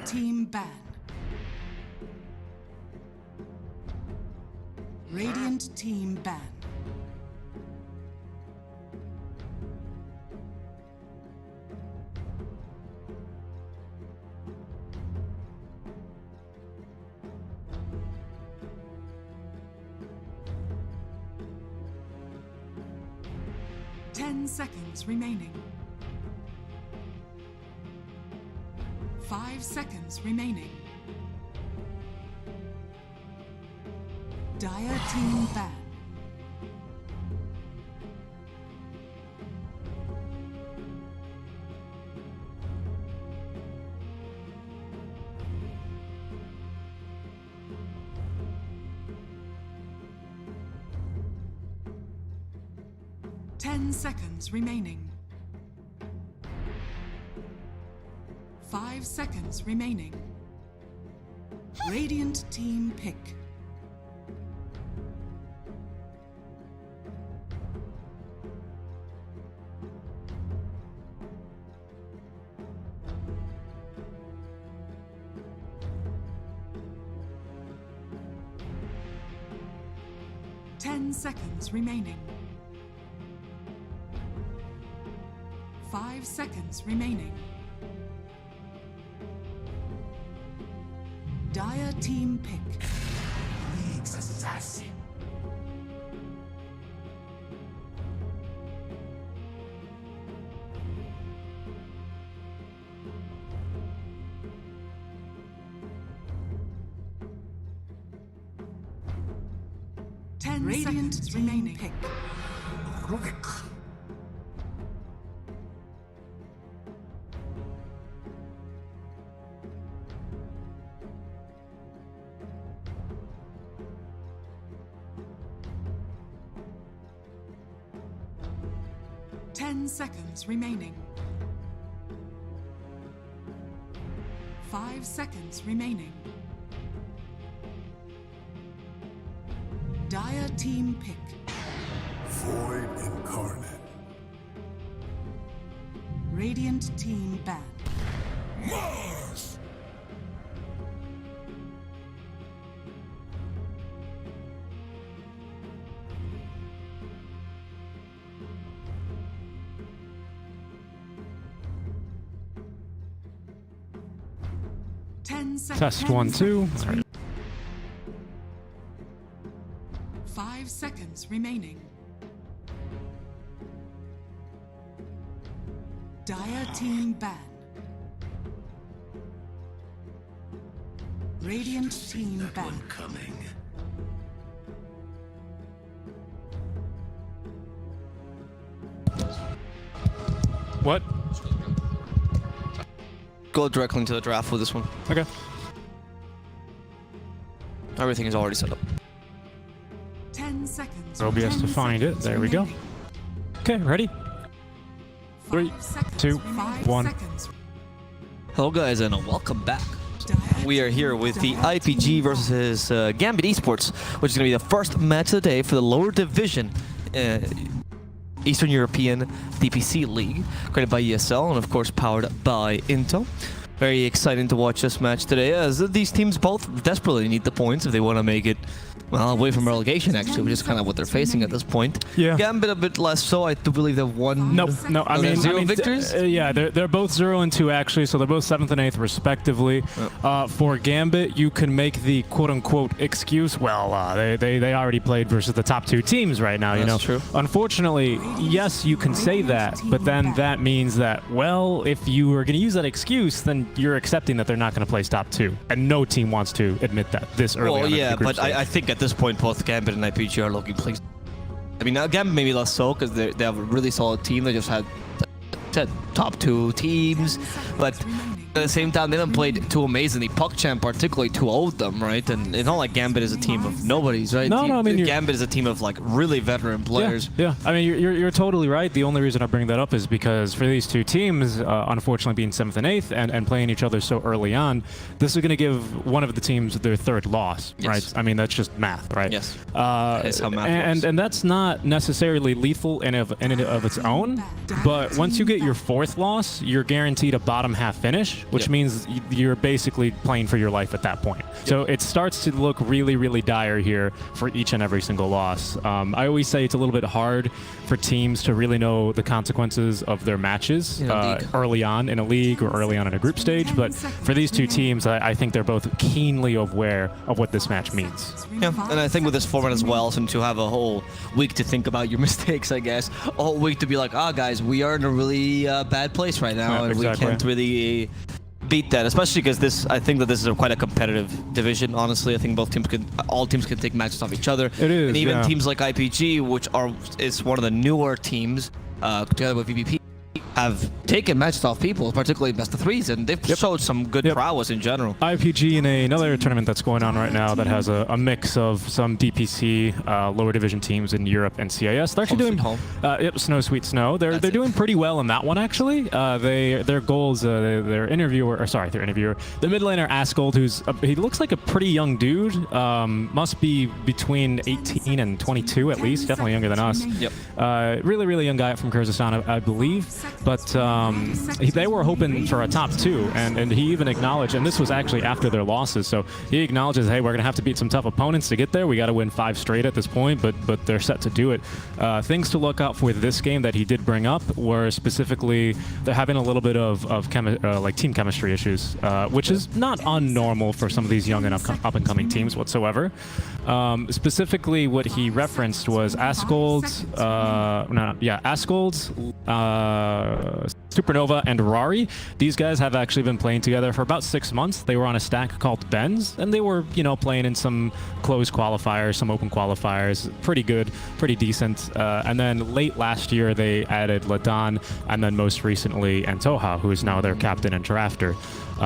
Team ban. Radiant team ban. Ten seconds remaining. 5 seconds remaining. Dire team ban. Ten seconds remaining. 5 seconds remaining. Radiant team pick. Ten seconds remaining. 5 seconds remaining. Dire team pick. pass. Radiant seconds remaining. Pick. Rubik. 10 seconds remaining. 5 seconds remaining. Dire team pick. Void incarnate. Radiant team ban. Mars! Test 1, 2. 5 seconds remaining. Dire team ban. Radiant team ban. Coming. What? Go directly into the draft with this one. Okay. Everything is already set up. 10 seconds. OBS to find it. There we go. Okay, ready? 3, 2, 1. Hello guys and welcome back. We are here with the IPG versus Gambit Esports, which is going to be the first match of the day for the lower division Eastern European DPC League, created by ESL and of course powered by Intel. Very exciting to watch this match today, as these teams both desperately need the points if they want to make it, well, away from relegation actually, which is kind of what they're facing at this point. Yeah. Gambit a bit less so. I do believe they've won. No, I mean, zero victories? Yeah, they're both 0 and 2 actually, so they're both 7th and 8th respectively. For Gambit, you can make the quote-unquote excuse. Well, they already played versus the top 2 teams right now. You know, true. Unfortunately, yes, you can say that, but then that means that, well, if you are going to use that excuse, then you're accepting that they're not going to place top 2, and no team wants to admit that this early. Well, on in yeah, the group but stage. I think at this point both Gambit and IPG are looking pleased. I mean, now Gambit maybe less so because they have a really solid team. They just had top 2 teams, but at the same time, they haven't played too amazingly. PuckChamp particularly too owed them, right? And it's not like Gambit is a team of nobodies, right? No, I mean, Gambit is a team of like really veteran players. Yeah. I mean, you're totally right. The only reason I bring that up is because for these 2 teams, unfortunately being 7th and 8th and playing each other so early on, this is going to give one of the teams their 3rd loss, right? I mean, that's just math, right? Yes. That's how math works. And that's not necessarily lethal in and of its own, but once you get your 4th loss, you're guaranteed a bottom half finish, which means you're basically playing for your life at that point. So it starts to look really, really dire here for each and every single loss. I always say it's a little bit hard for teams to really know the consequences of their matches early on in a league or early on in a group stage, but for these 2 teams, I think they're both keenly aware of what this match means. Yeah, and I think with this format as well, since you have a whole week to think about your mistakes, I guess, a whole week to be like, guys, we are in a really bad place right now, and we can't really beat that, especially because I think that this is quite a competitive division. Honestly, I think all teams can take matches off each other. It is, and even teams like IPG, which is one of the newer teams, together with VBP, have taken matches off people, particularly best of 3s, and they've showed some good prowess in general. IPG in another tournament that's going on right now that has a mix of some DPC lower division teams in Europe and CIS. They're actually doing Snow Sweet Snow. They're doing pretty well in that one actually. Their goals, their mid laner Asgold, he looks like a pretty young dude. Must be between 18 and 22 at least, definitely younger than us. Really young guy from Kyrgyzstan, I believe. But they were hoping for a top 2, and he even acknowledged, and this was actually after their losses, so he acknowledges, hey, we're going to have to beat some tough opponents to get there. We got to win 5 straight at this point, but they're set to do it. Things to look out for this game that he did bring up were specifically they're having a little bit of team chemistry issues, which is not unnormal for some of these young and up-and-coming teams whatsoever. Specifically, what he referenced was Askold's, Askold's, Supernova, and Rari. These guys have actually been playing together for about 6 months. They were on a stack called Benz, and they were, you know, playing in some closed qualifiers, some open qualifiers. Pretty good, pretty decent. And then late last year, they added Ladan, and then most recently Antoha, who is now their captain and drafter.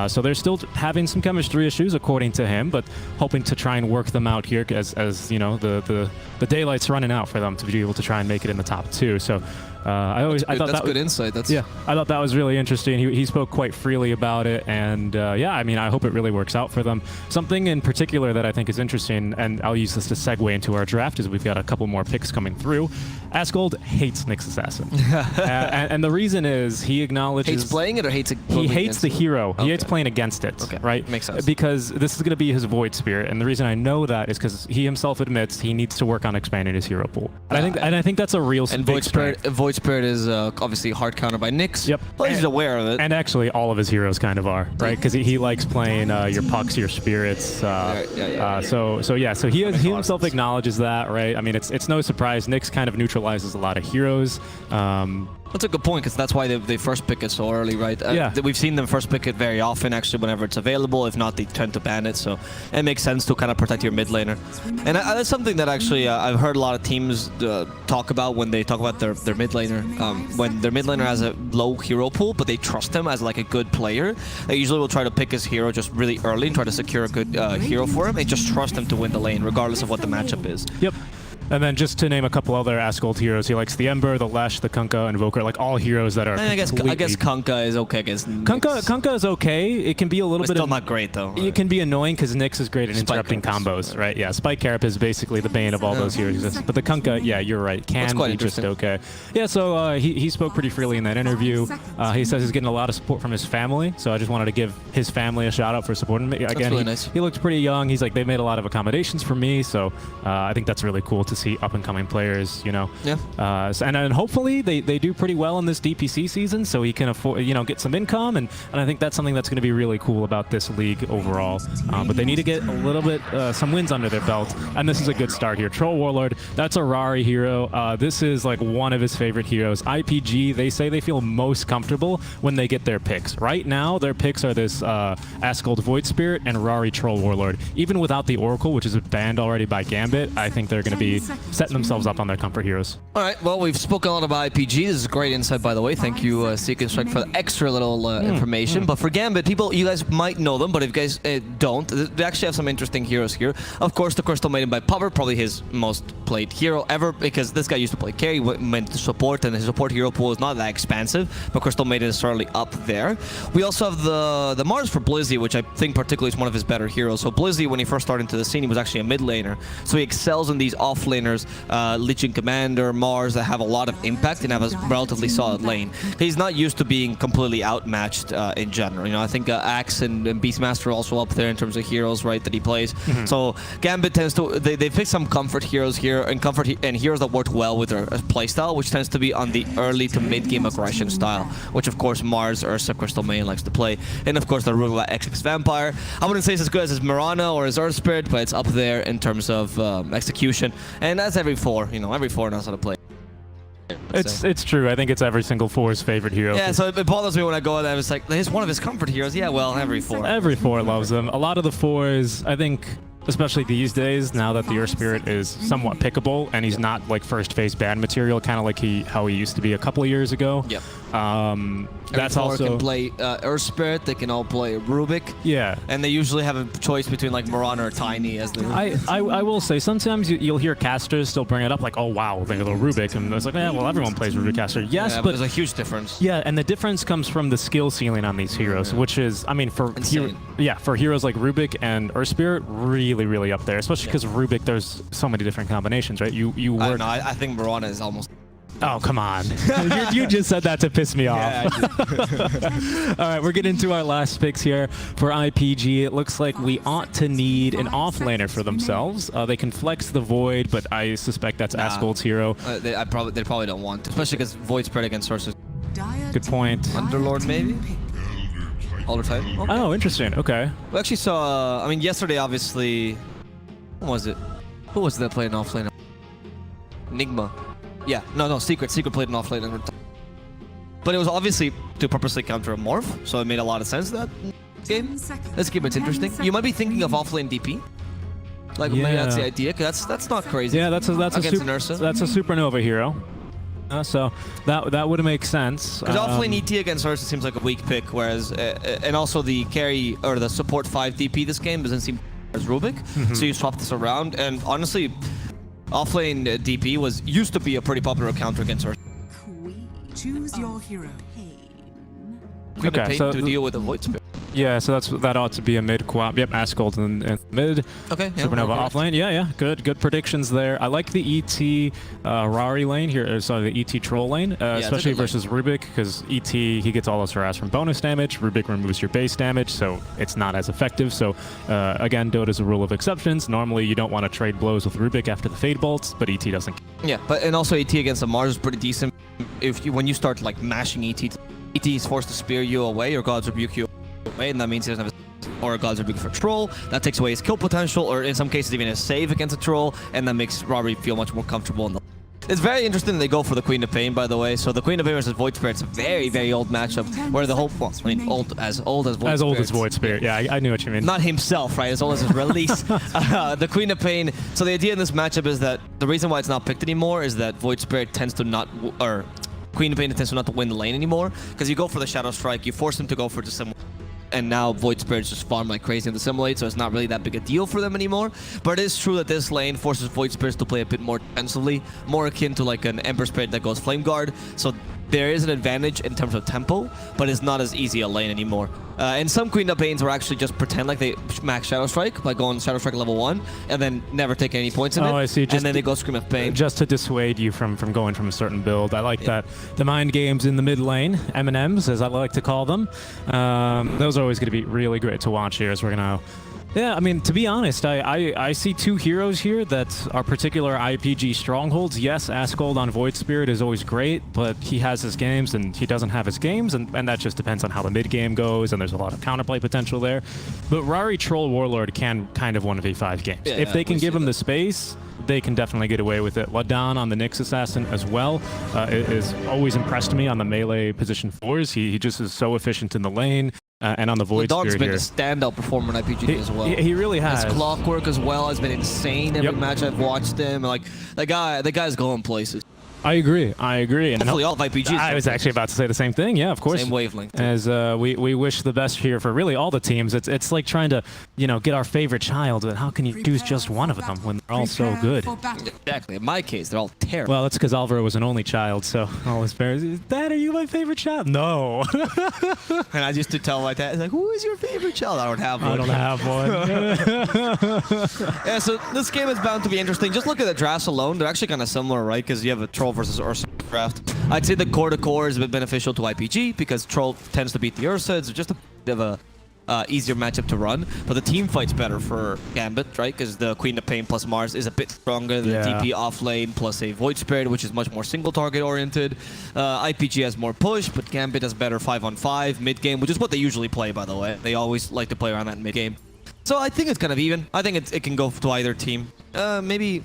So they're still having some chemistry issues, according to him, but hoping to try and work them out here as you know, the daylight's running out for them to be able to try and make it in the top 2. So I thought that's that good insight. I thought that was really interesting. He spoke quite freely about it, and yeah, I mean, I hope it really works out for them. Something in particular that I think is interesting, and I'll use this to segue into our draft, is we've got a couple more picks coming through. Askold hates Nyx Assassin, and the reason is he acknowledges hates playing it or hates it. He hates the hero. Okay. He hates playing against it. Okay. Right? Makes sense. Because this is going to be his Void Spirit, and the reason I know that is because he himself admits he needs to work on expanding his hero pool. And I think that's a real and big strength. Void Spirit is obviously hard counter by Nyx. Yep. Well, he's aware of it. And actually, all of his heroes kind of are, right? Because he likes playing your pucks, your spirits. So he himself acknowledges that, right? I mean, it's no surprise. Nyx kind of neutralizes a lot of heroes. That's a good point, because that's why they first pick it so early, right? Yeah. We've seen them first pick it very often, actually, whenever it's available. If not, they tend to ban it, so it makes sense to kind of protect your mid laner. And that's something that actually I've heard a lot of teams talk about when they talk about their mid laner. When their mid laner has a low hero pool, but they trust him as like a good player, they usually will try to pick his hero just really early and try to secure a good hero for him, and just trust him to win the lane, regardless of what the matchup is. Yep. And then just to name a couple other Askold heroes, he likes the Ember, the Lesh, the Kunkka, Invoker, like all heroes that are. And I guess Kunkka is okay against Nyx. Kunkka is okay. It can be a little bit. Still not great though. It can be annoying because Nyx is great at interrupting combos, right? Yeah, Spike Carap is basically the bane of all those heroes. But the Kunkka, yeah, you're right, can be just okay. Yeah, so he spoke pretty freely in that interview. He says he's getting a lot of support from his family, so I just wanted to give his family a shout out for supporting me. Again, really nice. He looks pretty young. He's like, they've made a lot of accommodations for me, so I think that's really cool to see up and coming players, you know. Yeah. And hopefully they do pretty well in this DPC season, so he can afford, you know, get some income, and I think that's something that's going to be really cool about this league overall. But they need to get a little bit some wins under their belt, and this is a good start here. Troll Warlord, that's a Rari hero. This is like one of his favorite heroes. IPG, they say they feel most comfortable when they get their picks. Right now, their picks are this Askold Void Spirit and Rari Troll Warlord. Even without the Oracle, which is banned already by Gambit, I think they're going to be setting themselves up on their comfort heroes. All right, well, we've spoken a lot about IPG. This is great insight, by the way. Thank you, Seek and Strike, for the extra little information. But for Gambit, people, you guys might know them, but if you guys don't, they actually have some interesting heroes here. Of course, the Crystal Maiden by Pupper, probably his most played hero ever, because this guy used to play carry, went to support, and his support hero pool is not that expansive, but Crystal Maiden is certainly up there. We also have the Mars for Blizzy, which I think particularly is one of his better heroes. So Blizzy, when he first started into the scene, he was actually a mid laner, so he excels in these off laners, Legion Commander, Mars, that have a lot of impact and have a relatively solid lane. He's not used to being completely outmatched in general. You know, I think Axe and Beastmaster are also up there in terms of heroes, right, that he plays. So Gambit tends to, they pick some comfort heroes here, and heroes that work well with their playstyle, which tends to be on the early to mid game aggression style, which of course Mars, Ursa, Crystal Maiden likes to play, and of course the Ruga XX Vampire. I wouldn't say it's as good as his Mirana or his Earth Spirit, but it's up there in terms of execution, and that's every 4. You know, every 4 knows how to play. It's true. I think it's every single 4's favorite hero. Yeah, so it bothers me when I go there. It's like, he's one of his comfort heroes. Yeah, well, every 4. Every 4 loves him. A lot of the 4s, I think, especially these days, now that the Earth Spirit is somewhat pickable and he's not like first phase ban material, kind of like how he used to be a couple of years ago. Yep. That's also can play Earth Spirit. They can all play Rubik. Yeah. And they usually have a choice between like Mirana or Tiny as the. I will say sometimes you'll hear casters still bring it up like, oh wow, they go Rubik, and it's like, yeah, well, everyone plays Rubik caster. Yes, yeah, but there's a huge difference. Yeah, and the difference comes from the skill ceiling on these heroes, which is, I mean, for heroes like Rubik and Earth Spirit, really up there, especially because Rubik, there's so many different combinations, right? You work. I think Mirana is almost. Oh, come on. you just said that to piss me off. Yeah, All right, we're getting to our last picks here for IPG. It looks like we ought to need an offlaner for themselves. They can flex the Void, but I suspect that's Askold's hero. They probably don't want to, especially because Void spread against sources. Good point. Underlord, maybe? Alder type? Okay. Oh, interesting. Okay. We actually saw, I mean, yesterday, obviously, what was it? Who was that playing offlane? Enigma. Yeah, no, Secret. Secret played an offlane. But it was obviously to purposely counter a morph, so it made a lot of sense that game. This game, it's interesting. You might be thinking of offlane DP. Like maybe that's the idea, because that's not crazy. Yeah, that's a supernova hero. So that would make sense. Because offlane ET against Ursa seems like a weak pick, whereas and also the carry or the support 5 DP this game doesn't seem as Rubik. So you swap this around, and honestly, offlane DP used to be a pretty popular counter against Ursa. Choose your hero. Queen of Pain to deal with the Void Spirit. Yeah, so that ought to be a mid co-op. Yep, Asgold in mid. Okay. Yeah, Supernova offlane. Yeah. Good predictions there. I like the ET Rari lane here. Sorry, the ET Troll lane, especially versus Rubik, because ET, he gets all his harass from bonus damage. Rubik removes your base damage, so it's not as effective. So again, Dota's a rule of exceptions. Normally, you don't want to trade blows with Rubik after the Fade Bolts, but ET doesn't. Yeah, and also ET against the Mars is pretty decent. When you start like mashing ET is forced to spear you away, or God's Rebuke you away, and that means he doesn't have or God's Rebuke for Troll. That takes away his kill potential, or in some cases even a save against a Troll, and that makes Robbie feel much more comfortable in the... It's very interesting that they go for the Queen of Pain, by the way. So the Queen of Pain versus Void Spirit is a very, very old matchup, where the whole... Well, I mean, as old as Void Spirit. As old as Void Spirit, yeah, I knew what you mean. Not himself, right? As old as his release. The Queen of Pain... So the idea in this matchup is that the reason why it's not picked anymore is that Void Spirit tends to not... or Queen of Pain tends to not to win the lane anymore, because you go for the Shadow Strike, you force them to go for the sim, and now Void Spirits just farm like crazy in the Simulate, so it's not really that big a deal for them anymore. But it is true that this lane forces Void Spirits to play a bit more defensively, more akin to like an Ember Spirit that goes Flame Guard, so there is an advantage in terms of tempo, but it's not as easy a lane anymore. And some Queen of Pains will actually just pretend like they max Shadow Strike by going Shadow Strike level 1 and then never take any points in it. I see. And then they go Scream of Pain. Just to dissuade you from going from a certain build. I like that. The mind games in the mid lane, M&Ms as I like to call them, those are always going to be really great to watch here as we're going to... Yeah, I mean, to be honest, I see two heroes here that are particular IPG strongholds. Yes, Asgold on Void Spirit is always great, but he has his games and he doesn't have his games, and that just depends on how the mid game goes, and there's a lot of counterplay potential there. But Rari Troll Warlord can kind of 1v5 games. Yeah, if they can give him the space, they can definitely get away with it. Ladan on the Nyx Assassin as well is always impressed me on the melee position 4s. He just is so efficient in the lane. And on the Void Spirit Ladan's been here. a standout performer in IPG as well. He really has. His clockwork as well has been insane every match I've watched him. Like the guy's going places. I agree. And hopefully all of IPG. I was actually about to say the same thing. Yeah, of course. Same wavelength. Too. As we wish the best here for really all the teams. It's like trying to get our favorite child, but how can you choose just one of them when they're all so good? Exactly. In my case, they're all terrible. Well, that's because Alvaro was an only child, so all his parents, Dad, are you my favorite child? No. And I used to tell my dad, like, who is your favorite child? I don't have one. I don't have one. Yeah, so this game is bound to be interesting. Just look at the drafts alone. They're actually kind of similar, right? Because you have a Troll versus Ursa draft. I'd say the core to core is a bit beneficial to IPG because Troll tends to beat the Ursa. It's just a bit of a easier matchup to run. But the team fight's better for Gambit, right? Because the Queen of Pain plus Mars is a bit stronger than the DP off lane plus a Void Spirit, which is much more single target oriented. IPG has more push, but Gambit has better 5-on-5 mid game, which is what they usually play, by the way. They always like to play around that mid game. So I think it's kind of even. I think it can go to either team. Maybe...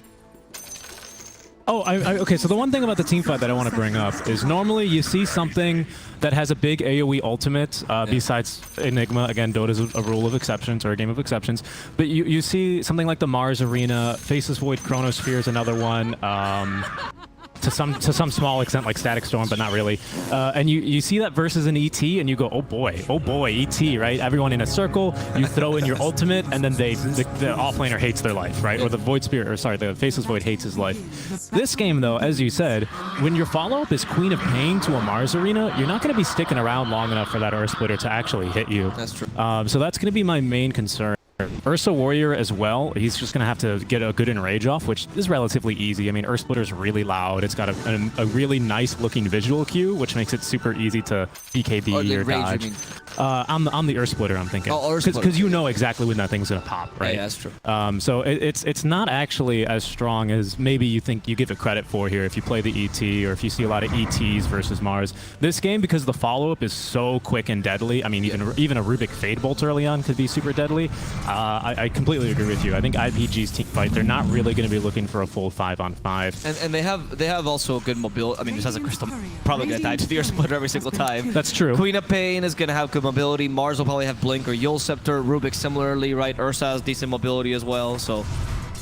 Oh, okay, so the one thing about the team fight that I want to bring up is normally you see something that has a big AoE ultimate, besides Enigma. Again, Dota's a rule of exceptions, or a game of exceptions. But you see something like the Mars Arena, Faceless Void Chronosphere is another one. To some small extent, like Static Storm, but not really. And you see that versus an ET, and you go, oh boy, ET, right? Everyone in a circle, you throw in your ultimate, and then the offlaner hates their life, right? Or the Void Spirit, or sorry, the Faceless Void hates his life. This game, though, as you said, when your follow-up is Queen of Pain to a Mars Arena, you're not going to be sticking around long enough for that Earth Splitter to actually hit you. That's true. So that's going to be my main concern. Ursa Warrior as well, he's just going to have to get a good enrage off, which is relatively easy. I mean, Earth Splitter's really loud. It's got a really nice looking visual cue, which makes it super easy to BKB or dodge. On the Earth Splitter, I'm thinking. Oh, Earth Splitter. Because you know exactly when that thing's going to pop, right? Yeah, that's true. So it's not actually as strong as maybe you think you give it credit for here if you play the ET or if you see a lot of ETs versus Mars. This game, because the follow-up is so quick and deadly, I mean, even a Rubik Fade Bolt early on could be super deadly. I completely agree with you. I think IPG's team fight, they're not really going to be looking for a full 5-on-5. And they have also good mobility. I mean, besides a Crystal, probably gonna die to the Earth Splitter every single time. That's true. Queen of Pain is gonna have good mobility. Mars will probably have Blink or Yule Scepter. Rubik similarly, right? Ursa has decent mobility as well. So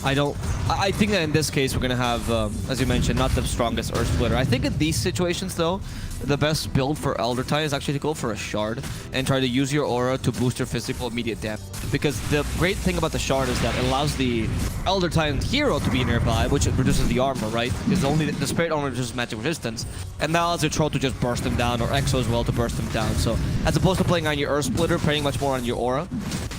I think that in this case we're gonna have, as you mentioned, not the strongest Earth Splitter. I think in these situations though, the best build for Elder Titan is actually to go for a Shard and try to use your aura to boost your physical immediate damage. Because the great thing about the Shard is that it allows the Elder Titan hero to be nearby, which reduces the armor, right? Because only the Spirit armor reduces magic resistance, and that allows your Troll to just burst them down, or Exo as well to burst them down. So as opposed to playing on your Earth Splitter, playing much more on your aura.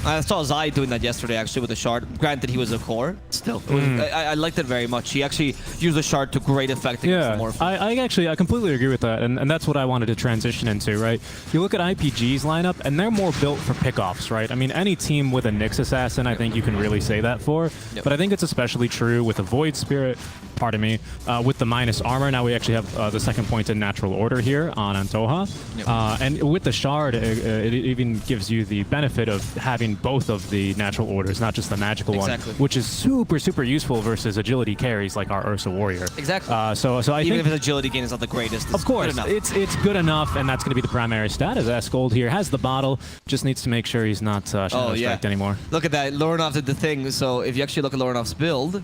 I saw Zai doing that yesterday actually with the Shard. Granted, he was a core. Still, I liked it very much. He actually used the Shard to great effect against the Morph. I completely agree with that, and that's what I wanted to transition into, right? You look at IPG's lineup, and they're more built for pickoffs, right? I mean, any team with a Nyx Assassin, I think you can really say that for. Yep. But I think it's especially true with a Void Spirit, pardon me, with the minus armor. Now we actually have the second point in natural order here on Antoha. Yep. And with the Shard, it even gives you the benefit of having both of the natural orders, not just the magical one, which is super, super useful versus agility carries like our Ursa Warrior. Exactly. So I even think if his agility gain is not the greatest, of course, it's good enough, and that's going to be the primary stat. As Asgold here has the bottle, just needs to make sure he's not Shadow Striked anymore. Look at that. Lorenov did the thing. So if you actually look at Lorenov's build,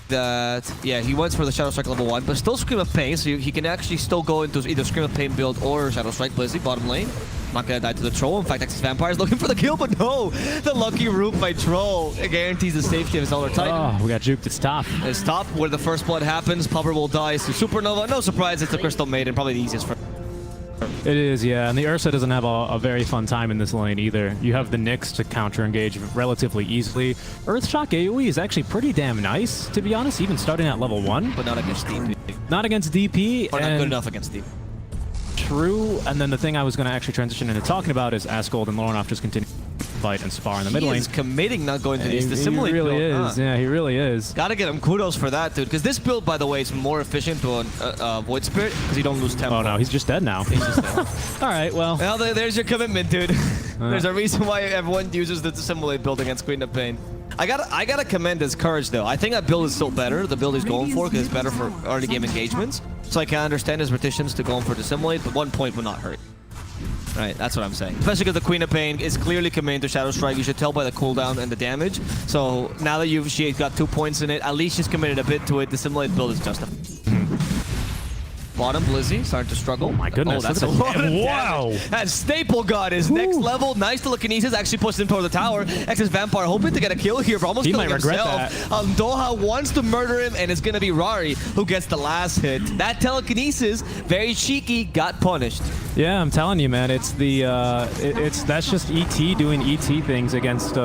he went for the Shadow Strike level 1, but still Scream of Pain, so he can actually still go into either Scream of Pain build or Shadow Strike Blizzy, bottom lane. Not gonna die to the Troll. In fact, Axis Vampire is looking for the kill, but no! The lucky root by Troll guarantees the safety of his Elder Titan. Oh, we got juked. It's top. It's top, where the first blood happens. Pupper will die to Supernova. No surprise, it's the Crystal Maiden, probably the easiest for. It is, yeah, and the Ursa doesn't have a very fun time in this lane either. You have the Nyx to counter-engage relatively easily. Earthshock AoE is actually pretty damn nice, to be honest, even starting at level 1. But not against DP. Not against DP. Or not good enough against DP. True, and then the thing I was going to actually transition into talking about is Asgold and Lorenov just continue to fight and spar in the mid lane. He is committing not going to these. The He simulate really build, is, yeah, he really is. Gotta give him kudos for that, dude, because this build, by the way, is more efficient to a Void Spirit, because you don't lose tempo. Oh no, he's just dead now. He's just dead. Alright, well. Well, there's your commitment, dude. There's a reason why everyone uses the simulate build against Queen of Pain. I gotta commend his courage, though. I think that build is still better, the build he's going for, because it's better for early game engagements. So I can understand his reticence to going for dissimulate, but 1 point would not hurt. Right, that's what I'm saying. Especially because the Queen of Pain is clearly committing to Shadow Strike. You should tell by the cooldown and the damage. So now that she's got 2 points in it, at least she's committed a bit to it. The simulate build is justified. Bottom, Blizzy starting to struggle. Oh my goodness, that's a lot of wow. damage. And Staple God is next level. Nice telekinesis, actually pushes him toward the tower. Axis Vampire hoping to get a kill here, but almost killing himself. Doha wants to murder him, and it's going to be Rari who gets the last hit. That telekinesis, very cheeky, got punished. Yeah, I'm telling you, man, it's the that's just ET doing ET things against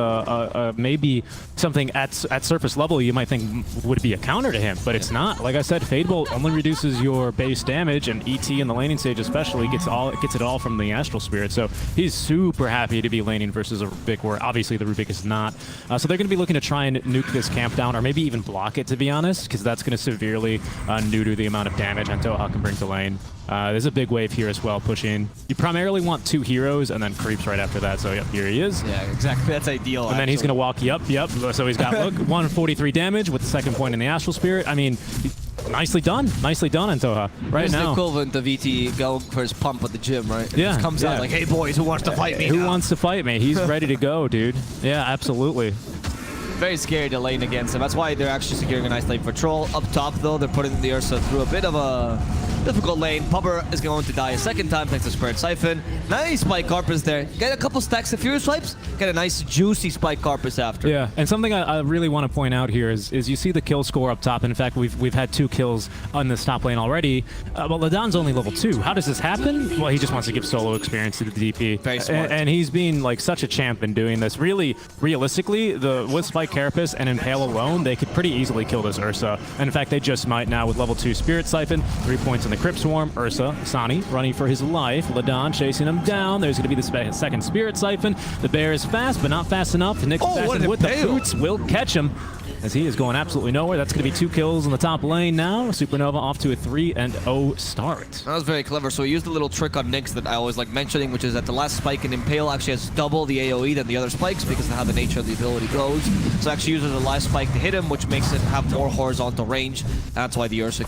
maybe something at surface level you might think would be a counter to him, but it's not. Like I said, Fade Bolt only reduces your base damage, and ET in the laning stage especially gets it all from the Astral Spirit. So he's super happy to be laning versus a Rubik, where obviously the Rubik is not. So they're going to be looking to try and nuke this camp down, or maybe even block it, to be honest, because that's going to severely neuter the amount of damage Antoha can bring to lane. There's a big wave here as well, pushing. You primarily want 2 heroes and then creeps right after that. So yep, here he is. Yeah, exactly. That's ideal. And then he's going to walk, yep. So he's got, look, 143 damage with the second point in the Astral Spirit. I mean, nicely done, Antoha. Right now. The equivalent of ET going for his pump at the gym, right? It just comes out like, hey boys, who wants to fight me? Who wants to fight me? He's ready to go, dude. Yeah, absolutely. Very scary to lane against him. That's why they're actually securing a nice lane for Troll. Up top, though, they're putting the Ursa through a bit of a difficult lane. Pupper is going to die a second time thanks to Spirit Siphon. Nice Spike Carpus there. Get a couple stacks of Furious Swipes. Get a nice juicy Spike Carpus after. Yeah, and something I really want to point out here is you see the kill score up top. In fact, we've had 2 kills on this top lane already. But Ladon's only level 2. How does this happen? Well, he just wants to give solo experience to the DP. Very smart. And he's being like such a champ in doing this. Really, realistically, with Spike Carapace and Impale alone, they could pretty easily kill this Ursa. And in fact, they just might now with level 2 Spirit Siphon, 3 points in the Crypt Swarm. Ursa, Sani running for his life. Ladon chasing him down. There's going to be the second Spirit Siphon. The bear is fast, but not fast enough. Nyx Assassin with the boots will catch him. as he is going absolutely nowhere. That's going to be 2 kills in the top lane now. Supernova off to a 3-0 start. That was very clever. So he used a little trick on Nyx that I always like mentioning, which is that the last spike in Imperial actually has double the AoE than the other spikes because of how the nature of the ability goes. So actually uses the last spike to hit him, which makes it have more horizontal range. That's why the Ursa.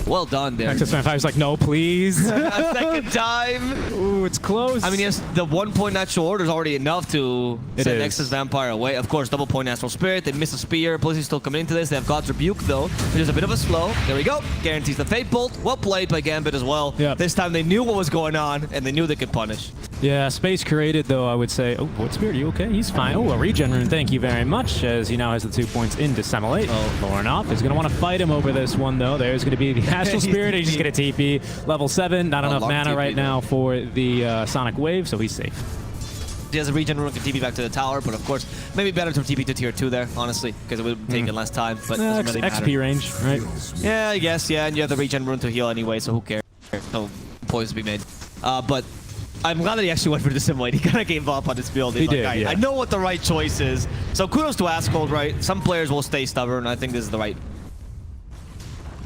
Well done there. Nexus Vampire is like, no, please. A second time. Ooh, it's close. I mean, yes, the 1 point natural order is already enough to send Nexus Vampire away. Of course, double point natural spirit. They miss a spear. Blizzy's still coming into this. They have God's Rebuke though, which is a bit of a slow. There we go. Guarantees the Fate Bolt. Well played by Gambit as well. Yep. This time they knew what was going on and they knew they could punish. Yeah, space created though, I would say. Oh, Void Spirit, you okay? He's fine. Oh, a regen rune, thank you very much, as he now has the 2 points in Dissemblate. Oh, Lornoff is going to want to fight him over this one though. There's going to be the Astral Spirit. He's just going to TP. Level 7, not enough mana right now for the Sonic Wave, so he's safe. He has a regen rune, can TP back to the tower, but of course, maybe better to TP to tier 2 there, honestly, because it would take less time, but doesn't really matter. XP range, right? Yeah, I guess, yeah, and you have the regen rune to heal anyway, so who cares? No points to be made. But I'm glad that he actually went for the Dissimulate. He kind of gave up on his build. He's I know what the right choice is. So kudos to Ascold, right? Some players will stay stubborn. I think this is the right.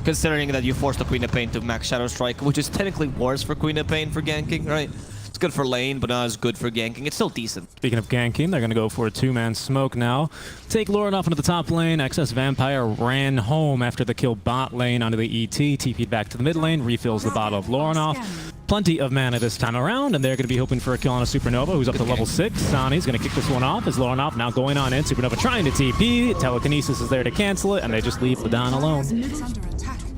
Considering that you forced the Queen of Pain to max Shadow Strike, which is technically worse for Queen of Pain for ganking, right? It's good for lane, but not as good for ganking. It's still decent. Speaking of ganking, they're going to go for a 2-man smoke now. Take Lauren off into the top lane. XS Vampire ran home after the kill bot lane onto the ET. TP'd back to the mid lane, refills the bottle of Lornoff. Plenty of mana this time around, and they're going to be hoping for a kill on a Supernova, who's up to level 6. Sani's going to kick this one off as Lornoff now going on in. Supernova trying to TP. Telekinesis is there to cancel it, and they just leave Ladon alone.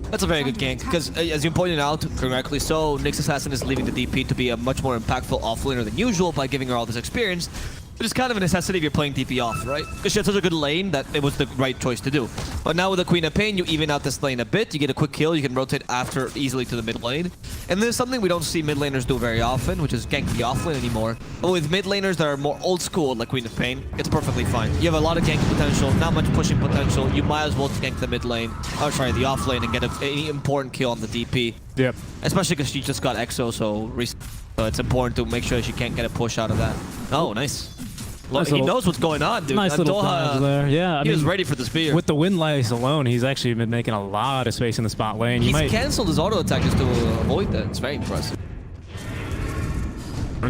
That's a very good gank, because as you pointed out, correctly so, Nyx Assassin is leaving the DP to be a much more impactful offlaner than usual by giving her all this experience, which is kind of a necessity if you're playing DP off, right? Because she had such a good lane that it was the right choice to do. But now with the Queen of Pain, you even out this lane a bit, you get a quick kill, you can rotate after easily to the mid lane. And this is something we don't see mid laners do very often, which is gank the off lane anymore. But with mid laners that are more old school, like Queen of Pain, it's perfectly fine. You have a lot of gank potential, not much pushing potential, you might as well gank the mid lane, or sorry, the off lane and get any important kill on the DP. Yep. Especially because she just got EXO, so it's important to make sure she can't get a push out of that. Oh, nice. Look, he knows what's going on, dude. Nice little dodge there. Yeah, he was ready for the spear. With the Windlace alone, he's actually been making a lot of space in the spot lane. He's canceled his auto attack just to avoid that. It's very impressive.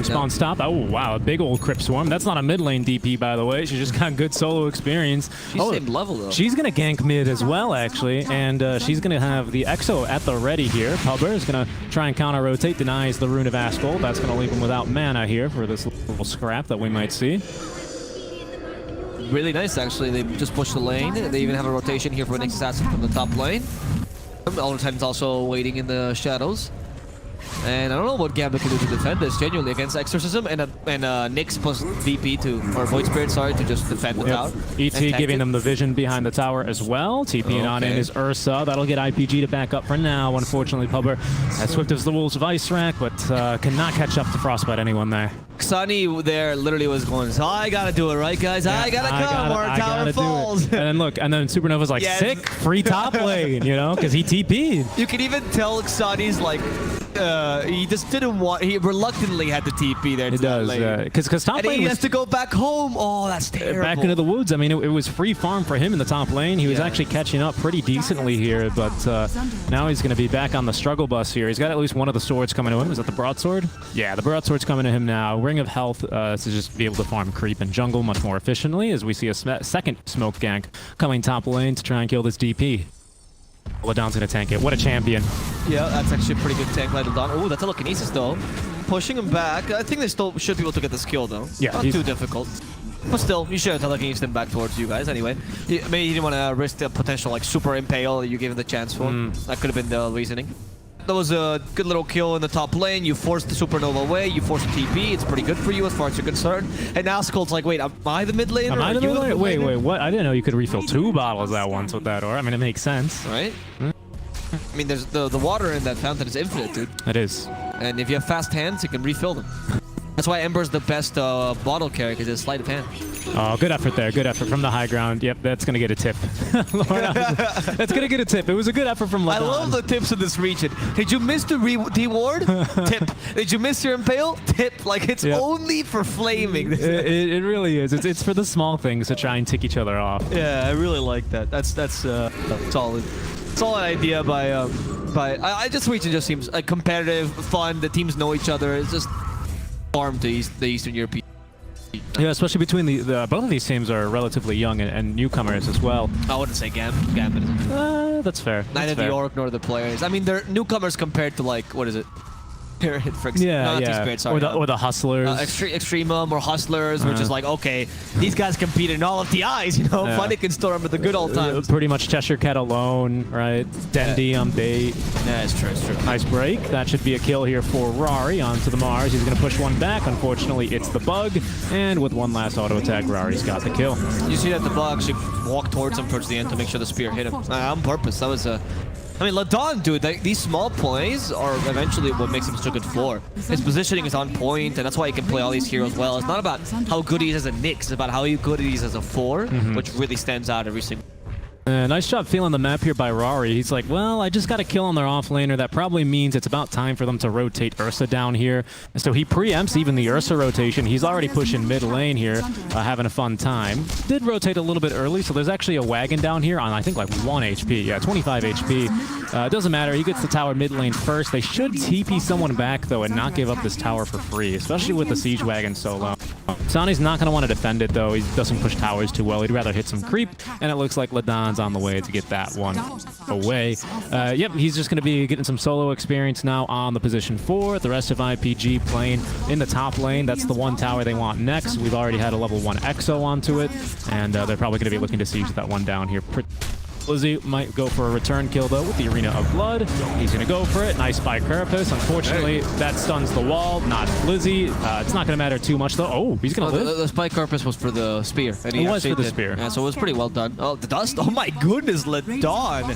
Spawn stop. Oh, wow. A big old Crypt Swarm. That's not a mid lane DP, by the way. She just got good solo experience. She's same level, though. She's going to gank mid as well, actually. And she's going to have the EXO at the ready here. Pubber is going to try and counter-rotate. Denies the Rune of Ascold. That's going to leave him without mana here for this little scrap that we might see. Really nice, actually. They just pushed the lane. They even have a rotation here for Nyx Assassin from the top lane. Elder Titan's also waiting in the shadows. And I don't know what Gambit can do to defend this genuinely against Exorcism and Nyx plus VP or Void Spirit, sorry, to just defend the tower. ET giving them the vision behind the tower as well. TPing on in is Ursa. That'll get IPG to back up for now. Unfortunately, Pubber as swift as the wolves of Ice Rack, but cannot catch up to Frostbite anyone there. Xani there literally was going, so I gotta do it, right, guys? Yeah, I gotta come or tower falls. And then look, and then Supernova's like, sick, free top lane, you know, because he TP'd. You can even tell Xani's like, he just didn't want. He reluctantly had to TP there. It does, because top lane he has to go back home. Oh, that's terrible. Back into the woods. I mean, it was free farm for him in the top lane. He was actually catching up pretty decently here, but now he's going to be back on the struggle bus here. He's got at least one of the swords coming to him. Is that the broadsword? Yeah, the broadsword's coming to him now. Ring of Health to just be able to farm creep and jungle much more efficiently, as we see a second smoke gank coming top lane to try and kill this DP. Ladon's gonna tank it. What a champion. Yeah, that's actually a pretty good tank by Ladon. Oh, that's telekinesis though. Pushing him back. I think they still should be able to get this kill though. Yeah, not too difficult. But still, you should have telekinesed him back towards you guys anyway. Maybe he didn't want to risk the potential like super impale you gave him the chance for. That could have been the reasoning. That was a good little kill in the top lane. You forced the Supernova away. You forced the TP. It's pretty good for you as far as you're concerned. And now Skull's like, wait, am I the mid laner? Am I the mid laner? Wait, what? I didn't know you could refill 2 bottles at once with that aura. I mean, it makes sense. Right? I mean, there's the water in that fountain is infinite, dude. It is. And if you have fast hands, you can refill them. That's why Ember's the best bottle carrier, because it's sleight of hand. Oh, good effort there. Good effort from the high ground. Yep, that's going to get a tip. That's going to get a tip. It was a good effort from Ladon. I love the tips in this region. Did you miss the D-ward? Tip. Did you miss your Impale? Tip. Like, it's only for flaming. It really is. It's for the small things to try and tick each other off. Yeah, I really like that. That's solid. Solid idea by I just region just seems competitive, fun. The teams know each other. It's just farm to the Eastern European. Yeah, especially between the both of these teams are relatively young and newcomers as well. I wouldn't say Gambit. That's fair. Neither the Orc nor the players. I mean, they're newcomers compared to, like, what is it? Or the Hustlers. Extremum or Hustlers, which is like, okay, these guys compete in all of the eyes, you know? Funny can still remember the good old times. Pretty much Cheshire Cat alone, right? Dendy on bait. Yeah, it's true, it's true. Nice break. That should be a kill here for Rari onto the Mars. He's going to push one back. Unfortunately, it's the bug. And with one last auto attack, Rari's got the kill. You see that the bug should walk towards him towards the end to make sure the spear hit him. On purpose. That was a... I mean, Ladon, dude, these small plays are eventually what makes him such a good floor. His positioning is on point, and that's why he can play all these heroes well. It's not about how good he is as a Nyx, it's about how good he is as a 4, which really stands out every single... Nice job feeling the map here by Rari. He's like, well, I just got a kill on their offlaner. That probably means it's about time for them to rotate Ursa down here. And so he preempts even the Ursa rotation. He's already pushing mid lane here, having a fun time. Did rotate a little bit early, so there's actually a wagon down here on, I think, like 1 HP. Yeah, 25 HP. It doesn't matter. He gets the tower mid lane first. They should TP someone back, though, and not give up this tower for free, especially with the siege wagon so low. Sani's not going to want to defend it, though. He doesn't push towers too well. He'd rather hit some creep, and it looks like Ladon's on the way to get that one away. Yep, he's just going to be getting some solo experience now on the position 4. The rest of IPG playing in the top lane. That's the one tower they want next. We've already had a level 1 Exo onto it, and they're probably going to be looking to siege that one down here. Blizzy might go for a return kill, though, with the Arena of Blood. He's going to go for it. Nice spy Carapace. Unfortunately, that stuns the wall, not Blizzy. It's not going to matter too much, though. Oh, he's going to live. The spy Carapace was for the spear. And it was for the spear. Yeah, so it was pretty well done. Oh, the dust. Oh, my goodness, Ladon.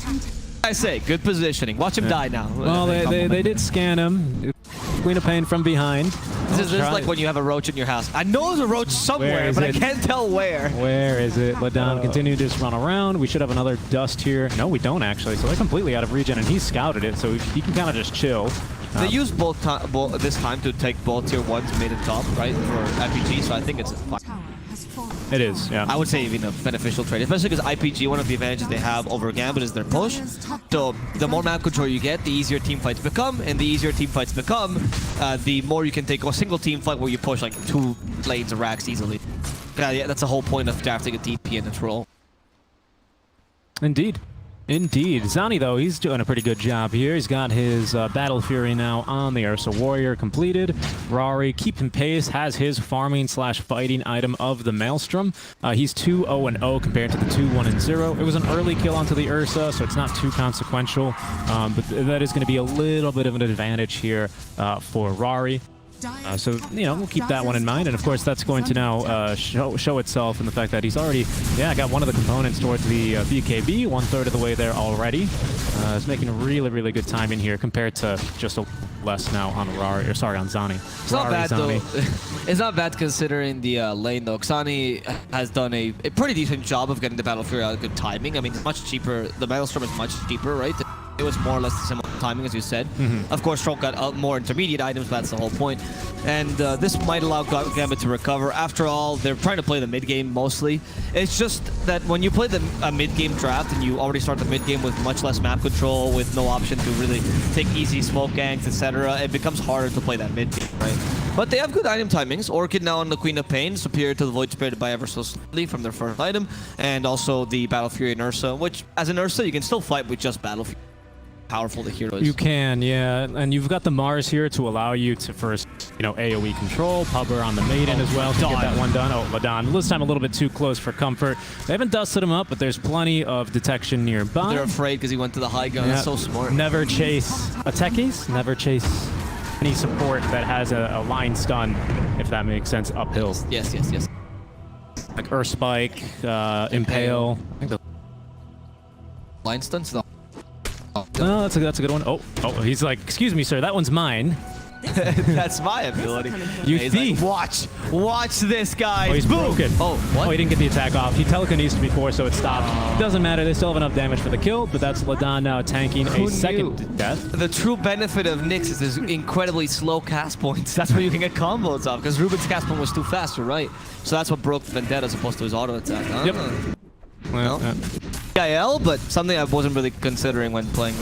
I say, good positioning. Watch him die now. Well, they did scan him. Queen of Pain from behind. This is like when you have a roach in your house. I know there's a roach somewhere, but I can't tell where. Where is it? Ladon continue to just run around. We should have another dust here. No, we don't, actually. So they're completely out of regen, and he scouted it, so he can kind of just chill. They use this time to take both tier 1s mid and top, right, for RPG, so I think it's fine. It is, yeah. I would say even a beneficial trade, especially because IPG, one of the advantages they have over Gambit is their push. So the more map control you get, the easier team fights become, and the easier team fights become, the more you can take a single team fight where you push like 2 lanes of racks easily. Yeah, that's the whole point of drafting a DP in its role. Indeed. Indeed. Zani, though, he's doing a pretty good job here. He's got his Battle Fury now on the Ursa Warrior completed. Rari, keeping pace, has his farming/fighting item of the Maelstrom. He's 2-0-0 compared to the 2-1-0. It was an early kill onto the Ursa, so it's not too consequential. But that is going to be a little bit of an advantage here for Rari. So, you know, we'll keep that one in mind. And, of course, that's going to now show itself in the fact that he's already, got one of the components towards the BKB, 1/3 of the way there already. He's making a really, really good time in here compared to just a less now on Rari, or sorry, on Zani. It's not bad, though. It's not bad considering the lane, though. Xani has done a pretty decent job of getting the Battle Fury out of good timing. I mean, it's much cheaper. The Maelstrom is much cheaper, right? It was more or less the similar timing, as you said. Of course, Stroke got more intermediate items, but that's the whole point. And this might allow Gambit to recover. After all, they're trying to play the mid-game mostly. It's just that when you play a mid-game draft and you already start the mid-game with much less map control, with no option to really take easy smoke ganks, etc., it becomes harder to play that mid-game, right? But they have good item timings. Orchid now on the Queen of Pain, superior to the Void Spirit by ever so slightly from their first item, and also the Battle Fury and Ursa, which, as an Ursa, you can still fight with just Battle Fury. Powerful the hero is. You can, yeah, and you've got the Mars here to allow you to first, AoE control, Pubber on the Maiden as well to get that one done. Oh, Ladon, this time a little bit too close for comfort. They haven't dusted him up, but there's plenty of detection nearby. They're afraid because he went to the high gun. That's so smart. Never chase techies, never chase any support that has a line stun, if that makes sense, uphill. Yes. Like Earth Spike, Impale. I think the line stun's not. Oh, that's a good one. Oh, he's like, excuse me, sir, that one's mine. That's my ability. You He's thief. like, watch this, guys. Oh, he's Boom. broken. Oh, what? Oh, he didn't get the attack off. He telekinesed before, so it stopped. Doesn't matter. They still have enough damage for the kill, but that's Ladan now tanking Who a second knew? death. The true benefit of Nyx is his incredibly slow cast points. That's where you can get combos off, because Ruben's cast point was too fast, you're right. So that's what broke Vendetta as opposed to his auto attack. Huh? Yep. Well, Yeah. EIL, but something I wasn't really considering when playing.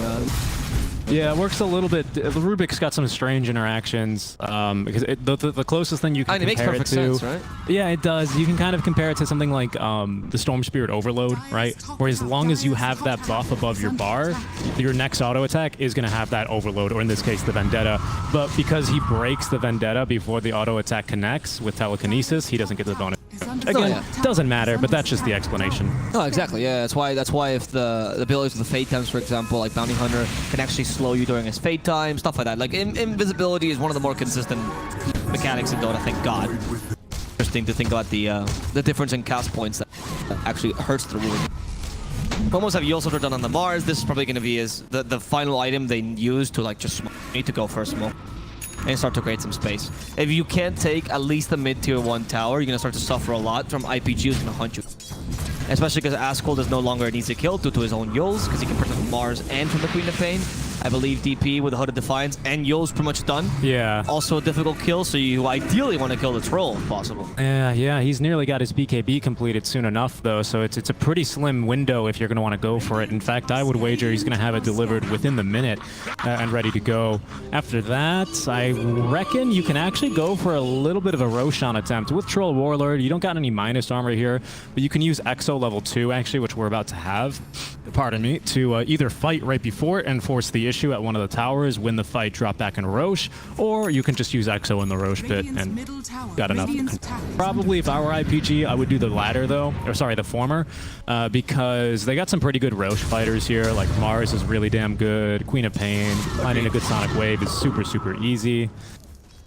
Yeah, it works a little bit. Rubik's got some strange interactions because the closest thing you can I mean, it makes compare it perfect to, sense, right? Yeah, it does. You can kind of compare it to something like the Storm Spirit Overload, right? Where as long as you have that buff above your bar, your next auto attack is going to have that Overload, or in this case, the Vendetta. But because he breaks the Vendetta before the auto attack connects with telekinesis, he doesn't get the bonus. Again, doesn't matter, but that's just the explanation. No, exactly. Yeah, that's why if the abilities of the Fate times, for example, like Bounty Hunter, can actually slow you during his Fate time, stuff like that. Like invisibility is one of the more consistent mechanics in Dota. Thank God. Interesting to think about the difference in cast points that actually hurts the rule. Almost have Yule Soldier done on the Mars. This is probably going to be the final item they use to like just smoke. You need to go for a smoke and start to create some space. If you can't take at least the mid-tier 1 tower, you're going to start to suffer a lot from IPG who's going to hunt you. Especially because Ascold is no longer an easy kill due to his own Yules, because he can protect from Mars and from the Queen of Pain. I believe DP with the Hood of Defiance and Yules pretty much done. Yeah. Also a difficult kill, so you ideally want to kill the troll if possible. Yeah, he's nearly got his BKB completed soon enough, though, so it's a pretty slim window if you're going to want to go for it. In fact, I would wager he's going to have it delivered within the minute and ready to go. After that, I reckon you can actually go for a little bit of a Roshan attempt. With Troll Warlord, you don't got any minus armor here, but you can use Exo level 2, actually, which we're about to have, pardon me, to either fight right before it and force the issue at one of the towers, win the fight, drop back in Roche, or you can just use Exo in the Roche pit and got enough. Probably if I were IPG, I would do the latter though, or sorry, the former, because they got some pretty good Roche fighters here. Like Mars is really damn good, Queen of Pain, finding a good Sonic Wave is super easy.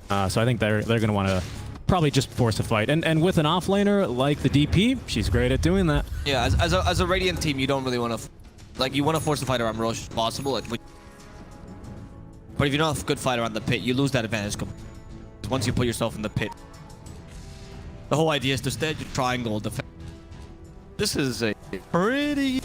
So I think they're going to want to probably just force a fight. And with an offlaner like the DP, she's great at doing that. Yeah, as a Radiant team, you don't really want to, like, you want to force the fight around Roche if possible. But if you're not a good fight around the pit, you lose that advantage once you put yourself in the pit. The whole idea is to stay your triangle defense. This is a pretty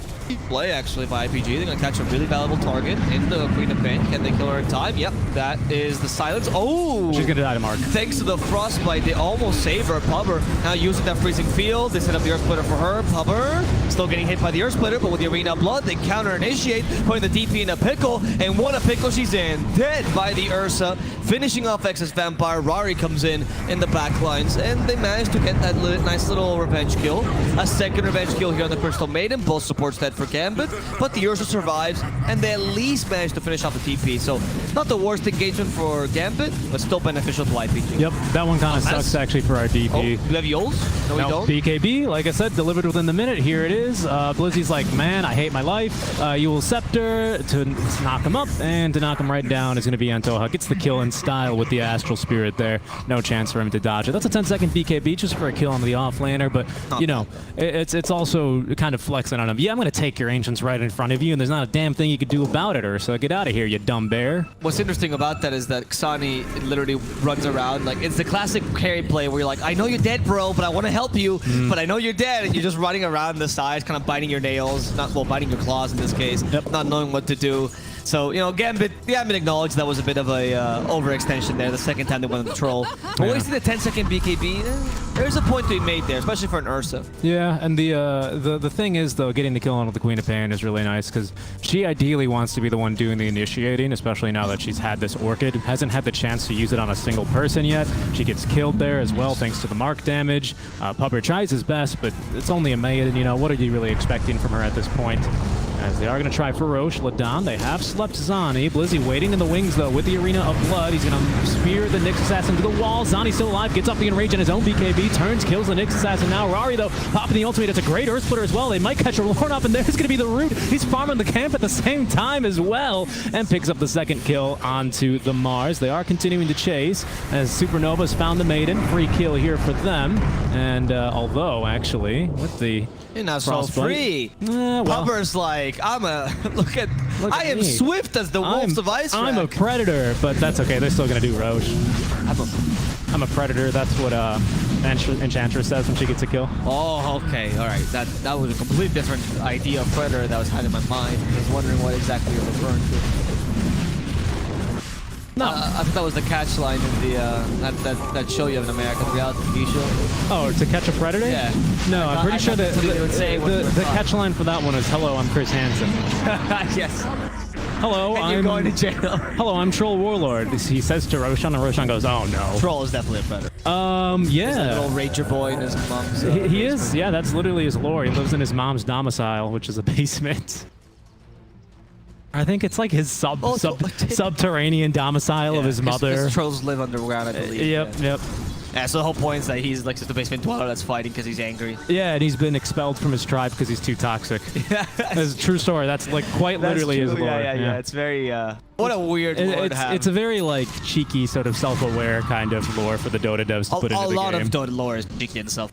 play, actually, by IPG. They're going to catch a really valuable target in the Queen of Pain. Can they kill her in time? Yep, that is the silence. Oh! She's going to die to Mark. Thanks to the Frostbite, they almost save her. Pubber now using that freezing field. They set up the Earth Splitter for her. Pubber still getting hit by the Earth Splitter, but with the Arena of Blood, they counter-initiate, putting the DP in a pickle, and what a pickle she's in. Dead by the Ursa. Finishing off Excess Vampire, Rari comes in the backlines, and they manage to get that nice little revenge kill. A second revenge kill here on the Crystal Maiden. Both supports dead for Gambit, but the Ursa survives, and they at least manage to finish off the TP. So, not the worst engagement for Gambit, but still beneficial to IPG. Yep, that one kind of sucks actually for our DP. Oh, do we have Yols? No, we don't. BKB, like I said, delivered within the minute. Here it is. Blizzy's like, man, I hate my life. You will Scepter to knock him up, and to knock him right down is going to be Antoha. Gets the kill in style with the Astral Spirit there. No chance for him to dodge it. That's a 10-second BKB just for a kill on the offlaner, but, you know, it's also kind of flexing on him. Yeah, I'm going to take your Ancients right in front of you, and there's not a damn thing you could do about it, Ursa. Get out of here, you dumb bear. What's interesting about that is that Xani literally runs around. Like, it's the classic carry play where you're like, I know you're dead, bro, but I want to help you, but I know you're dead, and you're just running around the sides, kind of biting your nails, biting your claws in this case, not knowing what to do. So, you know, Gambit acknowledged that was a bit of a overextension there the second time they went on the troll. But wasting the 10-second BKB, there's a point to be made there, especially for an Ursa. Yeah, and the thing is, though, getting the kill on with the Queen of Pain is really nice, because she ideally wants to be the one doing the initiating, especially now that she's had this Orchid. Hasn't had the chance to use it on a single person yet. She gets killed there as well, thanks to the mark damage. Pupper tries his best, but it's only a maiden, you know, what are you really expecting from her at this point? As they are going to try for Roche, Ladan, they have slept Zani. Blizzy waiting in the wings, though, with the Arena of Blood. He's going to spear the Nyx Assassin to the wall. Zani still alive, gets off the enrage in his own BKB, turns, kills the Nyx Assassin. Now Rari, though, popping the ultimate. It's a great Earth Splitter as well. They might catch a Lorn up, and there's going to be the root. He's farming the camp at the same time as well, and picks up the second kill onto the Mars. They are continuing to chase, as Supernova's found the Maiden. Free kill here for them. And although, actually, with the You're not so Frostbite. free. Well, Pupper's like, I am me. swift as the wolves of ice. I'm a predator, but that's okay. They're still gonna do Roche. I'm a predator. That's what Enchantress says when she gets a kill. Oh, okay, all right. That was a completely different idea of predator that was had in my mind. I was wondering what exactly you're referring to. No, I thought that was the catch line in the that show you have in American reality TV show. oh, to catch a predator? Yeah. No, I'm pretty sure that the catch. catch line for that one is "Hello, I'm Chris Hansen." Yes. Hello, And I'm you're going to jail. Hello, I'm Troll Warlord. He says to Roshan, and Roshan goes, "Oh no." Troll is definitely a predator. Yeah. That little rager boy in his mom's. He is. Yeah, that's literally his lore. He lives in his mom's domicile, which is a basement. I think it's like his subterranean domicile of his mother. Because trolls live underground, I believe. Yep. Yeah, so the whole point is that he's like just a basement dweller that's fighting because he's angry. Yeah, and he's been expelled from his tribe because he's too toxic. Yeah. That's a true story. That's like quite literally his lore. Yeah. It's very, what a weird lore to have. It's a very like cheeky, sort of self-aware kind of lore for the Dota devs to put into the game. A lot of Dota lore is cheeky in itself.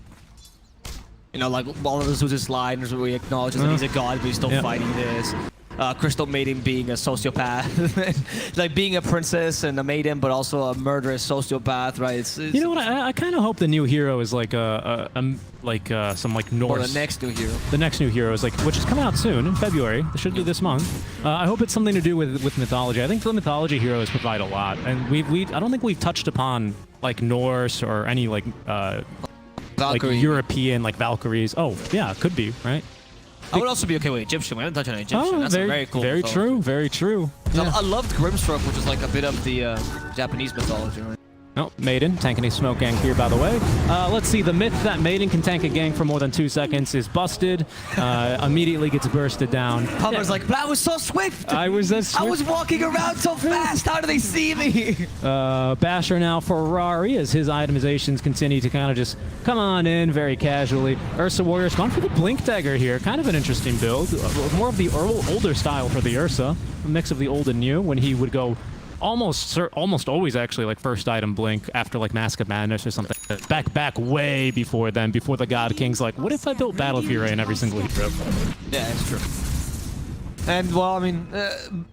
You know, like all of the Zeus lines where he acknowledges that he's a god, but he's still fighting this. Crystal Maiden being a sociopath, like being a princess and a maiden, but also a murderous sociopath, right? It's you know what? I kind of hope the new hero is like some like Norse. Or the next new hero. The next new hero is like, which is coming out soon in February. It should be this month. I hope it's something to do with mythology. I think the mythology heroes provide a lot, and I don't think we've touched upon like Norse or any like European like Valkyries. Oh yeah, could be right. I would also be okay with Egyptian. We haven't touched on Egyptian. That's very cool. Very true. Very true. Yeah. I loved Grimstroke, which is like a bit of the Japanese mythology, right? Oh, Maiden tanking a smoke gang here, by the way. Let's see. The myth that Maiden can tank a gang for more than 2 seconds is busted. Immediately gets bursted down. Pummer's like, but I was so swift. I was walking around so fast. How do they see me? Basher now for Ferrari as his itemizations continue to kind of just come on in very casually. Ursa Warrior's gone for the Blink Dagger here. Kind of an interesting build. More of the older style for the Ursa. A mix of the old and new when he would go almost always actually like first item blink after like Mask of Madness or something. Back way before then, before the God King's like, what if I built Battle Fury in every single hero? Yeah, it's true. And well, I mean,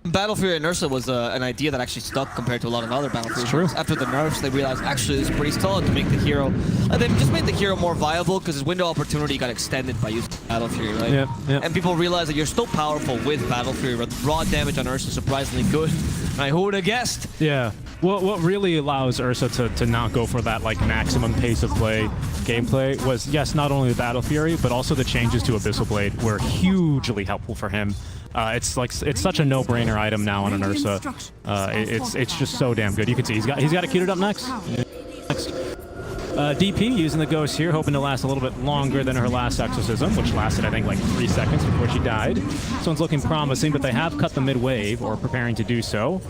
Battle Fury and Ursa was an idea that actually stuck compared to a lot of other Battle Fury. True. After the nerfs, they realized actually it's pretty solid to make the hero. They just made the hero more viable because his window of opportunity got extended by using Battle Fury, right? Yeah. And people realized that you're still powerful with Battle Fury. Raw damage on Ursa is surprisingly good. Right? Who would have guessed? Yeah. What really allows Ursa to not go for that like maximum pace of play gameplay was, yes, not only the Battle Fury, but also the changes to Abyssal Blade were hugely helpful for him. It's such a no-brainer item now on an Ursa. It's just so damn good. You can see he's got it queued up next. DP using the Ghost here, hoping to last a little bit longer than her last Exorcism, which lasted, I think, like 3 seconds before she died. This one's looking promising, but they have cut the mid-wave, or preparing to do so.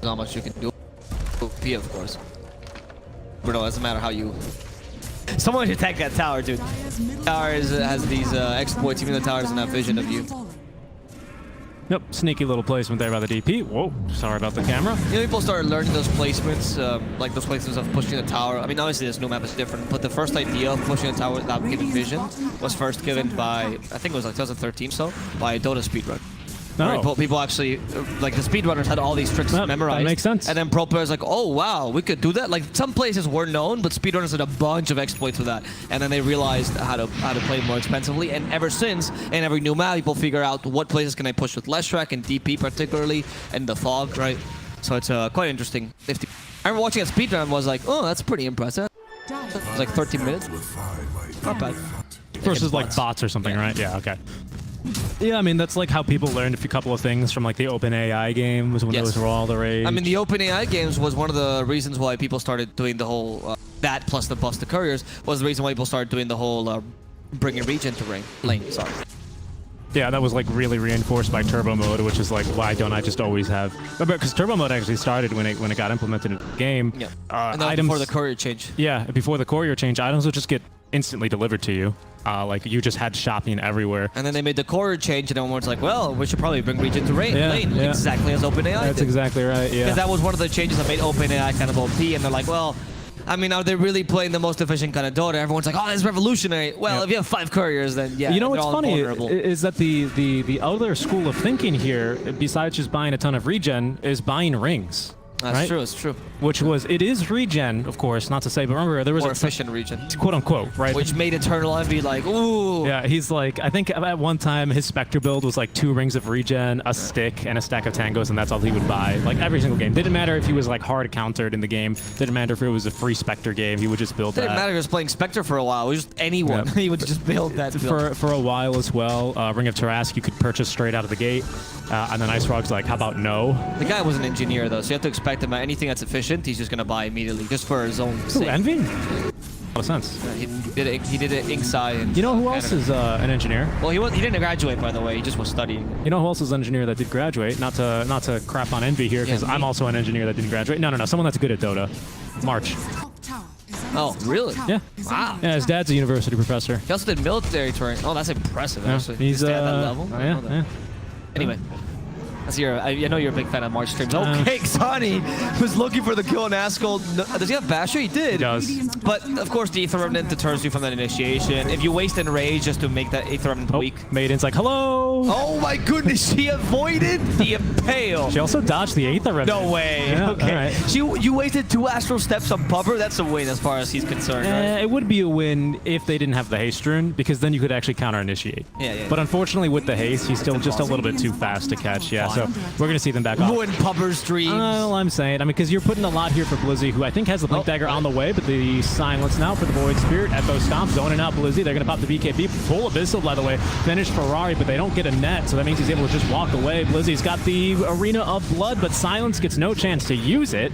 Not much you can do. OP, of course. But no, it doesn't matter how you... Someone should attack that tower, dude. Tower has these exploits, even though the tower doesn't have vision of you. Yep, sneaky little placement there by the DP. Whoa, sorry about the camera. You know, people started learning those placements, like those placements of pushing the tower. I mean, obviously this new map is different, but the first idea of pushing the tower without giving vision was first given by, I think it was like 2013 so, by Dota speedrun. Oh. Right? People actually, like the speedrunners had all these tricks memorized. That makes sense. And then pro players like, oh wow, we could do that. Like some places were known, but speedrunners had a bunch of exploits for that. And then they realized how to play more expensively. And ever since, in every new map, people figure out what places can I push with less track and DP particularly, and the fog, right? So it's quite interesting. I remember watching a speedrun and was like, oh, that's pretty impressive. It was like 13 minutes. Not bad. Versus like bots or something, right? Yeah, okay. Yeah, I mean, that's like how people learned a couple of things from like the OpenAI games when those were all the rage. I mean, the OpenAI games was one of the reasons why people started doing the whole, that plus the buff the couriers was the reason why people started doing the whole bringing regen to lane, sorry. Yeah, that was like really reinforced by turbo mode, which is like, why don't I just always have... Because turbo mode actually started when it got implemented in the game. Yeah, and that was before the courier change. Yeah, before the courier change, items would just get instantly delivered to you. Like you just had shopping everywhere. And then they made the courier change, and everyone's like, well, we should probably bring regen to lane, yeah. exactly as OpenAI That's did. exactly right, yeah. Because that was one of the changes that made OpenAI kind of OP, and they're like, well, I mean, are they really playing the most efficient kind of Dota? Everyone's like, oh, that's revolutionary. Well, if you have 5 couriers, then yeah, you know they're what's all funny vulnerable. is that the other school of thinking here, besides just buying a ton of regen, is buying rings. That's right? true, it's true. Which was, it is regen, of course, not to say, but remember, there was More a efficient region. quote unquote, right? Which made Eternal Envy like, ooh. Yeah, he's like, I think at one time his Spectre build was like 2 rings of regen, a stick, and a stack of tangos, and that's all he would buy. Like every single game. Didn't matter if he was like hard countered in the game. Didn't matter if it was a free Spectre game. He would just build that. Didn't matter if he was playing Spectre for a while. It was just anyone. Yep. He would just build that build. For a while as well. Ring of Tarrasque you could purchase straight out of the gate. And then Ice Frog's like, how about no? The guy was an engineer though, so you have to expect him at anything that's efficient, he's just gonna buy immediately, just for his own Ooh, sake. Envy? A lot of sense. He did it Ink Sai and You know who else is an engineer? Well, he didn't graduate, by the way. He just was studying. You know who else is an engineer that did graduate? Not to crap on Envy here, because I'm also an engineer that didn't graduate. No. Someone that's good at Dota. March. Top tower is Oh, really? Yeah. Wow. Yeah, his dad's a university professor. He also did military training. Oh, that's impressive, Yeah, actually. he's To stay at that level. I didn't know that. yeah. Anyway. I know you're a big fan of March streams. Okay, Xani was looking for the kill on Askel. Does he have Basher? He did. He does. But, of course, the Aether Remnant deters you from that initiation. If you waste Enrage just to make that Aether Remnant weak. Maiden's like, hello! Oh my goodness, she avoided the Impale. She also dodged the Aether Remnant. No way. Yeah, Okay. alright. You wasted 2 Astral Steps on Pupper. That's a win as far as he's concerned, right? It would be a win if they didn't have the haste rune, because then you could actually counter-initiate. Yeah. But unfortunately, with the haste, he's still just a little bit too fast to catch. Yeah, so we're going to see them back off. Ruin Pupper's dreams. Well, I'm saying, because you're putting a lot here for Blizzy, who I think has the Blink Dagger on the way, but the silence now for the Void Spirit. Echo Stomp, zoning out Blizzy. They're going to pop the BKB. Full Abyssal, by the way. Finished Ferrari, but they don't get a net, so that means he's able to just walk away. Blizzy's got the Arena of Blood, but Silence gets no chance to use it.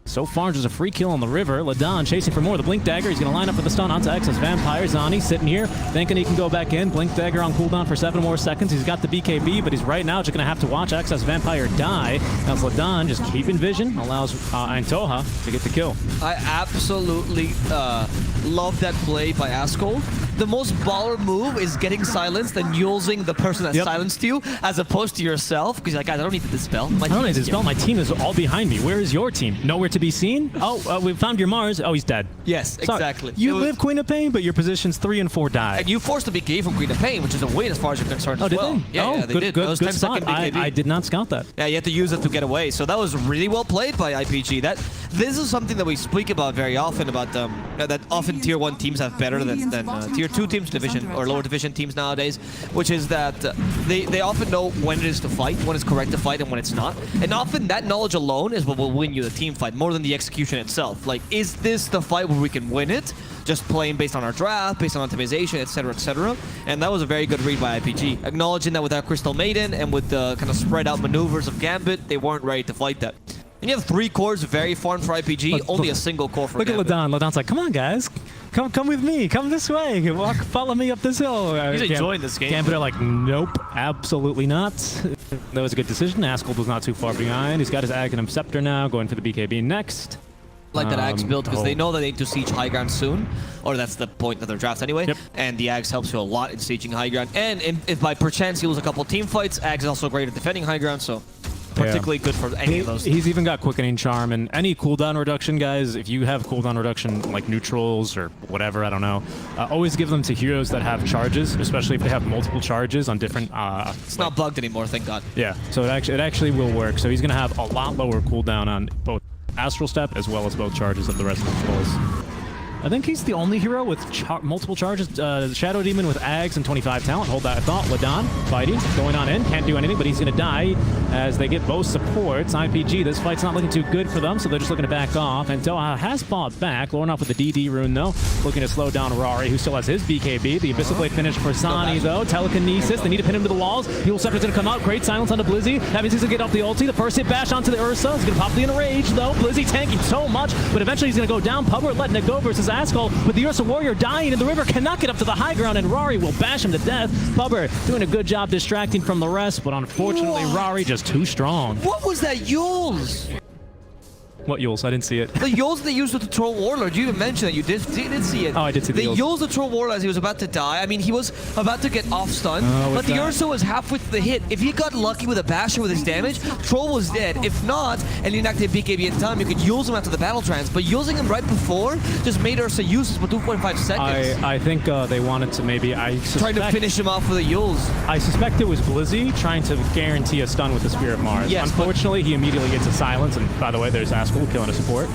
So far, just a free kill on the river. Ladon chasing for more. The Blink Dagger, he's going to line up for the stun onto Excess Vampire. Zani sitting here, thinking he can go back in. Blink Dagger on cooldown for 7 more seconds. He's got the BKB, but he's right now just going to have to watch Excess Vampire die. As Ladon just keeping vision, allows Aintoha to get the kill. I absolutely love that play by Askel. The most baller move is getting silenced and using the person that silenced you as opposed to yourself. Because you're like, guys, I don't need to dispel. I don't need to dispel. My team is all behind me. Where is your team? Nowhere to be seen? Oh, we found your Mars. Oh, he's dead. Yes, Sorry. exactly. You live Queen of Pain, but your positions 3 and 4 die. And you forced the BKB from Queen of Pain, which is a win as far as you're concerned as did well. they? Yeah, they good, did. Good, That was good 10 spot. second BKB. I did not scout that. Yeah, you had to use it to get away. So that was really well played by IPG. This is something that we speak about very often, about that often Tier 1 teams have better than Tier 2 teams, division or lower division teams nowadays, which is that they often know when it is to fight, when it's correct to fight, and when it's not. And often that knowledge alone is what will win you the team fight, more than the execution itself. Like, is this the fight where we can win it? Just playing based on our draft, based on optimization, etc., etc. And that was a very good read by IPG, acknowledging that without Crystal Maiden and with the kind of spread out maneuvers of Gambit, they weren't ready to fight that. And you have 3 cores very farmed for IPG, only a single core for Gambit. Look at Ladon. Ladon's like, come on, guys. Come with me. Come this way. Follow me up this hill. He's enjoying this game. Gambit are like, nope, absolutely not. That was a good decision. Askel was not too far behind. He's got his Aghanim Scepter now, going for the BKB next. Like that Axe build, because they know that they need to siege high ground soon, or that's the point of their draft anyway. Yep. And the Axe helps you a lot in sieging high ground. And if by perchance you lose a couple team fights, Axe is also great at defending high ground, so particularly good for any of those. He's even got Quickening Charm and any cooldown reduction, guys. If you have cooldown reduction like neutrals or whatever, I don't know, always give them to heroes that have charges, especially if they have multiple charges on different. It's not bugged anymore, thank God. Yeah, so it actually will work. So he's gonna have a lot lower cooldown on both Astral Step as well as both charges of the rest of the controls. I think he's the only hero with multiple charges. Shadow Demon with Ags and 25 talent. Hold that thought. Ladon fighting, going on in. Can't do anything, but he's going to die as they get both supports. IPG, this fight's not looking too good for them, so they're just looking to back off. And Doha has fought back. Lowering off with the DD rune, though. Looking to slow down Rari, who still has his BKB. The Abyssal Blade finish for Zani, though. Telekinesis. They need to pin him to the walls. Heal Scepter's going to come out. Great silence onto Blizzy. That means he's going to get off the ulti. The first hit bash onto the Ursa. He's going to pop the Enrage, though. Blizzy tanking so much, but eventually he's going to go down. Pubber letting it go versus Askel, but the Ursa Warrior dying in the river, cannot get up to the high ground, and Rari will bash him to death. Pubber doing a good job distracting from the rest, but unfortunately Rari just too strong. What was that Yules? What Yules? I didn't see it. The Yules they used to troll Warlord. You even mentioned that you did see it. Oh, I did see the Yules. They used to troll Warlord as he was about to die. I mean, he was about to get off stun, but the Ursa was halfway through the hit. If he got lucky with a basher with his damage, Troll was dead. If not, and you inactivate BKB in time, you could use him after the battle trance. But using him right before just made Ursa useless for 2.5 seconds. I think they wanted to maybe trying to finish him off with a Yules. I suspect it was Blizzy trying to guarantee a stun with the Spear of Mars. Yes, unfortunately, he immediately gets a silence, and by the way, there's Askell killing a support.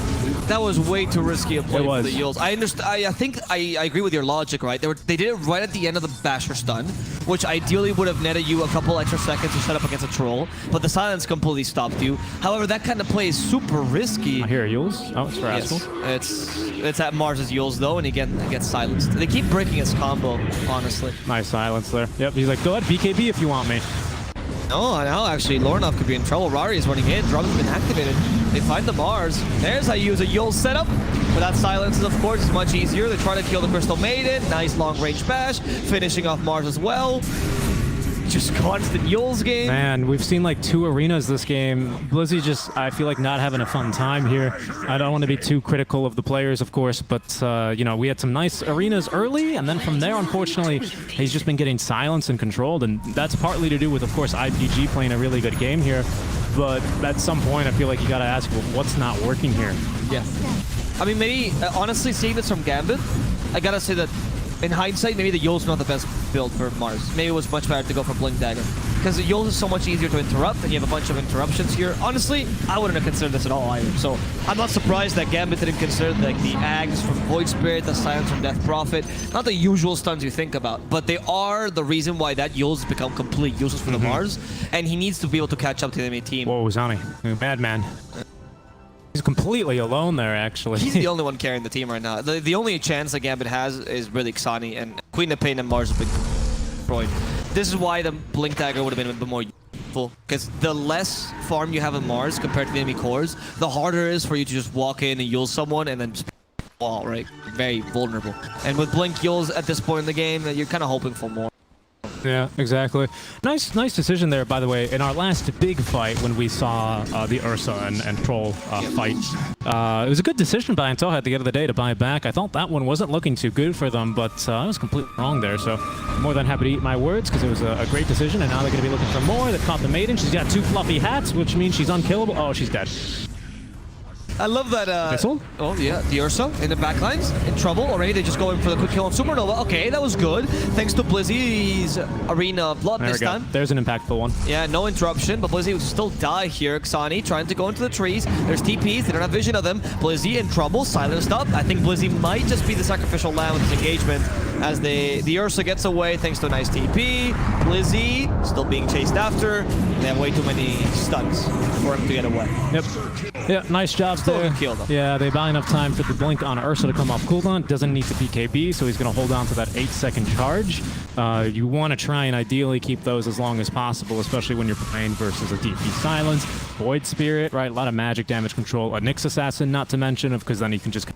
That was way too risky a play for the Yules. I understand. I think I agree with your logic, right? They did it right at the end of the basher stun, which ideally would have netted you a couple extra seconds to set up against a troll, but the silence completely stopped you. However, that kind of play is super risky. I hear Yules. Oh, it's for Askell. Yes. It's at Mars' Yules though, and again it gets silenced. They keep breaking his combo, honestly. Nice silence there. Yep, he's like, go ahead, BKB if you want me. No, now actually Lornov could be in trouble. Rari is running in. Drum's been activated. They find the Mars. There's how you use a Yule setup. But that silences, of course, is much easier. They try to kill the Crystal Maiden. Nice long-range bash. Finishing off Mars as well. Just constant Yules game. Man, we've seen like 2 arenas this game. Blizzy just, I feel like, not having a fun time here. I don't want to be too critical of the players, of course, but, you know, we had some nice arenas early, and then from there, unfortunately, he's just been getting silenced and controlled, and that's partly to do with, of course, IPG playing a really good game here. But at some point, I feel like you got to ask, well, what's not working here? Yeah. I mean, maybe, honestly, seeing this from Gambit, I got to say that in hindsight, maybe the Yule's not the best build for Mars. Maybe it was much better to go for Blink Dagger. Because the Yules is so much easier to interrupt, and you have a bunch of interruptions here. Honestly, I wouldn't have considered this at all either. So I'm not surprised that Gambit didn't consider like the Ags from Void Spirit, the Silence from Death Prophet. Not the usual stuns you think about, but they are the reason why that Yules has become completely useless for the Mars, and he needs to be able to catch up to the enemy team. Whoa, Zani. Madman. He's completely alone there, actually. He's the only one carrying the team right now. The only chance that Gambit has is really Xani, and Queen of Pain and Mars have been destroyed. This is why the Blink Dagger would have been a bit more useful, because the less farm you have in Mars compared to the enemy cores, the harder it is for you to just walk in and Yule someone and then just wall, right? Very vulnerable. And with Blink Yules at this point in the game, you're kind of hoping for more. Yeah, exactly. Nice decision there, by the way. In our last big fight, when we saw the Ursa and Troll fight, it was a good decision by Antoha at the end of the day to buy it back. I thought that one wasn't looking too good for them, but I was completely wrong there. So more than happy to eat my words, because it was a great decision, and now they're going to be looking for more. They've caught the Maiden. She's got 2 fluffy hats, which means she's unkillable. Oh, she's dead. I love that. Missile? Oh, yeah. The Ursa in the backlines. In trouble already. They just go in for the quick kill on Supernova. Okay, that was good. Thanks to Blizzy's Arena Blood this time. There's an impactful one. Yeah, no interruption, but Blizzy would still die here. Xani trying to go into the trees. There's TPs. They don't have vision of them. Blizzy in trouble. Silenced up. I think Blizzy might just be the sacrificial lamb with this engagement as the Ursa gets away thanks to a nice TP. Blizzy still being chased after. They have way too many stuns for him to get away. Yep. Yeah, nice job there. Kill them. Yeah, they buy enough time for the blink on Ursa to come off cooldown. Doesn't need to BKB, so he's going to hold on to that 8-second charge. You want to try and ideally keep those as long as possible, especially when you're playing versus a DP Silence, Void Spirit, right? A lot of magic damage control, a Nyx Assassin, not to mention, because then you can just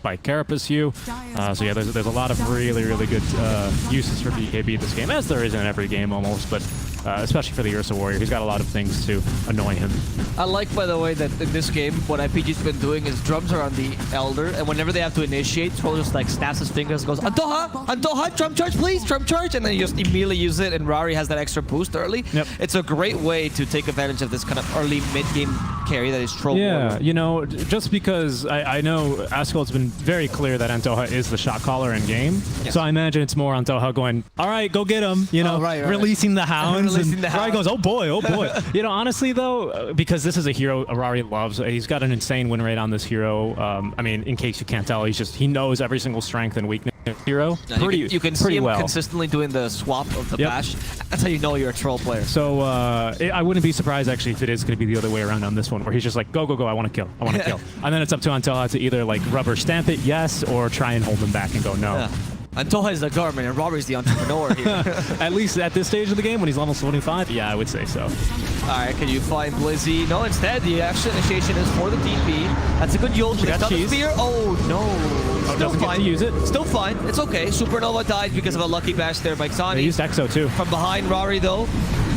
by Carapace you. So yeah, there's a lot of really good uses for BKB this game, as there is in every game almost, but especially for the Ursa Warrior. He's got a lot of things to annoy him. I like, by the way, that in this game, what IPG's been doing is drums are on the Elder, and whenever they have to initiate, Troll just like snaps his fingers and goes, Antoha! Antoha! Drum charge, please! Drum charge! And then you just immediately use it, and Rari has that extra boost early. Yep. It's a great way to take advantage of this kind of early mid-game carry that is Troll. Yeah, Warrior. you know, just because I know Askell's been very clear that Antoha is the shot caller in game, yes. So I imagine it's more Antoha going, all right, go get him, you know, releasing the hounds, and Rari goes, oh boy, oh boy. You know, honestly though, because this is a hero Rari loves, he's got an insane win rate on this hero. I mean, in case you can't tell, he knows every single strength and weakness hero. You can see him consistently doing the swap of the bash. That's how you know you're a Troll player. So I wouldn't be surprised actually if it is going to be the other way around on this one, where he's just like, go, I want to kill, I want to kill. And then it's up to Antoha to either like rubber stamp it, yes, or try and hold them back and go, no. Yeah. Antoha is the government and Rari's the entrepreneur here. At least at this stage of the game, when he's level 25, yeah, I would say so. Alright, can you find Blizzy? No, instead, the actual initiation is for the DP. That's a good Yule. She got the spear. Oh, no. Oh, doesn't get to use it. Still fine. It's okay. Supernova died because of a lucky bash there by Xani. They used Exo, too. From behind Rari, though.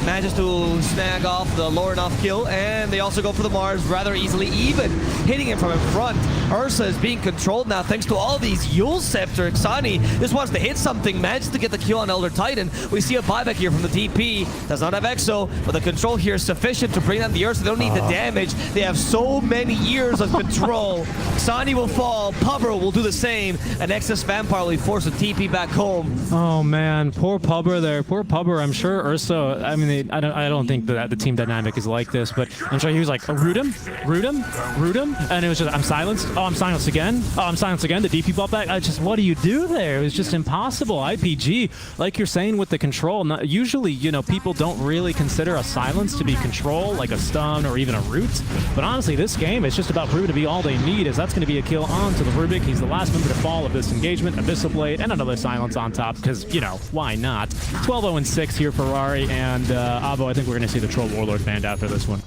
manages to snag off the lower enough kill, and they also go for the Mars rather easily, even hitting him from in front. Ursa is being controlled now thanks to all these Yule Scepter. Xani just wants to hit something, manages to get the kill on Elder Titan. We see a buyback here from the DP. Does not have Exo, but the control here is sufficient to bring down the Ursa. They don't need the damage. They have so many years of control. Xani will fall, Pubber will do the same, and Excess Vampire will be forced to TP back home. Oh man, poor Pubber there. Poor Pubber. I'm sure Ursa. I mean, I don't think that the team dynamic is like this, but I'm sure he was like, root him, and it was just, I'm silenced. Oh, I'm silenced again. Oh, I'm silenced again. The DP bought back. What do you do there? It was just impossible. IPG, like you're saying with the control, usually, you know, people don't really consider a silence to be control, like a stun or even a root. But honestly, this game, it's just about Brew to be all they need, as that's going to be a kill onto the Rubik. He's the last member to fall of this engagement. Abyssal Blade and another silence on top, because, you know, why not? 12-0-6 here for Rari, and Avo, I think we're going to see the Troll Warlord banned after this one.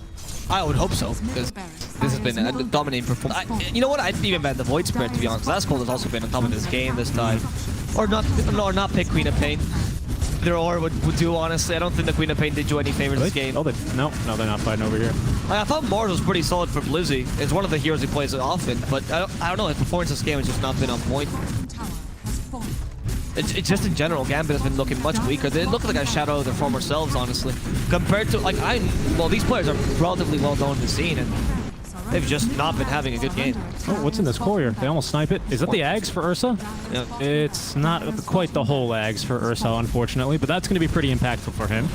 I would hope so, because this has been a dominating performance. You know what? I'd even bet the Void Spirit, to be honest. Last goal has also been on top of this game this time. Or not pick Queen of Pain. Either or would do, honestly. I don't think the Queen of Pain did you any favors this game. Oh, no, they're not fighting over here. I thought Mars was pretty solid for Blizzy. It's one of the heroes he plays often, but I don't know, his performance this game has just not been on point. It's just in general, Gambit has been looking much weaker. They look like a shadow of their former selves, honestly. Compared to, like, well, these players are relatively well known in the scene, and they've just not been having a good game. Oh, what's in this courier? They almost snipe it. Is that the Ags for Ursa? Yeah. It's not quite the whole Ags for Ursa, unfortunately, but that's going to be pretty impactful for him.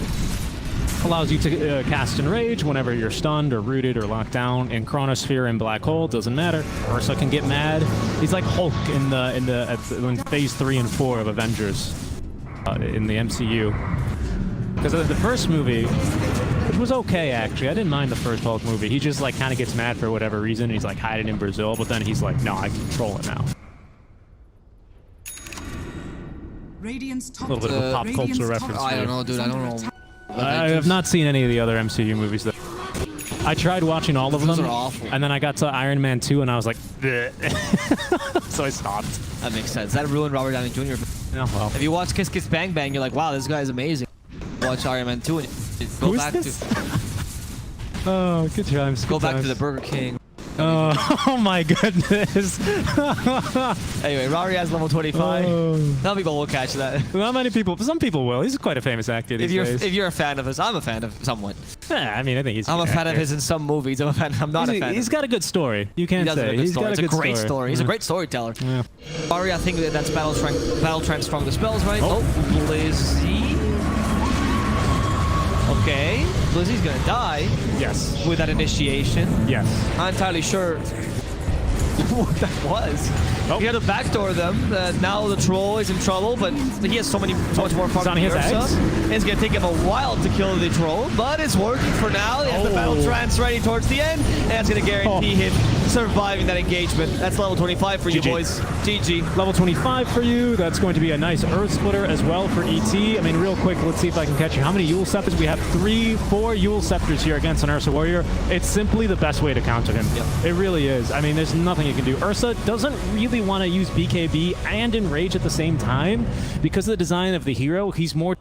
Allows you to cast Enrage whenever you're stunned or rooted or locked down. In Chronosphere and Black Hole, doesn't matter. Ursa can get mad. He's like Hulk in Phase 3 and 4 of Avengers in the MCU. Because the first movie, which was okay actually, I didn't mind the first Hulk movie. He just like kind of gets mad for whatever reason. He's like hiding in Brazil, but then he's like, no, I control it now. A little bit of a pop culture reference. I don't know, dude. I don't know. I have not seen any of the other MCU movies though. I tried watching all of them, Those are awful. And then I got to Iron Man 2 and I was like, so I stopped. That makes sense. That ruined Robert Downey Jr. Yeah, well. If you watch Kiss Kiss Bang Bang, you're like, wow, this guy's amazing. Watch Iron Man 2 and go Who's back this? to Oh, good times. go good back times. to the Burger King. Oh my goodness. Anyway, Rari has level 25. Oh. Some people will catch that. Not many people, some people will. He's quite a famous actor these days. If you're a fan of his, I'm a fan of somewhat. Yeah, I mean, I think he's. I'm a fan of actor. his in some movies. I'm not a fan. He's got a good story. You can't He does have say. a good He's story. got It's a a good great story. He's a great storyteller. Yeah. Rari, I think that's Battle Trend Strong the spells, right? Oh, Blizzy. Okay, Blizzy's gonna die. Yes. With that initiation. Yes. Not entirely sure what that was. Oh. He had to backdoor them. Now the troll is in trouble, but he has so much more farm Sonny than has Ursa. eggs? It's gonna take him a while to kill the troll, but it's working for now. He has the battle trance ready towards the end, and that's gonna guarantee him surviving that engagement. That's level 25 for you GG. boys. GG. Level 25 for you. That's going to be a nice Earth Splitter as well for ET. I mean, real quick, let's see if I can catch you. How many Yule Scepters? We have 4 Yule Scepters here against an Ursa Warrior. It's simply the best way to counter him. Yep. It really is. I mean, there's nothing you can do. Ursa doesn't really want to use BKB and Enrage at the same time. Because of the design of the hero, he's more...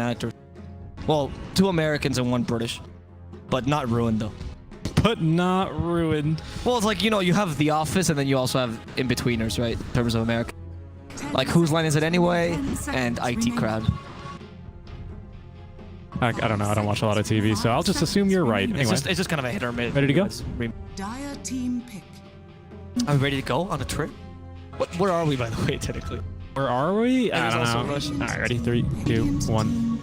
actors. Well, 2 Americans and 1 British, but not ruined though. But not ruined. Well, it's like, you know, you have The Office and then you also have in-betweeners, right? In terms of America. Like Whose Line Is It Anyway and IT Crowd. I don't know. I don't watch a lot of TV, so I'll just assume you're right. Anyway. It's just kind of a hit or miss. Ready to go? Dire team pick. Are we ready to go on a trip? Where are we, by the way, technically? Where are we? I don't know. Rush. All right, ready? 3, 2, 1.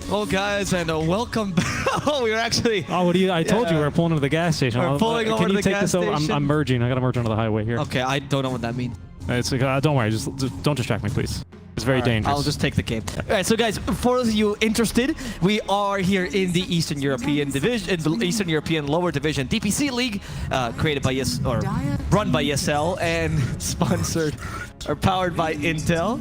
Well, guys, and welcome back. Oh, we were actually... Oh, what do you? I told you we were pulling into the gas station. We're pulling over to the gas station. I'm merging. I gotta merge onto the highway here. Okay, I don't know what that means. It's like, don't worry. Just don't distract me, please. It's very dangerous. I'll just take the game. All right, so guys, for those of you interested, we are here in the Eastern European division, in the Eastern European lower division DPC league, created by run by ESL and sponsored or powered by Intel.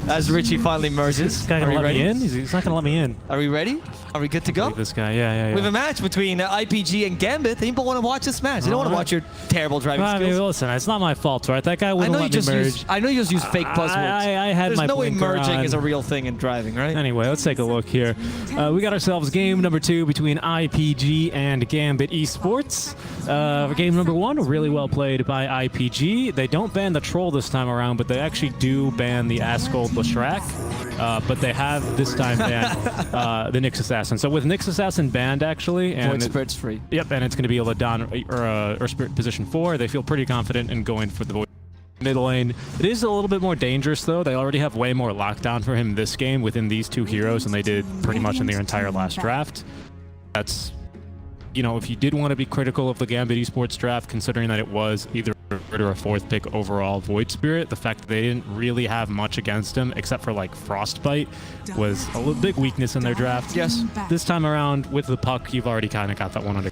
As Richie finally merges. This guy gonna let me in? He's not gonna let me in. Are we ready? Are we good to go? This guy, yeah. We have a match between IPG and Gambit. People want to watch this match. They don't want to watch your terrible driving skills. I mean, listen, it's not my fault, right? That guy wouldn't let me merge. I know you just use fake buzzwords. I had There's my no way blinker merging on. is a real thing in driving, right? Anyway, let's take a look here. We got ourselves game number 2 between IPG and Gambit Esports. Game number 1, really well played by IPG. They don't ban the Troll this time around, but they actually do ban the Ascol Lashrak. But they have this time banned the Nyx Assassin. So with Nyx Assassin banned, actually, and Void Spirit's free. Yep, and it's going to be a Ladon or Spirit position 4. They feel pretty confident in going for the Void mid lane. It is a little bit more dangerous, though. They already have way more lockdown for him this game within these 2 heroes than they did pretty much in their entire last draft. That's, you know, if you did want to be critical of the Gambit Esports draft, considering that it was either a 3rd or a 4th pick overall Void Spirit, the fact that they didn't really have much against him except for like Frostbite was a big weakness in their draft. Yes. This time around with the puck, you've already kind of got that one under.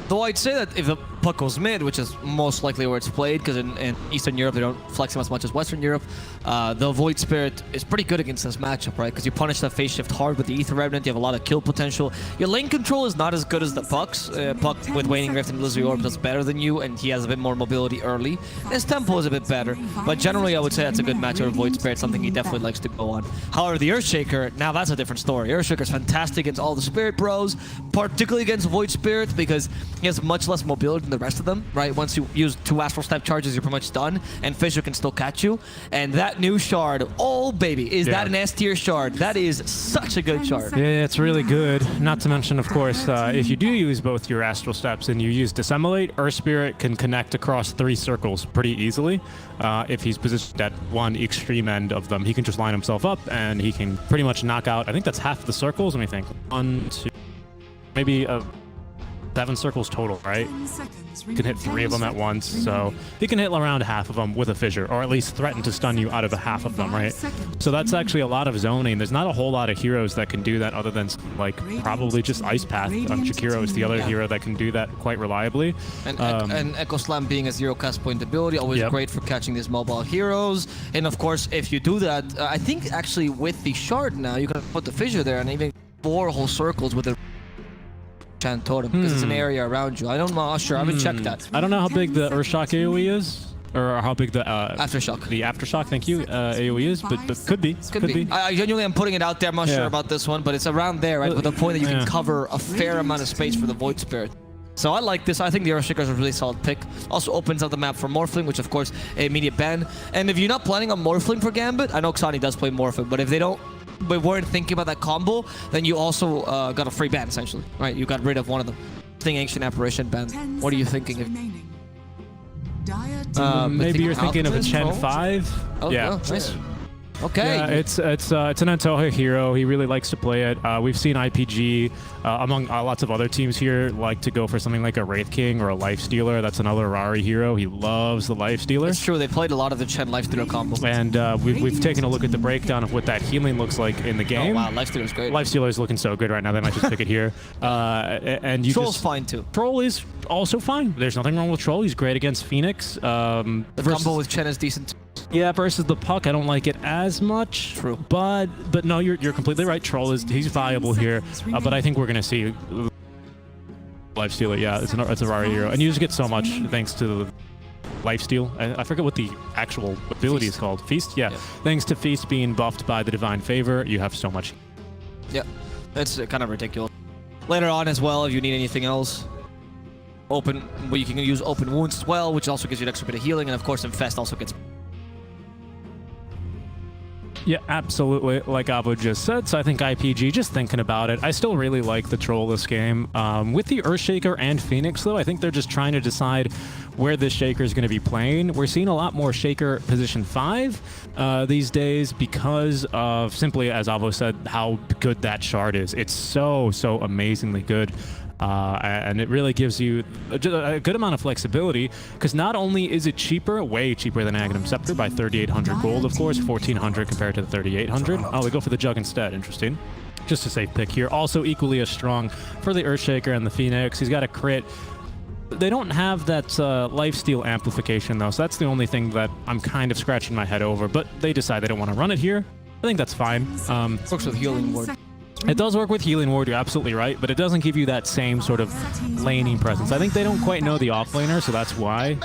Though I'd say that if the puck goes mid, which is most likely where it's played, because in Eastern Europe they don't flex him as much as Western Europe, the Void Spirit is pretty good against this matchup, right? Because you punish that phase shift hard with the Ether Remnant, you have a lot of kill potential. Your lane control is not as good as the Puck's. Puck with Waning Rift and Illusory Orb does better than you, and he has a bit more mobility early. His tempo is a bit better, but generally I would say that's a good matchup with Void Spirit, something he definitely likes to go on. However, the Earthshaker, now that's a different story. Earthshaker's fantastic against all the Spirit Bros, particularly against Void Spirit, because he has much less mobility than the rest of them, right? Once you use 2 Astral Step charges, you're pretty much done, and Fissure can still catch you. And that new shard, oh baby, is that an S tier shard? That is such a good shard. Yeah, it's really good. Not to mention, of course, if you do use both your Astral Steps and you use Dissemblate, Earth Spirit can connect across 3 circles pretty easily. If he's positioned at one extreme end of them, he can just line himself up and he can pretty much knock out, I think that's half the circles. Let me think. 1, 2, maybe 7 circles total, right? You can hit 3 of them at once, so you can hit around half of them with a fissure, or at least threaten to stun you out of a half of them, right? So that's actually a lot of zoning. There's not a whole lot of heroes that can do that other than, like, probably just Ice Path. Shakiro is the other hero that can do that quite reliably. And Echo Slam being a 0 cast point ability, always great for catching these mobile heroes. And of course, if you do that, I think actually with the shard now, you can put the fissure there and even 4 whole circles with a Chant Totem, because it's an area around you. I'm not sure. I haven't checked that. I don't know how big the Earthshock AoE is, or how big the Aftershock. The Aftershock, thank you, AoE is, but could be. Could be. I genuinely am putting it out there. I'm not sure about this one, but it's around there, right? With the point that you can cover a fair amount of space for the Void Spirit. So I like this. I think the Earthshaker is a really solid pick. Also opens up the map for Morphling, which of course, immediate ban. And if you're not planning on Morphling for Gambit, I know Xani does play Morphin, but if they weren't thinking about that combo, then you also got a free ban, essentially. Right, you got rid of one of them. Ancient Apparition ban. What are you thinking of? Maybe you're thinking of a Chen 5? Oh, yeah. Nice. Okay. Yeah, it's an Antoha hero. He really likes to play it. We've seen IPG, among lots of other teams here, like to go for something like a Wraith King or a Lifestealer. That's another Rari hero. He loves the Lifestealer. It's true. They played a lot of the Chen Lifestealer combo. And we've taken a look at the breakdown of what that healing looks like in the game. Oh, wow. Lifestealer's great. Lifestealer's looking so good right now. They might just pick it here. And you Troll's fine, too. Troll is also fine. There's nothing wrong with Troll. He's great against Phoenix. The combo with Chen is decent. Yeah, versus the Puck, I don't like it as much. True. But no, you're completely right. Troll he's viable here. But I think we're gonna see Lifestealer. Yeah, it's a Rari hero, and you just get so much thanks to the Lifesteal. I forget what the actual ability is called. Feast. Yeah. Thanks to Feast being buffed by the Divine Favor, you have so much. Yeah, that's kind of ridiculous. Later on as well, if you need anything else, well, you can use open wounds as well, which also gives you an extra bit of healing, and of course Infest also gets. Yeah, absolutely. Like Avo just said, so I think IPG, just thinking about it, I still really like the troll this game. With the Earthshaker and Phoenix, though, I think they're just trying to decide where this Shaker is going to be playing. We're seeing a lot more Shaker position 5 these days because of, simply as Avo said, how good that shard is. It's so amazingly good. And it really gives you a good amount of flexibility, because not only is it cheaper, way cheaper than Aghanim Scepter by 3,800 gold, of course, 1,400 compared to the 3,800. Oh, we go for the Jug instead. Interesting. Just a safe pick here. Also equally as strong for the Earthshaker and the Phoenix. He's got a crit. They don't have that lifesteal amplification, though, so that's the only thing that I'm kind of scratching my head over, but they decide they don't want to run it here. I think that's fine. Works with Healing Ward. It does work with Healing Ward, you're absolutely right, but it doesn't give you that same sort of laning presence. I think they don't quite know the offlaner, so that's why.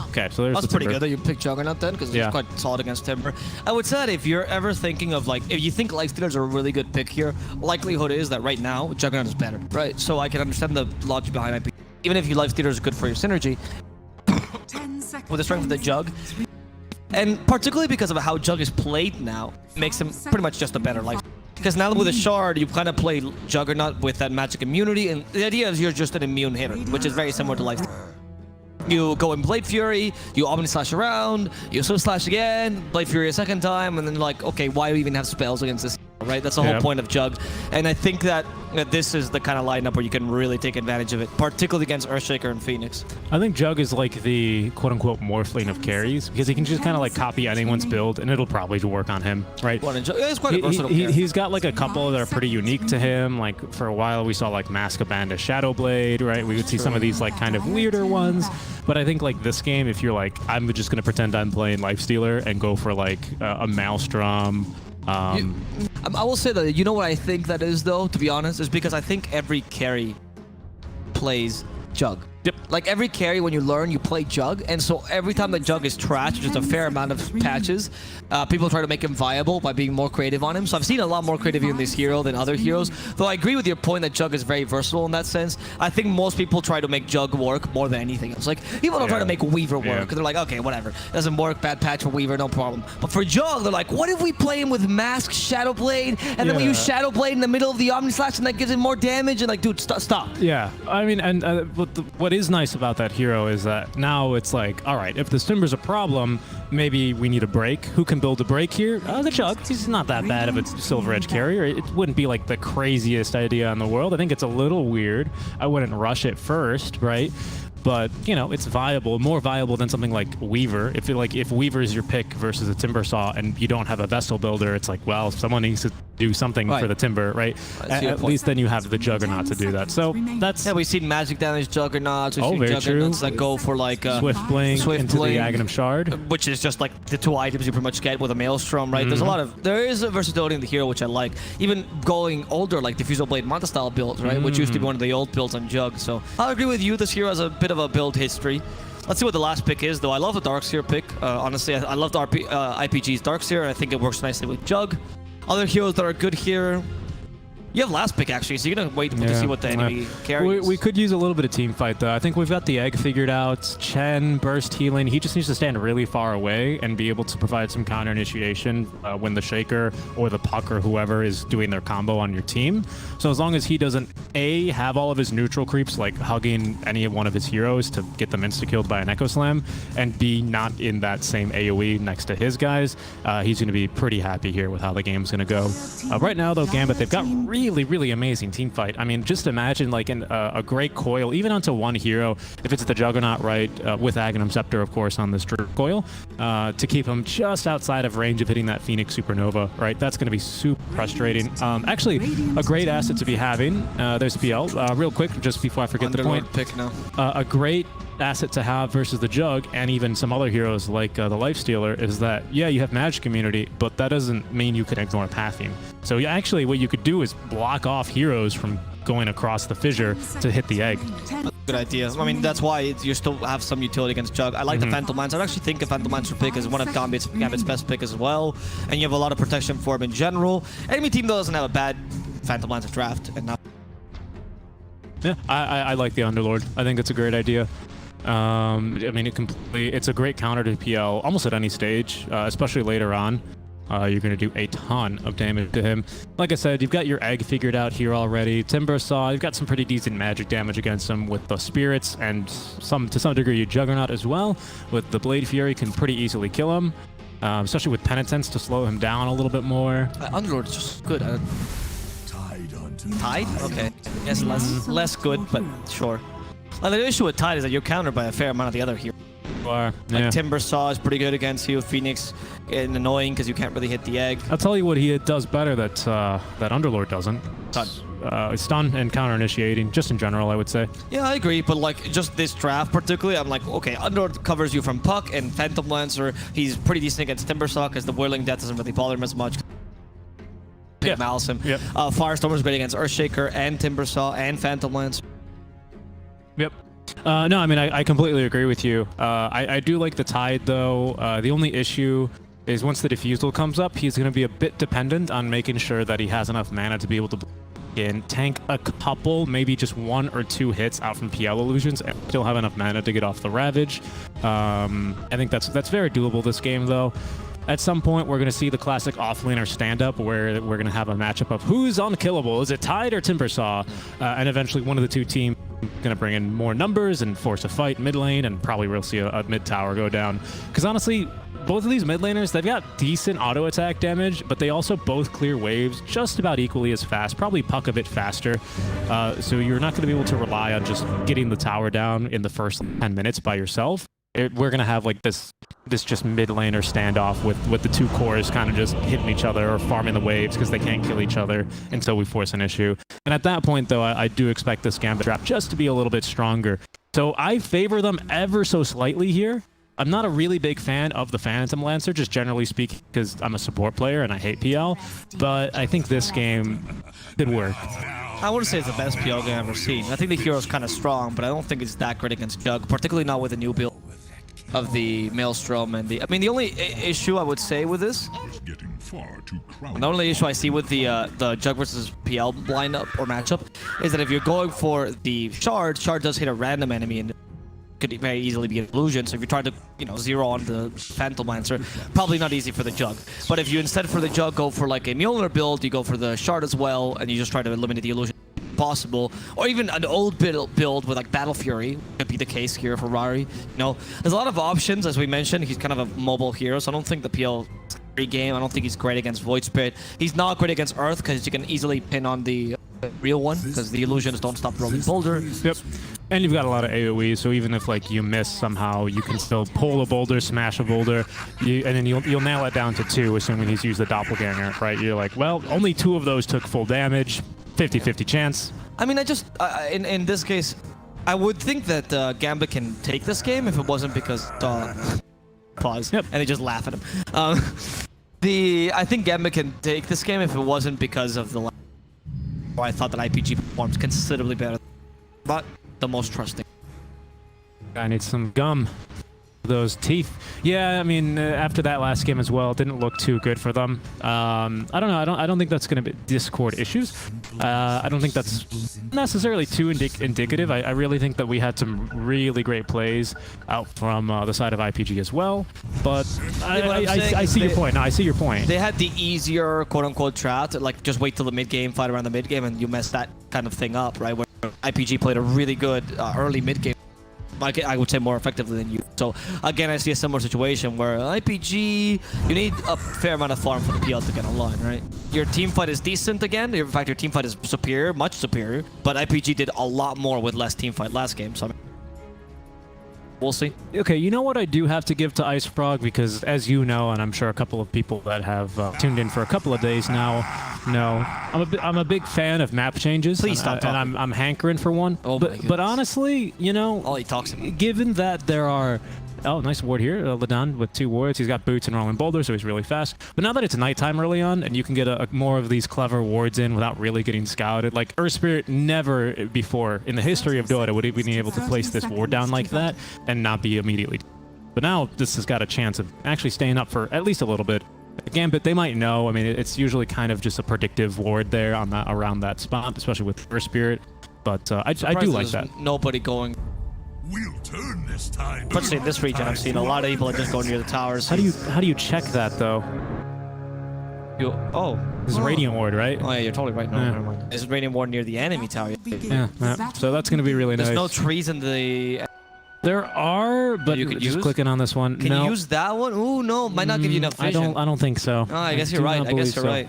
Okay, so there's That's the pretty Timber. good that you picked Juggernaut then, because it's quite solid against Timber. I would say that if you're ever thinking of, like, if you think Lifestealers are a really good pick here, likelihood is that right now, Juggernaut is better, right? So I can understand the logic behind IP. Even if you Lifestealers is good for your synergy, with the strength of the Jug, and particularly because of how Jug is played now, makes him pretty much just a better life. Because now with a shard, you kind of play Juggernaut with that magic immunity, and the idea is you're just an immune hitter, which is very similar to Life. You go in Blade Fury, you Omni Slash around, you Swift Slash again, Blade Fury a second time, and then like, okay, why do we even have spells against this? Right? That's the whole point of Jug. And I think that this is the kind of lineup where you can really take advantage of it, particularly against Earthshaker and Phoenix. I think Jug is like the quote-unquote morphling of carries, because he can just kind of like copy anyone's build, and it'll probably work on him, right? It's quite a versatile character. He's got like a couple that are pretty unique to him. Like for a while we saw like Maskabanda Shadowblade, right? We would see some of these like kind of weirder ones. But I think like this game, if you're like, I'm just going to pretend I'm playing Lifestealer and go for like a Maelstrom. I will say that, you know what I think that is, though, to be honest, is because I think every carry plays Jug. Yep. Like every carry, when you learn, you play Jug, and so every time the Jug is trashed, which is a fair amount of patches, people try to make him viable by being more creative on him. So I've seen a lot more creativity in this hero than other heroes. Though I agree with your point that Jug is very versatile in that sense. I think most people try to make Jug work more than anything else. Like people don't try to make Weaver work. They're like, okay, whatever, doesn't work, bad patch for Weaver, no problem. But for Jug, they're like, what if we play him with Mask, Shadowblade, and then we use Shadowblade in the middle of the Omni Slash, and that gives him more damage? And like, dude, stop. Yeah, I mean, and what is nice about that hero is that now it's like, all right, if the Timber's a problem, maybe we need a break. Who can build a break here? The Jug. He's not that bad of a Silver Edge carrier. It wouldn't be like the craziest idea in the world. I think it's a little weird. I wouldn't rush it first, right? But, you know, it's viable, more viable than something like Weaver. If Weaver is your pick versus a Timber Saw and you don't have a Vessel Builder, it's like, well, someone needs to do something for the Timber, right? At least then you have the Juggernaut to do that. So that's... Yeah, we've seen magic damage Juggernauts. We've seen Juggernauts that go for like... Swift Blink into the Aghanim Shard. Which is just like the 2 items you pretty much get with a Maelstrom, right? There's a lot of... There is a versatility in the hero, which I like. Even going older, like Diffusal Blade Manta style builds, right? Which used to be one of the old builds on Jug. So I'll agree with you. This hero has a bit of a build history. Let's see what the last pick is, though. I love the Darkseer pick. Honestly, I love the IPG's Darkseer, and I think it works nicely with Jug. Other heroes that are good here. You have last pick, actually, so you're going to wait to see what the enemy carries. We could use a little bit of team fight, though. I think we've got the egg figured out. Chen, burst healing. He just needs to stand really far away and be able to provide some counter initiation when the Shaker or the Puck or whoever is doing their combo on your team. So as long as he doesn't, A, have all of his neutral creeps, like hugging any one of his heroes to get them insta-killed by an Echo Slam, and B, not in that same AoE next to his guys, he's going to be pretty happy here with how the game's going to go. Right now, though, Gambit, they've got really amazing team fight. I mean, just imagine like a great coil, even onto one hero, if it's the Juggernaut, right, with Aghanim Scepter, of course, on this coil, to keep him just outside of range of hitting that Phoenix Supernova, right? That's going to be super frustrating. Actually, a great asset to be having. There's PL. Real quick, just before I forget the point. Pick now. A great asset to have versus the Jug and even some other heroes like the Lifestealer is that, yeah, you have magic immunity, but that doesn't mean you can ignore pathing. So actually what you could do is block off heroes from going across the fissure to hit the egg. Good idea. I mean, that's why you still have some utility against Jug. I like the Phantom Lance. I actually think a Phantom Lancer pick is one of Gambit's best pick as well. And you have a lot of protection for him in general. Enemy team, though, doesn't have a bad Phantom Lancer draft, and now. Yeah, I like the Underlord. I think it's a great idea. I mean, it's a great counter to PL almost at any stage, especially later on. You're going to do a ton of damage to him. Like I said, you've got your egg figured out here already. Timber Saw, you've got some pretty decent magic damage against him with the spirits, and to some degree your Juggernaut as well. With the Blade Fury, can pretty easily kill him, especially with Penitence to slow him down a little bit more. Underlord is just good. Tide? Okay. Yes, less good, but sure. The issue with Tide is that you're countered by a fair amount of the other heroes. Yeah. Like Timber Saw is pretty good against you. Phoenix, getting annoying because you can't really hit the egg. I'll tell you what he does better that Underlord doesn't. Stun and counter initiating, just in general, I would say. Yeah, I agree, but like just this draft particularly, I'm like, okay, Underlord covers you from Puck and Phantom Lancer. He's pretty decent against Timber Saw because the Whirling Death doesn't really bother him as much. Yeah. Mouse him. Yep. Firestorm is great against Earthshaker and Timber Saw and Phantom Lancer. Yep. No, I mean, I completely agree with you. I do like the Tide, though. The only issue is once the Diffusal comes up, he's going to be a bit dependent on making sure that he has enough mana to be able to tank a couple, maybe just 1 or 2 hits out from PL illusions and still have enough mana to get off the Ravage. I think that's very doable this game, though. At some point, we're going to see the classic offlaner stand-up where we're going to have a matchup of who's unkillable. Is it Tide or Timber Saw? And eventually one of the two teams going to bring in more numbers and force a fight mid lane, and probably we'll see a mid tower go down. Because honestly, both of these mid laners, they've got decent auto attack damage, but they also both clear waves just about equally as fast, probably Puck a bit faster. So you're not going to be able to rely on just getting the tower down in the first 10 minutes by yourself. We're going to have like this just mid laner standoff with the two cores kind of just hitting each other or farming the waves because they can't kill each other until we force an issue. And at that point, though, I do expect this Gambit draft just to be a little bit stronger. So I favor them ever so slightly here. I'm not a really big fan of the Phantom Lancer, just generally speaking, because I'm a support player and I hate PL. But I think this game could work. I wouldn't say it's the best PL game I've ever seen. I think the hero's kind of strong, but I don't think it's that great against Jug, particularly not with the new build of the Maelstrom and the... I mean, the only issue I would say with this... The only issue I see with the Jug versus PL lineup or matchup is that if you're going for the Shard does hit a random enemy and could very easily be an illusion. So if you're trying to, zero on the Phantom Lancer, probably not easy for the Jug. But if you instead for the Jug go for like a Mjolnir build, you go for the Shard as well, and you just try to eliminate the illusion possible, or even an old build with like Battle Fury could be the case here for Rari. There's a lot of options, as we mentioned. He's kind of a mobile hero, so I don't think the PL game. I don't think he's great against Void Spirit. He's not great against Earth because you can easily pin on the real one because the illusions don't stop rolling boulder. Yep. And you've got a lot of AoE, so even if like you miss somehow, you can still pull a boulder, smash a boulder, and then you'll nail it down to 2, assuming he's used the doppelganger, right? You're like, well, only 2 of those took full damage, 50-50 chance. I mean, in this case, I would think that Gambit can take this game if it wasn't because pause, yep. And they just laugh at him. I think Gambit can take this game if it wasn't because of the. Or I thought that IPG performs considerably better, but the most trusting. I need some gum. Those teeth. Yeah, I mean, after that last game as well, it didn't look too good for them. I don't know. I don't think that's going to be Discord issues. I don't think that's necessarily too indicative. I really think that we had some really great plays out from the side of IPG as well. But I see your point. No, I see your point. They had the easier quote-unquote draft, like just wait till the mid-game, fight around the mid-game, and you mess that kind of thing up, right? Where IPG played a really good early mid-game. I would say more effectively than you. So again, I see a similar situation where IPG, you need a fair amount of farm for the PL to get online, right? Your team fight is decent again. In fact, your team fight is superior, much superior. But IPG did a lot more with less team fight last game. So I mean, we'll see. Okay, you know what I do have to give to Ice Frog, because as you know, and I'm sure a couple of people that have tuned in for a couple of days now know, I'm a big fan of map changes. Please stop talking. And I'm hankering for one. Oh but honestly, all he talks about. Given that there are... Oh, nice ward here. Ladan with 2 wards. He's got boots and rolling boulders, so he's really fast. But now that it's nighttime early on, and you can get more of these clever wards in without really getting scouted, like Earth Spirit never before in the history of Dota would he be able to place this ward down like that and not be immediately. But now this has got a chance of actually staying up for at least a little bit. Gambit, they might know. I mean, it's usually kind of just a predictive ward there on that around that spot, especially with Earth Spirit. But I do like that. Nobody going. We'll turn this time. Especially in this region, I've seen a lot of people that just go near the towers. How do you check that though? This is Radiant Ward, right? Oh yeah, you're totally right. No, never mind. This is Radiant Ward near the enemy tower. Yeah. So that's gonna be really nice. There's no trees in the. There are, but you could just use? clicking on this one. Can you use that one? Ooh, no, might not give you enough vision. I don't think so. Oh, I guess you're right. I guess you're right.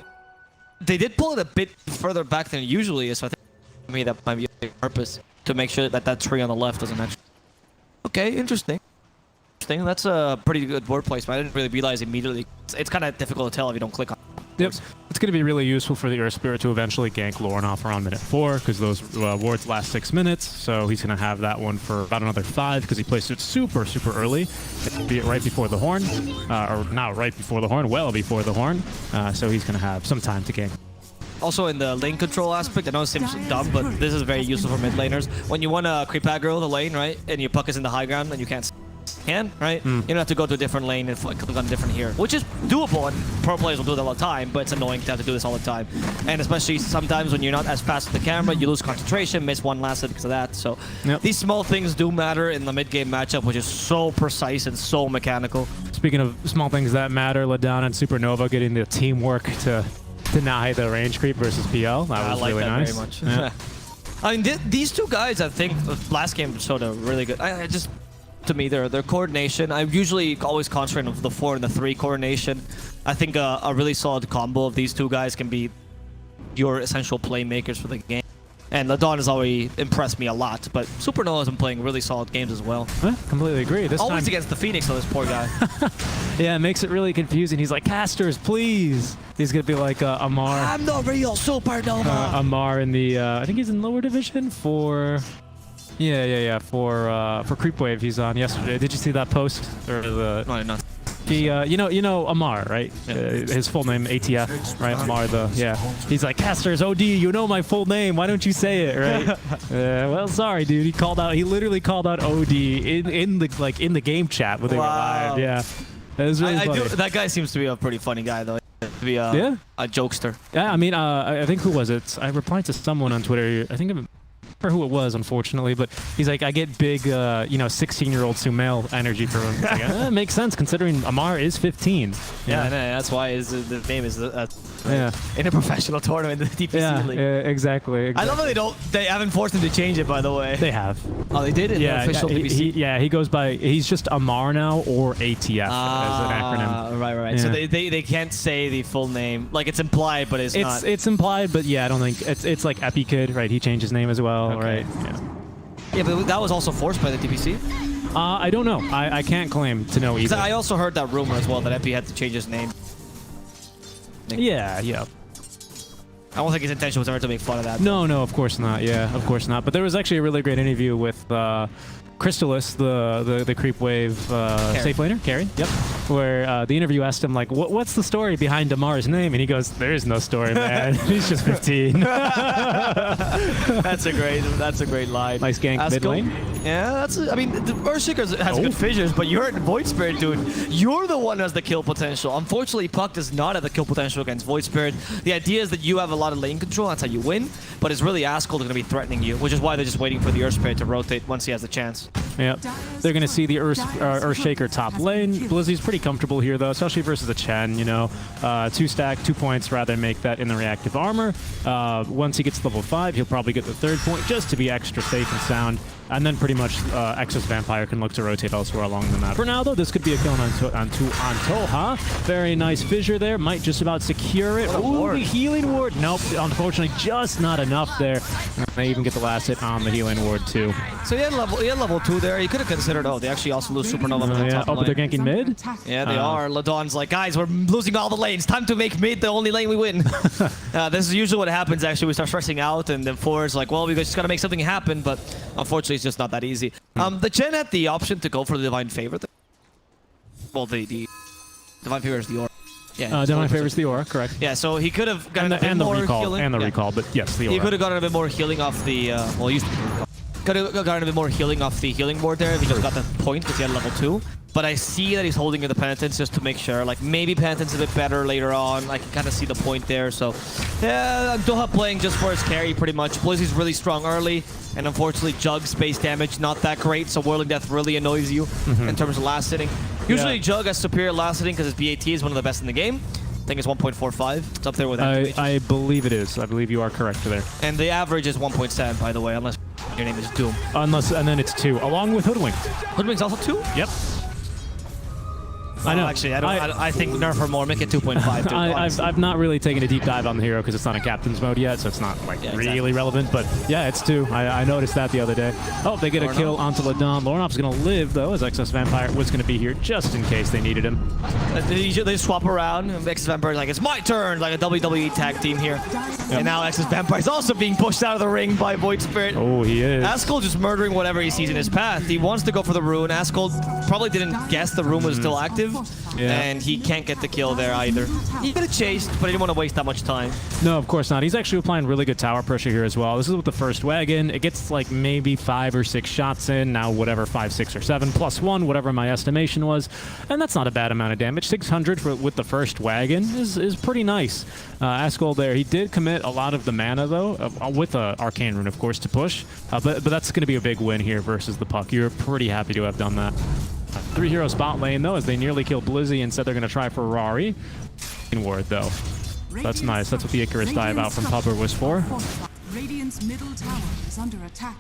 They did pull it a bit further back than it usually is, so I think for me that might be a purpose to make sure that that tree on the left doesn't actually. Okay, interesting. That's a pretty good word placement. I didn't really realize immediately. It's kind of difficult to tell if you don't click on it. Yep. It's going to be really useful for the Earth Spirit to eventually gank Lornoff around minute 4 because those wards last 6 minutes. So he's going to have that one for about another 5 because he placed it super early. Be it right before the horn, or not right before the horn, well before the horn. So he's going to have some time to gank. Also in the lane control aspect, I know it seems dumb, but this is very useful for mid laners. When you want to creep aggro the lane, right, and your puck is in the high ground and you can't right? You don't have to go to a different lane and click on a different here, which is doable, and pro players will do it all the time, but it's annoying to have to do this all the time. And especially sometimes when you're not as fast with the camera, you lose concentration, miss one last hit because of that. So these small things do matter in the mid-game matchup, which is so precise and so mechanical. Speaking of small things that matter, Ladon and Supernova getting the teamwork to deny the range creep versus PL. That was really nice. Very much. Yeah. I mean, these two guys, I think, last game showed a really good. I just, to me, their coordination. I usually always concentrate on the 4 and the 3 coordination. I think a really solid combo of these two guys can be your essential playmakers for the game. And Ladon has already impressed me a lot, but Supernova has been playing really solid games as well. Completely agree. This Always time against the Phoenix, though, this poor guy. Yeah, it makes it really confusing. He's like, casters, please. He's going to be like Amar. I'm the real Supernova. Amar in the, I think he's in lower division for... Yeah. For Creep Wave, he's on yesterday. Did you see that post? Or the? No, not. He, you know Amar, right? Yeah. His full name ATF, right? Amar, He's like, casters, OD, you know my full name. Why don't you say it, right? Well, sorry, dude. He literally called out OD in the game chat when they were live. Yeah, it was really funny. That guy seems to be a pretty funny guy, though. To be a jokester. Yeah, I mean, I think who was it? I replied to someone on Twitter. I think. For who it was, unfortunately, but he's like, I get big, 16-year-old Sumail energy from him. Like, it makes sense considering Amar is 15. Yeah, that's why the name is in a professional tournament, the DPC league. Yeah, exactly. I love that they haven't forced him to change it, by the way. They have. Oh, they did in the official DPC. He goes by, he's just Amar now, or ATF as an acronym. Right. Yeah. So they can't say the full name. Like, it's implied, but it's not. It's implied, but yeah, I don't think it's like Epikid, right? He changed his name as well. Okay. Right. Yeah, but that was also forced by the DPC? I don't know. I can't claim to know either. I also heard that rumor as well, that Epi had to change his name. Yeah. I don't think his intention was ever to make fun of that. No, of course not. Yeah, of course not. But there was actually a really great interview with Crystallis, the creep wave safe laner, Carrie. Yep. Where the interview asked him like, what's the story behind Damar's name? And he goes, there is no story, man. He's just 15. That's a great line. Nice gank mid lane. Yeah, I mean, the Earthshaker has good fissures, but you're Void Spirit, dude. You're the one who has the kill potential. Unfortunately, Puck does not have the kill potential against Void Spirit. The idea is that you have a lot of lane control, that's how you win, but it's really Askel going to be threatening you, which is why they're just waiting for the Earth Spirit to rotate once he has the chance. Yep. They're going to see the Earthshaker top lane. Blizzy's pretty comfortable here, though, especially versus a Chen, 2 stack, 2 points, rather make that in the reactive armor. Once he gets to level 5, he'll probably get the 3rd point just to be extra safe and sound. And then pretty much Exos Vampire can look to rotate elsewhere along the map. For now, though, this could be a kill on Toha. Very nice fissure there. Might just about secure it. Ooh, the healing ward. Nope, unfortunately, just not enough there. And they even get the last hit on the healing ward, too. So he had level 2 there. He could have considered, they actually also lose Supernova on the top lane. But they're ganking mid? Yeah, they are. Ladon's like, guys, we're losing all the lanes. Time to make mid the only lane we win. This is usually what happens, actually. We start stressing out, and then 4 is like, well, we just got to make something happen, but unfortunately, it's just not that easy. The Chen had the option to go for the Divine Favor. Well, the Divine Favor is the Aura. Yeah, Divine Favor's the Aura, correct. Yeah, so he could have gotten a bit more healing. And the recall, but yes, the Aura. He could have gotten a bit more healing off the, he used to be recall. Could have gotten a bit more healing off the healing board there if he just got the point because he had level 2. but I see that he's holding the Penitence just to make sure. Like, maybe Penitence is a bit better later on. I can kind of see the point there. So, yeah, Doha playing just for his carry, pretty much. Blizzy's really strong early, and unfortunately, Jug's base damage not that great, so Whirling Death really annoys you in terms of last hitting. Usually, Jug has superior last hitting because his BAT is one of the best in the game. I think it's 1.45. It's up there with I believe it is. I believe you are correct there. And the average is 1.7, by the way, unless your name is Doom. And then it's 2, along with Hoodwink. Hoodwink's also 2? Yep. I know. Actually, I think nerf her more. Make it 2.5. I've not really taken a deep dive on the hero because it's not in captain's mode yet, so it's not like really relevant. But yeah, it's 2. I noticed that the other day. Oh, they get a kill onto Ladon. Lorenov's going to live though, as Excess Vampire was going to be here just in case they needed him. They swap around. Excess Vampire is like, it's my turn, like a WWE tag team here. Yep. And now Excess Vampire is also being pushed out of the ring by Void Spirit. Oh, he is. Askel just murdering whatever he sees in his path. He wants to go for the rune. Askel probably didn't guess the rune was still active. And he can't get the kill there either. He could have chased, but he didn't want to waste that much time. No, of course not. He's actually applying really good tower pressure here as well. This is with the first wagon. It gets like maybe 5 or 6 shots in. Now whatever, 5, 6, or 7, +1, whatever my estimation was. And that's not a bad amount of damage. 600 with the first wagon is pretty nice. Askel there, he did commit a lot of the mana though, with Arcane Rune of course to push. But that's going to be a big win here versus the Puck. You're pretty happy to have done that. 3-hero spot lane though, as they nearly kill Blizzy. Instead they're going to try for Rari. In ward though. That's nice. That's what the Icarus dive out from Pupper was for. Radiant's middle tower is under attack.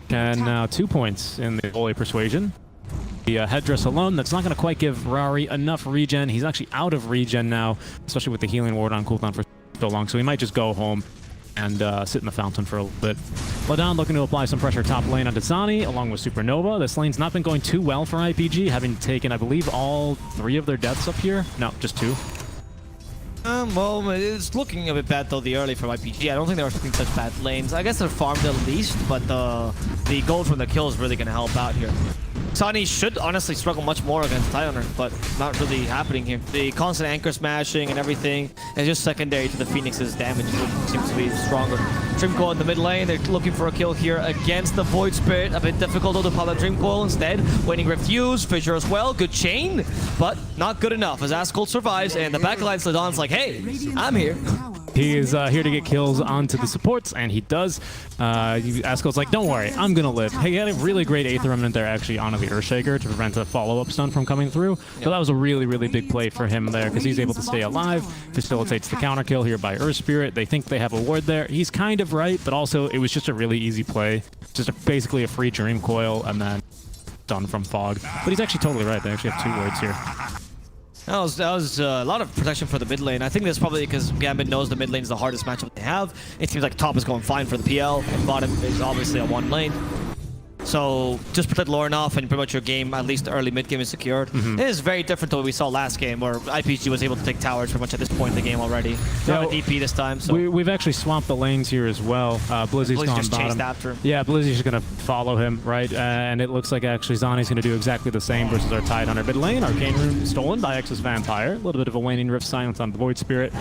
And now 2 points in the Holy Persuasion. The headdress alone, that's not going to quite give Rari enough regen. He's actually out of regen now, especially with the healing ward on cooldown for so long. So he might just go home and sit in the fountain for a little bit. Ladon looking to apply some pressure top lane onto Zani, along with Supernova. This lane's not been going too well for IPG, having taken, I believe, all 3 of their deaths up here. No, just 2. Well, it's looking a bit bad though, the early from IPG. I don't think they were picking such bad lanes. I guess they're farmed at least, but the gold from the kill is really going to help out here. Sunny should honestly struggle much more against Tidehunter, but not really happening here. The constant anchor smashing and everything is just secondary to the Phoenix's damage, which seems to be stronger. Dreamcoil in the mid lane, they're looking for a kill here against the Void Spirit. A bit difficult though to pop that Dreamcoil instead. Waiting Refuse, Fissure as well, good chain, but not good enough as Askel survives, and the backline Ladon's like, hey, I'm here. He is here to get kills onto the supports, and he does. Askel's like, don't worry, I'm going to live. He had a really great Aether Remnant there, actually, onto the Earthshaker to prevent a follow-up stun from coming through. So that was a really, really big play for him there, because he's able to stay alive, facilitates the counter kill here by Earth Spirit. They think they have a ward there. He's kind of right, but also it was just a really easy play. Just basically a free Dream Coil, and then done from Fog. But he's actually totally right. They actually have 2 wards here. That was a lot of protection for the mid lane. I think that's probably because Gambit knows the mid lane is the hardest matchup they have. It seems like top is going fine for the PL, and bottom is obviously a 1 lane. So just protect Lorenov and pretty much your game, at least the early mid game, is secured. It is very different to what we saw last game, where IPG was able to take towers pretty much at this point in the game already. Not a DP this time. So we've actually swamped the lanes here as well. Blizzy's gone just bottom. Chased after him. Yeah, Blizzy's going to follow him, right? And it looks like actually Zani's going to do exactly the same versus our Tidehunter mid lane. Arcane Rune stolen by Excess Vampire. A little bit of a waning Rift Silence on the Void Spirit,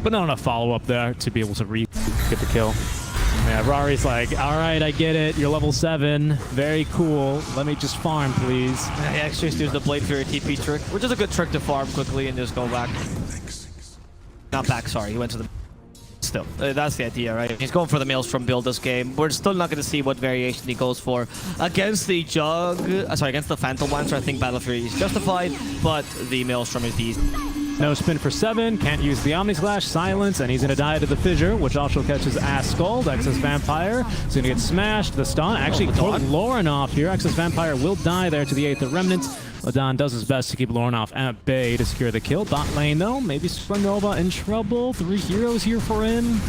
but not enough follow-up there to be able to get the kill. Yeah, Rari's like, all right, I get it. You're level 7. Very cool. Let me just farm, please. Yeah, he actually just used the Blade Fury TP trick, which is a good trick to farm quickly and just go back. Not back, sorry. He went to the... Still, that's the idea, right? He's going for the Maelstrom build this game. We're still not going to see what variation he goes for. Against the against the Phantom Lancer, I think Battle Fury is justified, but the Maelstrom is the easy. No spin for 7, can't use the Omni Slash, silence, and he's going to die to the Fissure, which also catches Askel. Excess Vampire is going to get smashed. The stun actually put Lorenov here. Excess Vampire will die there to the Aether Remnant. Ladon does his best to keep Lorenov at bay to secure the kill. Bot lane though, maybe Supernova in trouble. 3 heroes here for him.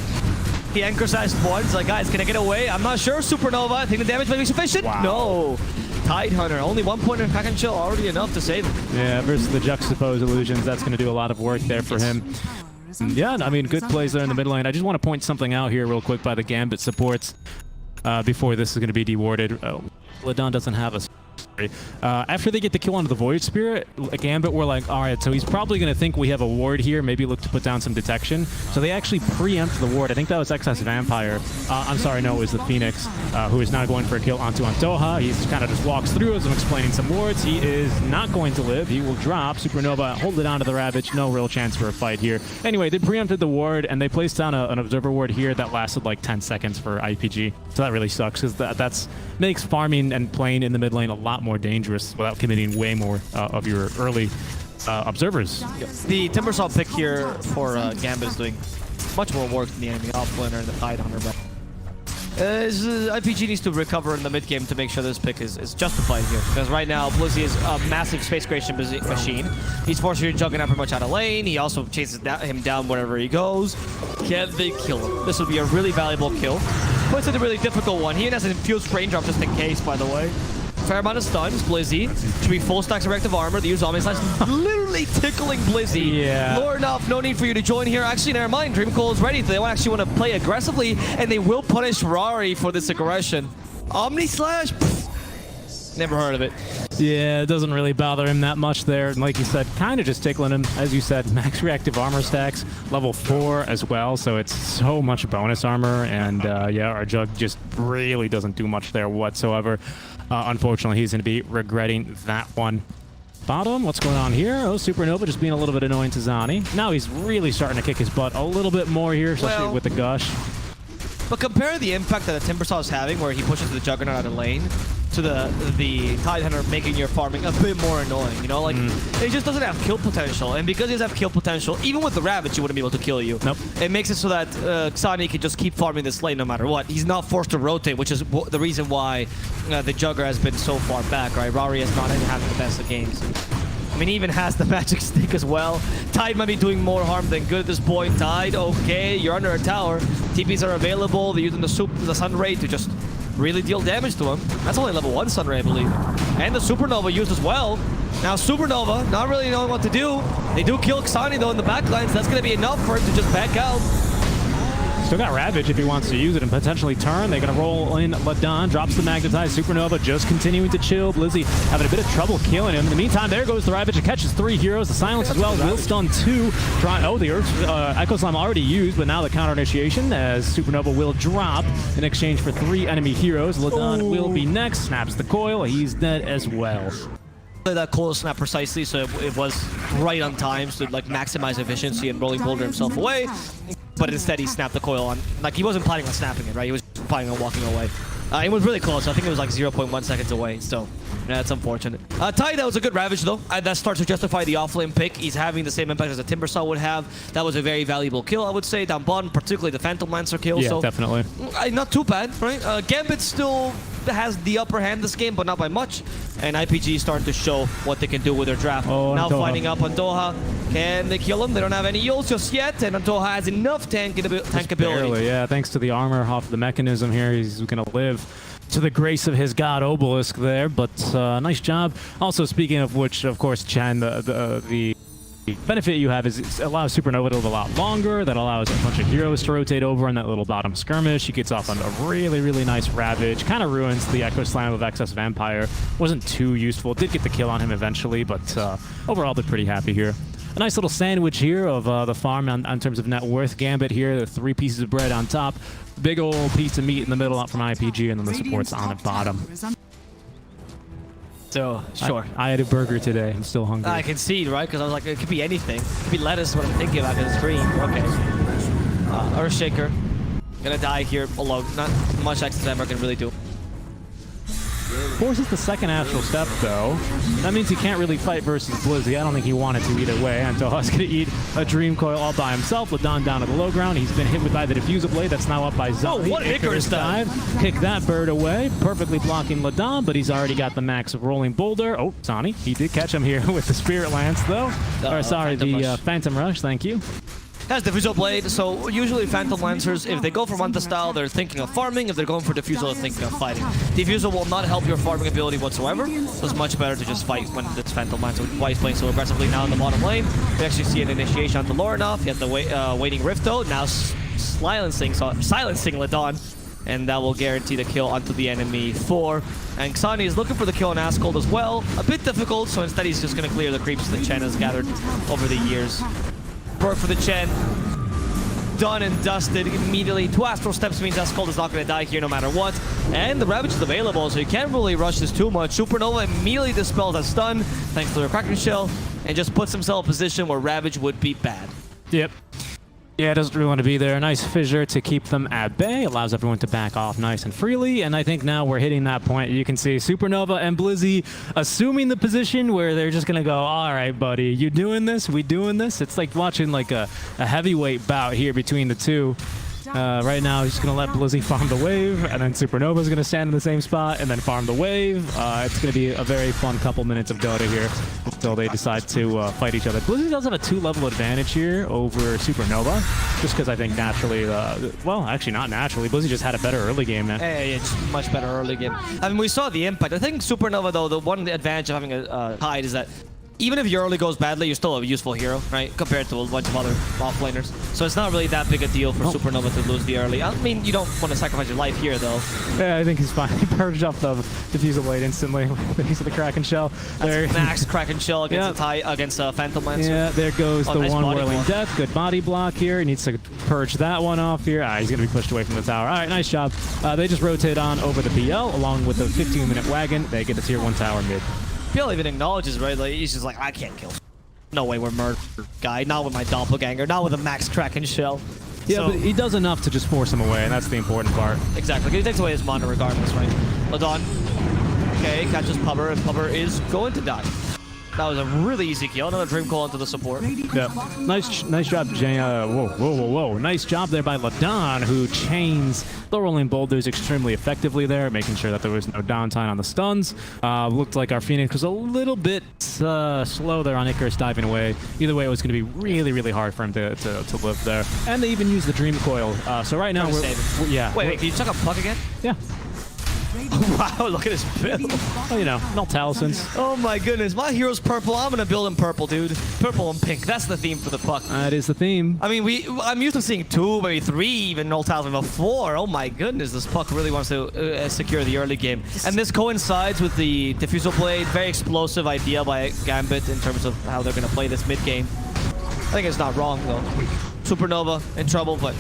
The anchor sized one's like, guys, can I get away? I'm not sure, Supernova. I think the damage might be sufficient. Wow. No. Tidehunter, only 1 point in Pack and Chill, already enough to save him. Yeah, versus the Juxtapose Illusions, that's going to do a lot of work there for him. Yeah, I mean, good plays there in the mid lane. I just want to point something out here real quick by the Gambit supports before this is going to be dewarded. Ladon doesn't have a After they get the kill onto the Void Spirit, Gambit were like, all right, so he's probably going to think we have a ward here, maybe look to put down some detection. So they actually preempt the ward. I think that was Excess Vampire. I'm sorry, no, it was the Phoenix, who is now going for a kill onto Antoha. He's kind of just walks through as I'm explaining some wards. He is not going to live. He will drop. Supernova hold it onto the Ravage. No real chance for a fight here. Anyway, they preempted the ward, and they placed down an Observer ward here that lasted like 10 seconds for IPG. So that really sucks, because that makes farming and playing in the mid lane a lot more dangerous without committing way more of your early observers. The Timbersaw pick here for Gambit is doing much more work than the enemy offlaner and the Tidehunter. But IPG needs to recover in the mid game to make sure this pick is justified here. Because right now, Blizzy is a massive space creation machine. He's forcing your Juggernaut pretty much out of lane. He also chases him down wherever he goes. Can they kill him? This would be a really valuable kill. Puts it a really difficult one. He has an infused raindrop just in case, by the way. Fair amount of stuns. Blizzy should be full stacks of reactive armor. The use Zombie Slash literally tickling Blizzy. Yeah. Lord enough, no need for you to join here. Actually, never mind. Dreamcoil is ready. They actually want to play aggressively, and they will punish Rari for this aggression. Omni Slash? Pfft. Never heard of it. Yeah, it doesn't really bother him that much there. And like you said, kind of just tickling him. As you said, max reactive armor stacks, level 4 as well. So it's so much bonus armor. And yeah, our Jug just really doesn't do much there whatsoever. Unfortunately, he's going to be regretting that one. Bottom, what's going on here? Oh, Supernova just being a little bit annoying to Zani. Now he's really starting to kick his butt a little bit more here, especially with the Gush. But compare the impact that a Timbersaw is having, where he pushes the Juggernaut out of lane, to the Tidehunter making your farming a bit more annoying, you know? Like, it just doesn't have kill potential, and because he doesn't have kill potential, even with the Ravage, he wouldn't be able to kill you. Nope. It makes it so that Xani can just keep farming this lane no matter what. He's not forced to rotate, which is the reason why the Jugger has been so far back, right? Rari is not having the best of games. I mean, he even has the magic stick as well. Tide might be doing more harm than good at this point. Tide, okay, you're under a tower. TPs are available. They're using the Sun Ray to just really deal damage to him. That's only level 1 Sun Ray, I believe. And the Supernova used as well. Now Supernova, not really knowing what to do. They do kill Xani though in the backlines. That's going to be enough for him to just back out. Still got Ravage if he wants to use it and potentially turn. They're going to roll in Ladon, drops the Magnetized. Supernova just continuing to chill. Blizzy having a bit of trouble killing him. In the meantime, there goes the Ravage. It catches 3 heroes. The Silence as well. Will stun 2. Oh, the Echo Slam already used, but now the counter initiation as Supernova will drop in exchange for 3 enemy heroes. Ladon will be next. Snaps the coil. He's dead as well. That coil snap precisely, so it was right on time to like maximize efficiency and rolling Boulder himself away. But instead he snapped the coil on, like he wasn't planning on snapping it, right? He was planning on walking away. It was really close. I think it was like 0.1 seconds away, so yeah, it's unfortunate. Tide, that was a good Ravage though. That starts to justify the offlane pick. He's having the same impact as a Timbersaw would have. That was a very valuable kill, I would say, down bottom, particularly the Phantom Lancer kill. Yeah, so, definitely. Not too bad, right? Gambit still has the upper hand this game, but not by much. And IPG is starting to show what they can do with their draft. Now Antoha. finding up Antoha. Can they kill him? They don't have any ults just yet, and Antoha has enough tankability. Barely, yeah, thanks to the armor off the mechanism here, he's going to live to the grace of his god Obelisk there, but nice job. Also, speaking of which, of course, Chen, the benefit you have is it allows Supernova to live a lot longer. That allows a bunch of heroes to rotate over in that little bottom skirmish. He gets off on a really, really nice Ravage. Kind of ruins the Echo Slam of Excess Vampire. Wasn't too useful. Did get the kill on him eventually, but overall, they're pretty happy here. A nice little sandwich here of the farm in terms of net worth. Gambit here, the 3 pieces of bread on top. Big old piece of meat in the middle out from IPG, and then the supports on the bottom. So, sure. I had a burger today. I'm still hungry. I can see, right? Because I was like, it could be anything. It could be lettuce, what I'm thinking about, because it's green. Okay. Earthshaker. Gonna die here alone. Not much Excess Vampire can really do. Forces the second astral step, though. That means he can't really fight versus Blizzy. I don't think he wanted to either way. Antoha's going to eat a Dream Coil all by himself. Ladon down to the low ground. He's been hit by the Diffuser Blade. That's now up by Zombie. Oh, what Icarus dive. Kick that bird away. Perfectly blocking Ladon, but he's already got the max of Rolling Boulder. Oh, Sonny. He did catch him here with the Spirit Lance, though. Or, sorry, the Phantom Rush. Thank you. Has Diffusal Blade, so usually Phantom Lancers, if they go for Manta style, they're thinking of farming. If they're going for Diffusal, they're thinking of fighting. Diffusal will not help your farming ability whatsoever, so it's much better to just fight when it's Phantom Lancer, which is why he's playing so aggressively now in the bottom lane. We actually see an initiation onto Lorinov. He has the waiting Rift though, now silencing Ladon. and that will guarantee the kill onto the enemy 4. And Xani is looking for the kill on Ascold as well. A bit difficult, so instead he's just going to clear the creeps that Chen has gathered over the years. Work for the Chen. Done and dusted immediately. 2 Astral Steps means Ascold is not going to die here no matter what. And the Ravage is available, so you can't really rush this too much. Supernova immediately dispels that stun, thanks to the Kraken Shell, and just puts himself in a position where Ravage would be bad. Yep. Yeah, doesn't really want to be there. Nice fissure to keep them at bay. Allows everyone to back off nice and freely. And I think now we're hitting that point. You can see Supernova and Blizzy assuming the position where they're just going to go, all right, buddy, you doing this? We doing this? It's like watching like a heavyweight bout here between the two. Right now, he's just going to let Blizzy farm the wave, and then Supernova's going to stand in the same spot and then farm the wave. It's going to be a very fun couple minutes of Dota here until they decide to fight each other. Blizzy does have a 2-level advantage here over Supernova, just because I think naturally, well, actually not naturally, Blizzy just had a better early game, man. Hey, it's much better early game. I mean, we saw the impact. I think Supernova, though, the one advantage of having a Tide is that even if your early goes badly, you're still a useful hero, right? Compared to a bunch of other offlaners. So it's not really that big a deal for Supernova to lose the early. I mean, you don't want to sacrifice your life here, though. Yeah, I think he's fine. He purged off the Diffusal Blade instantly with the use of the Kraken Shell. That's max Kraken Shell against against Phantom Lancer. Yeah, there goes the nice one body Whirling block. Death. Good body block here. He needs to purge that one off here. He's going to be pushed away from the tower. All right, nice job. They just rotate on over the PL along with the 15-minute wagon. They get the tier 1 tower mid. PL even acknowledges, right? Like, he's just like, I can't kill. No way we're murder guy. Not with my doppelganger. Not with a max Kraken Shell. Yeah, So, but he does enough to just force him away, and that's the important part. exactly. He takes away his mana regardless, right? Ladon. Okay, catches Pubber, and Pubber is going to die. That was a really easy kill. Another Dream Call into the support. Yeah, nice job, Jay. Whoa. Nice job there by Ladon, who chains the rolling boulders extremely effectively there, making sure that there was no downtime on the stuns. Looked like our Phoenix was a little bit slow there on Icarus diving away. Either way, it was going to be really, really hard for him to live there. And they even used the Dream Coil. So right now, Wait, can you chuck a puck again? Yeah. Wow, look at his build. Well, you know, no Talisons. Oh my goodness, my hero's purple. I'm gonna build him purple, dude. Purple and pink. That's the theme for the puck. That is the theme. I mean, I'm used to seeing 2, maybe 3, even no Talisman, but 4. Oh my goodness, this puck really wants to secure the early game. And this coincides with the Diffusal Blade. Very explosive idea by Gambit in terms of how they're gonna play this mid game. I think it's not wrong though. Supernova in trouble, but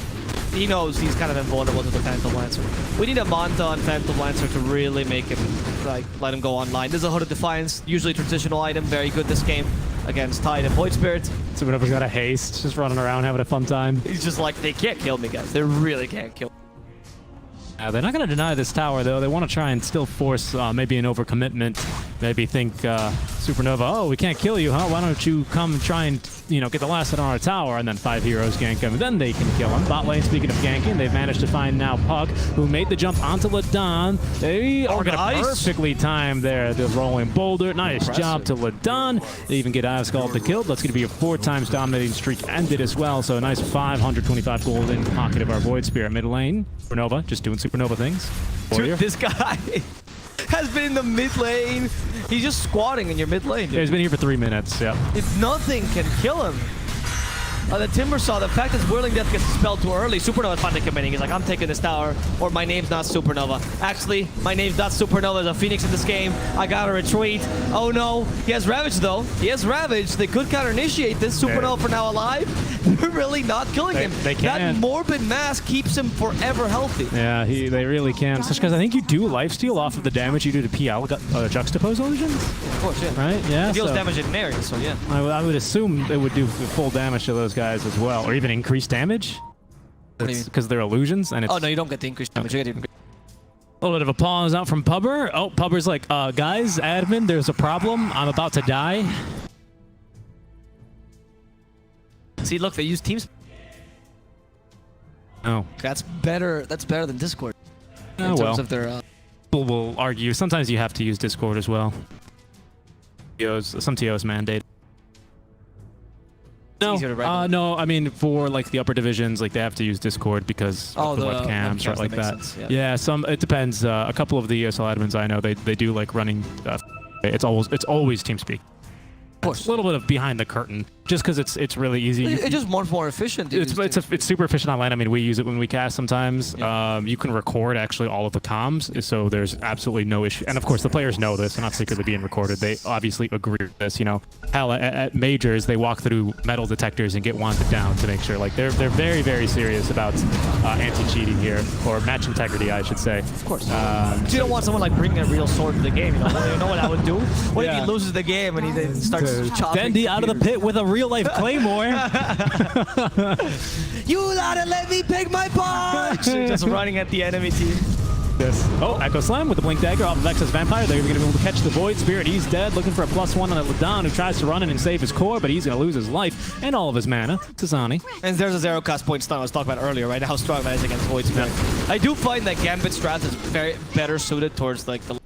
he knows he's kind of invulnerable to the Phantom Lancer. We need a Manta on Phantom Lancer to really make him, like, let him go online. This is a Hood of Defiance, usually transitional item, very good this game against Tide and Void Spirit. Supernova's got a haste, just running around having a fun time. He's just like, they can't kill me, guys. They really can't kill me. They're not going to deny this tower, though. They want to try and still force maybe an overcommitment. Maybe think Supernova, oh, we can't kill you, huh? Why don't you come try and, you know, get the last hit on our tower, and then 5 heroes gank him. Then they can kill him. Bot lane, speaking of ganking, they've managed to find now Puck, who made the jump onto Ladon. They are going to perfectly time there the rolling boulder. Nice job to Ladon. They even get Ascold the kill. That's going to be a 4 times dominating streak ended as well. So a nice 525 gold in pocket of our Void Spirit mid lane. Supernova, just doing Supernova things. Dude, this guy has been in the mid lane. He's just squatting in your mid lane, dude. Yeah, he's been here for 3 minutes, yeah. If nothing can kill him. The Timber saw the fact that Whirling Death gets dispelled too early. Supernova finally committing. He's like, I'm taking this tower, or my name's not Supernova. Actually, my name's not Supernova. There's a Phoenix in this game. I gotta retreat. Oh no. He has Ravage though. He has Ravage. They could counter-initiate this. Supernova for now alive. They're really not killing him. They can. That Morbid Mask keeps him forever healthy. Yeah, they really can. Especially because I think you do lifesteal off of the damage you do to PL juxtapose illusions. Of course, yeah. Right? Yeah. It deals damage in area, so yeah. I would assume it would do full damage to those guys as well, or even increased damage. What do you mean? Because they're illusions, and it's... Oh no, you don't get the increased damage. You get A little bit of a pause out from Pubber. Oh, Pubber's like, guys, admin, there's a problem. I'm about to die. See, look, they use Teams. Oh. That's better. That's better than Discord. Oh, in terms well. of their. People will argue. Sometimes you have to use Discord as well. Some TOs mandate. No, no. I mean, for like the upper divisions, like they have to use Discord because of the webcams, right, like that. Sense, yeah. It depends. A couple of the ESL admins I know, they do like running. It's always TeamSpeak. Of course. A little bit of behind the curtain just because it's really easy. It's just much more efficient. It's super efficient online. I mean, we use it when we cast sometimes. Yeah. You can record actually all of the comms, so there's absolutely no issue. And of course, the players know this. They're not secretly being recorded. They obviously agree with this. You know, hell, at majors, they walk through metal detectors and get wanted down to make sure. Like they're very, very serious about anti-cheating here, or match integrity, I should say. Of course. You don't want someone like bringing a real sword to the game. You know what I would do? What if he loses the game and he then starts chopping? Dendi out of the pit with a real-life Claymore. You gotta let me pick my punch! Just running at the enemy team. Yes. Oh, Echo Slam with the Blink Dagger off of X's Vampire. They're going to be able to catch the Void Spirit. He's dead, looking for a +1 on Ladon, who tries to run in and save his core, but he's going to lose his life and all of his mana to Zani. And there's a zero cast point stun I was talking about earlier, right? How strong that is against Void Spirit. Yeah. I do find that Gambit strat is very better suited towards like the...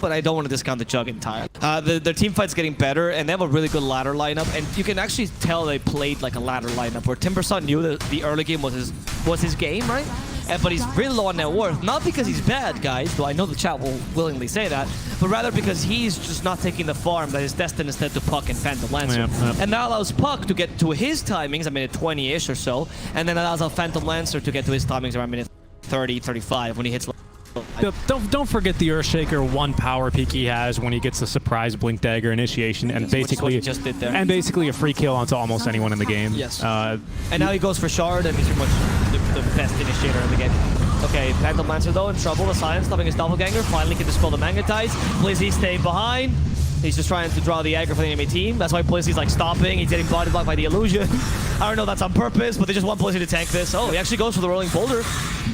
But I don't want to discount the Jug entirely. Their team fight's getting better, and they have a really good ladder lineup, and you can actually tell they played like a ladder lineup, where Timbersaw knew that the early game was his game, right? But he's really low on net worth, not because he's bad, guys, though I know the chat will willingly say that, but rather because he's just not taking the farm that is destined instead to Puck and Phantom Lancer. And that allows Puck to get to his timings, a minute 20-ish or so, and then allows Phantom Lancer to get to his timings around minute 30, 35 when he hits... Don't forget the Earthshaker one power peak he has when he gets the surprise Blink Dagger initiation and basically a free kill onto almost anyone in the game. Yes. And now he goes for Shard and he's pretty much the best initiator in the game. Okay, Phantom Lancer though in trouble. The Silence stopping his Doppelganger. Finally can dispel the Magnetize. Blizzy staying behind. He's just trying to draw the aggro for the enemy team. That's why Blizzy's like stopping. He's getting body blocked by the illusion. I don't know if that's on purpose, but they just want Blizzy to tank this. Oh, he actually goes for the rolling boulder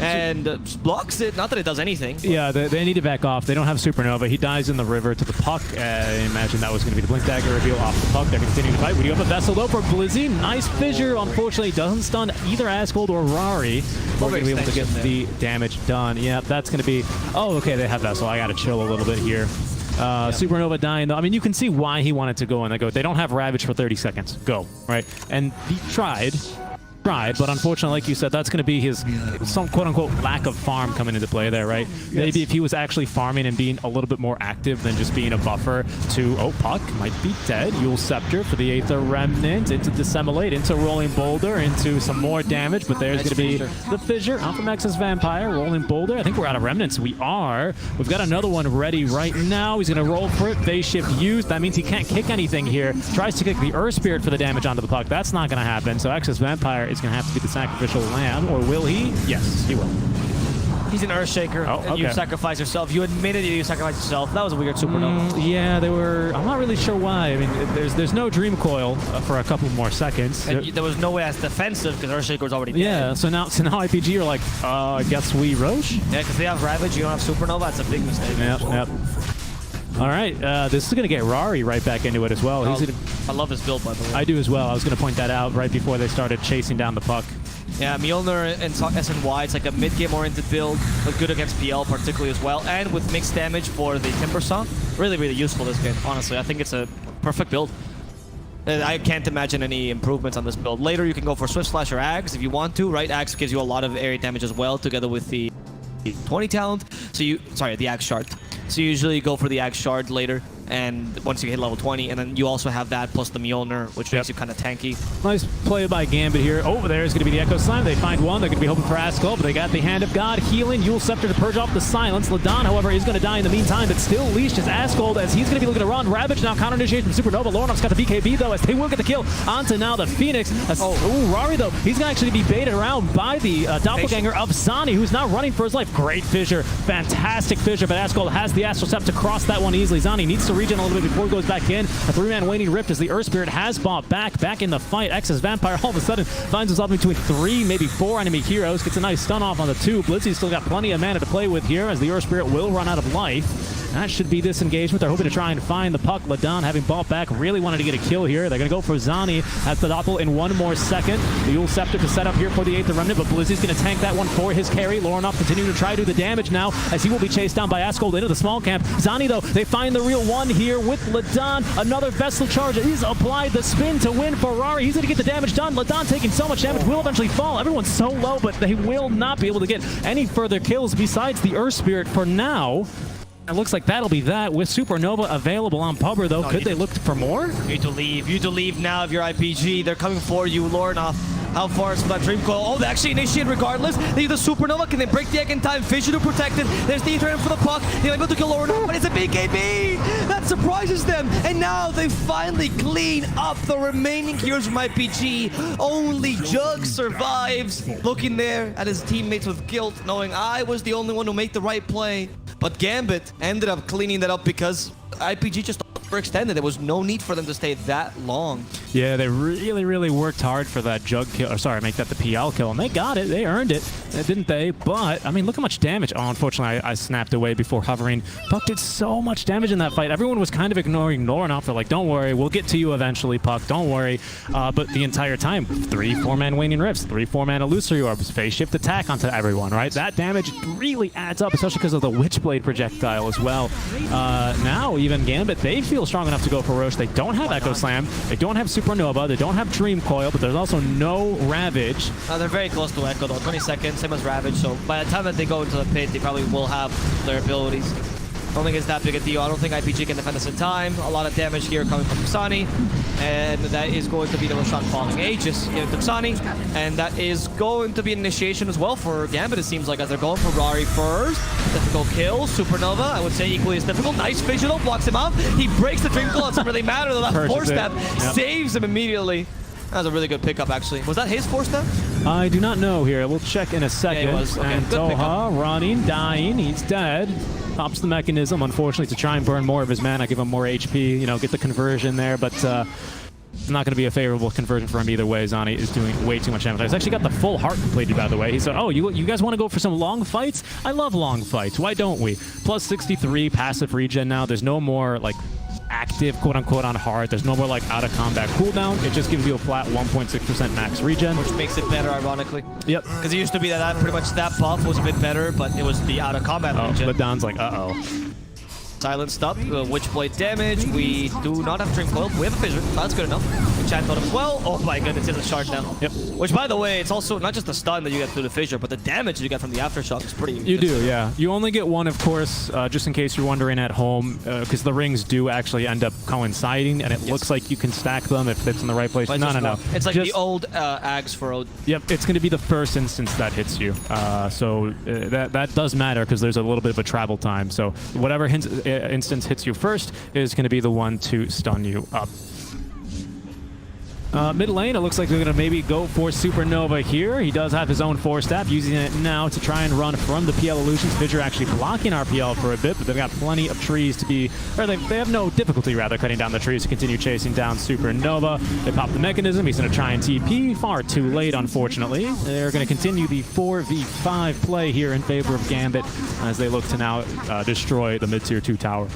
and blocks it. Not that it does anything. Yeah, they need to back off. They don't have Supernova. He dies in the river to the Puck. I imagine that was going to be the Blink Dagger reveal off the Puck. They're continuing to fight. We do have a Vessel though for Blizzy. Nice fissure. Unfortunately, doesn't stun either Asgold or Rari. We're going to be able to get the damage done. Yeah, that's going to be... Oh, okay, they have Vessel. I got to chill a little bit here. Supernova dying though. I mean, you can see why he wanted to go in. They don't have Ravage for 30 seconds. Go, right? And he tried, but unfortunately, like you said, that's going to be his some quote-unquote lack of farm coming into play there, right? Yes. Maybe if he was actually farming and being a little bit more active than just being a buffer to, oh, Puck might be dead. Yule Scepter for the Aether Remnant, into Dissemblate, into Rolling Boulder, into some more damage, but there's going to be the Fissure, Alpha Max's Vampire, Rolling Boulder. I think we're out of Remnants. We are. We've got another one ready right now. He's going to roll for it. Phase Shift used. That means he can't kick anything here. Tries to kick the Earth Spirit for the damage onto the Puck. That's not going to happen. So X's Vampire is going to have to be the sacrificial lamb, or will he? Yes, he will. He's an Earthshaker, and you sacrifice yourself. You admitted you sacrificed yourself. That was a weird Supernova. Yeah, they were... I'm not really sure why. I mean, there's no Dream Coil for a couple more seconds. And there was no way as defensive because Earthshaker was already dead. Yeah, so now IPG are like, I guess we Roche? Yeah, because they have Ravage, you don't have Supernova. That's a big mistake. Yep. All right, this is going to get Rari right back into it as well. I love his build, by the way. I do as well. I was going to point that out right before they started chasing down the Puck. Yeah, Mjolnir and SNY, it's like a mid-game oriented build, but good against PL particularly as well, and with mixed damage for the Timbersaw. Really, really useful this game, honestly. I think it's a perfect build. I can't imagine any improvements on this build. Later, you can go for Swift Slash or Axe if you want to, right? Axe gives you a lot of area damage as well, together with the 20 talent. So the Axe Shard. So you usually go for the Axe Shard later, and once you hit level 20, and then you also have that plus the Mjolnir, which makes you kind of tanky. Nice play by Gambit here. Over there is going to be the Echo Slam. They find one. They're going to be hoping for Askel, but they got the Hand of God healing. Yule Scepter to purge off the silence. Ladon, however, is going to die in the meantime, but still leashed as Askel as he's going to be looking to run. Ravage now counter initiation from Supernova. Lornoff's got the BKB though, as they will get the kill onto now the Phoenix. Rari though, he's going to actually be baited around by the doppelganger of Zani, who's now running for his life. Great fissure. Fantastic fissure, but Askel has the Astral Scepter to cross that one easily. Zani needs to regen a little bit before he goes back in. A three-man Waning Rift as the Earth Spirit has bought back in the fight. X's Vampire all of a sudden finds himself between 3, maybe 4 enemy heroes. Gets a nice stun off on the 2. Blizzy's still got plenty of mana to play with here as the Earth Spirit will run out of life. That should be this engagement. They're hoping to try and find the Puck. Ladon, having bought back, really wanted to get a kill here. They're going to go for Zani at the Doppel in 1 more second. The Yule Scepter to set up here for the Aether Remnant, but Blizzy's going to tank that one for his carry. Lornoff continuing to try to do the damage now as he will be chased down by Asgold into the small camp. Zani, though, they find the real one here with Ladon. Another Vessel charge is applied. The spin to win for Rari. He's going to get the damage done. Ladon taking so much damage, will eventually fall. Everyone's so low, but they will not be able to get any further kills besides the Earth Spirit for now. It looks like that'll be that with Supernova available on Pubber, though. Could they look for more? You need to leave. You need to leave now if you're IPG. They're coming for you, Lorna. How far is from that Dream Coil? Oh, they actually initiate regardless. They use the Supernova. Can they break the egg in time? Fissure to protect it. There's the turn for the puck. They're able to kill Lorna, but it's a BKB! That surprises them. And now they finally clean up the remaining heroes from IPG. Only Jug survives, looking there at his teammates with guilt, knowing I was the only one who made the right play. But Gambit ended up cleaning that up because IPG just overextended. There was no need for them to stay that long. Yeah, they really worked hard for that Jug kill, or sorry, make that the PL kill, and they got it. They earned it, didn't they? But, I mean, look how much damage. Oh, unfortunately, I snapped away before hovering. Puck did so much damage in that fight. Everyone was kind of ignoring Nornoff. They're like, don't worry, we'll get to you eventually, Puck, don't worry. But the entire time, 3 4-man Waning Rifts, 3 4-man Illusory Orbs, phase shift attack onto everyone, right? That damage really adds up, especially because of the Witchblade projectile as well. Now, even Gambit, they feel strong enough to go for Roche. They don't have Echo Slam, they don't have Supernova, they don't have Dream Coil, but there's also no Ravage. They're very close to Echo though, 20 seconds, same as Ravage, so by the time that they go into the pit, they probably will have their abilities. I don't think it's that big a deal. I don't think IPG can defend this in time. A lot of damage here coming from Tuxani, and that is going to be the shot falling Aegis in Tuxani, and that is going to be an initiation as well for Gambit, it seems like, as they're going for Rari first. Difficult kill. Supernova, I would say equally as difficult. Nice visual, blocks him off. He breaks the Dream Coil, it doesn't really matter. The left 4-step saves him immediately. That was a really good pickup, actually. Was that his 4-step? I do not know here. We'll check in a second. Yeah, it was. Okay, and Toha running, dying. He's dead. Pops the mechanism, unfortunately, to try and burn more of his mana, give him more HP, you know, get the conversion there, but not going to be a favorable conversion for him either way. Zani is doing way too much damage. He's actually got the full heart completed, by the way. He said, oh, you guys want to go for some long fights? I love long fights. Why don't we? Plus 63 passive regen now. There's no more, like, active, quote-unquote, on hard. There's no more, like, out-of-combat cooldown. It just gives you a flat 1.6% max regen. Which makes it better, ironically. Yep. Because it used to be that pretty much that buff was a bit better, but it was the out-of-combat regen. But Don's like, uh-oh. Silenced up, Witchblade damage. We do not have Dream Coil. We have a Fissure. That's good enough. Enchant on him as well. Oh my goodness, it's a shard now. Yep. Which, by the way, it's also not just the stun that you get through the Fissure, but the damage you get from the Aftershock is pretty... You do, yeah. You only get one, of course, just in case you're wondering at home, because the rings do actually end up coinciding, and it looks like you can stack them if it's in the right place. But No. It's like the old Ags for Ode. Yep, it's going to be the first instance that hits you. So that does matter, because there's a little bit of a travel time. So whatever instance hits you first is going to be the one to stun you up. Mid lane, it looks like they're going to maybe go for Supernova here. He does have his own 4-step, using it now to try and run from the PL Illusions. Fissure actually blocking RPL for a bit, but they've got plenty of trees to be... Or they have no difficulty, rather, cutting down the trees to continue chasing down Supernova. They pop the mechanism. He's going to try and TP. Far too late, unfortunately. They're going to continue the 4v5 play here in favor of Gambit as they look to now destroy the mid-tier 2 tower.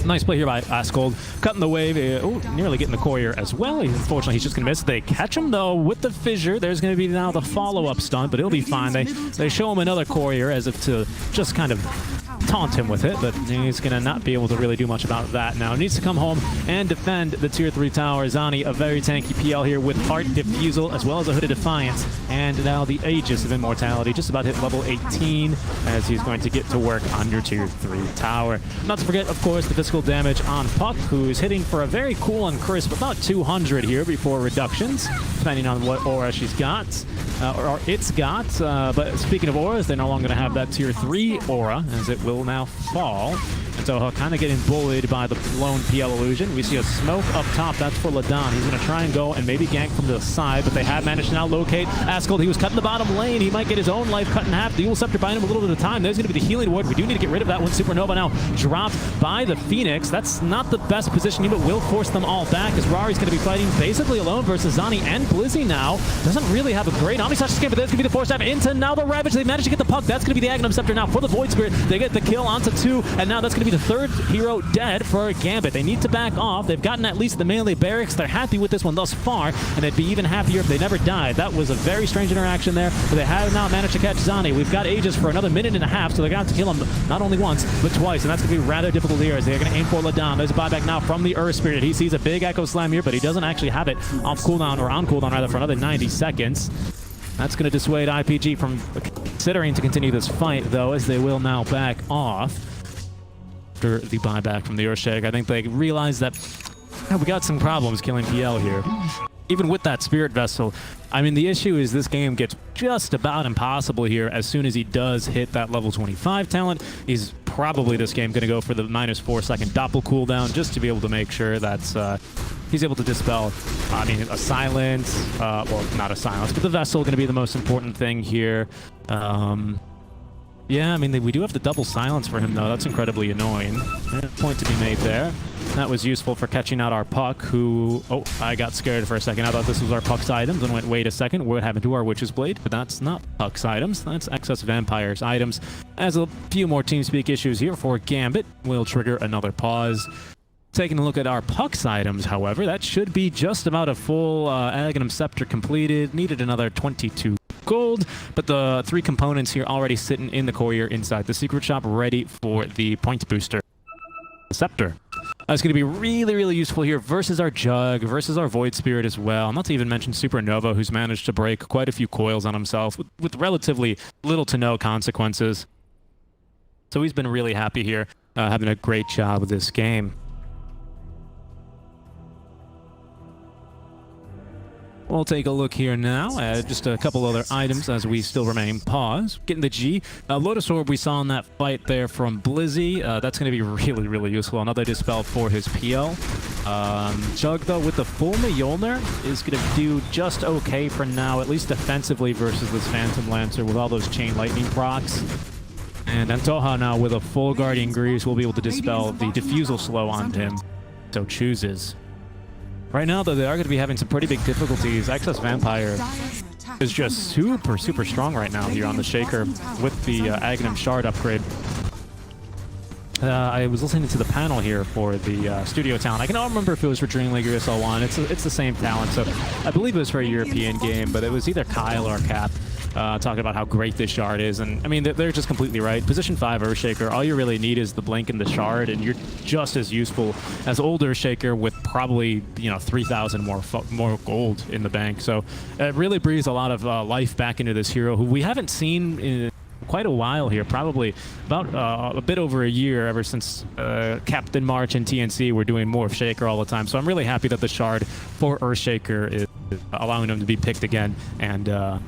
Nice play here by Askold. Cutting the wave. Nearly getting the courier as well. Unfortunately, he's just going to miss. They catch him, though, with the Fissure. There's going to be now the follow-up stunt, but he'll be fine. They show him another courier as if to just kind of taunt him with it, but he's going to not be able to really do much about that now. Needs to come home and defend the tier 3 tower. Zani, a very tanky PL here with Heart Diffusal, as well as a Hooded Defiance, and now the Aegis of Immortality. Just about hit level 18 as he's going to get to work on your tier 3 tower. Not to forget, of course, the physical damage on Puck, who is hitting for a very cool and crisp about 200 here before reductions, depending on what aura she's got, or it's got. But speaking of auras, they're no longer going to have that tier 3 aura, as it will now fall. And so kind of getting bullied by the lone PL Illusion. We see a smoke up top. That's for Ladon. He's going to try and go and maybe gank from the side, but they have managed to now locate Askold. He was cutting the bottom lane. He might get his own life cut in half. The Dual Scepter buying him a little bit of time. There's going to be the healing ward. We do need to get rid of that one. Supernova now dropped by the Phoenix. That's not the best positioning, but will force them all back as Rari's going to be fighting basically alone versus Zani and Blizzy now. Doesn't really have a great Omni-Slash escape, but there's going to be the 4-step into now the Ravage. They managed to get the puck. That's going to be the Agnum Scepter now for the Void Spirit. They get the kill onto 2, and now that's going to be the 3rd hero dead for Gambit. They need to back off. They've gotten at least the melee barracks. They're happy with this one thus far, and they'd be even happier if they never died. That was a very strange interaction there, but they have now managed to catch Zani. We've got Aegis for another minute and a half, so they're going to have to kill him not only once, but twice, and that's going to be rather difficult here as they're going to aim for Ladon. There's a buyback now from the Earth Spirit. He sees a big Echo Slam here, but he doesn't actually have it off cooldown, or on cooldown rather, for another 90 seconds. That's going to dissuade IPG from considering to continue this fight, though, as they will now back off after the buyback from the Earthshake. I think they realize that we got some problems killing PL here. Even with that Spirit Vessel, I mean, the issue is this game gets just about impossible here as soon as he does hit that level 25 talent. He's probably this game going to go for the -4 second Doppel cooldown just to be able to make sure that he's able to dispel, I mean, a silence, well, not a silence, but the Vessel going to be the most important thing here. Yeah, I mean, we do have the double silence for him, though. That's incredibly annoying. Point to be made there. That was useful for catching out our Puck, who... Oh, I got scared for a second. I thought this was our Puck's items and went, wait a second, what happened to our Witch's Blade? But that's not Puck's items. That's Excess Vampire's items. As a few more TeamSpeak issues here for Gambit, will trigger another pause. Taking a look at our Puck's items, however, that should be just about a full Aghanim Scepter completed. Needed another 22 gold, but the 3 components here already sitting in the courier inside the secret shop, ready for the point booster. The Scepter. That's going to be really, really useful here versus our Jug, versus our Void Spirit as well. Not to even mention Supernova, who's managed to break quite a few coils on himself with relatively little to no consequences. So he's been really happy here, having a great job with this game. We'll take a look here now at just a couple other items as we still remain paused. Getting the G. Lotus Orb we saw in that fight there from Blizzy. That's going to be really, really useful. Another Dispel for his PL. Jug, though, with the full Mjolnir is going to do just okay for now, at least defensively versus this Phantom Lancer with all those Chain Lightning procs. And Antoha now with a full Guardian Greaves will be able to dispel the Diffusal Slow on him. So chooses. Right now, though, they are going to be having some pretty big difficulties. Excess Vampire is just super, super strong right now here on the Shaker with the Aghanim Shard upgrade. I was listening to the panel here for the studio talent. I cannot remember if it was for Dream League or ESL 1. It's the same talent, so I believe it was for a European game, but it was either Kyle or Cap talking about how great this shard is. And I mean, they're just completely right. Position 5 Earthshaker, all you really need is the blink and the shard, and you're just as useful as old Earthshaker with probably, you know, 3,000 more gold in the bank. So it really breathes a lot of life back into this hero who we haven't seen in quite a while here, probably about a bit over a year, ever since Captain March and TNC were doing more of Shaker all the time. So I'm really happy that the shard for Earthshaker is allowing him to be picked again, and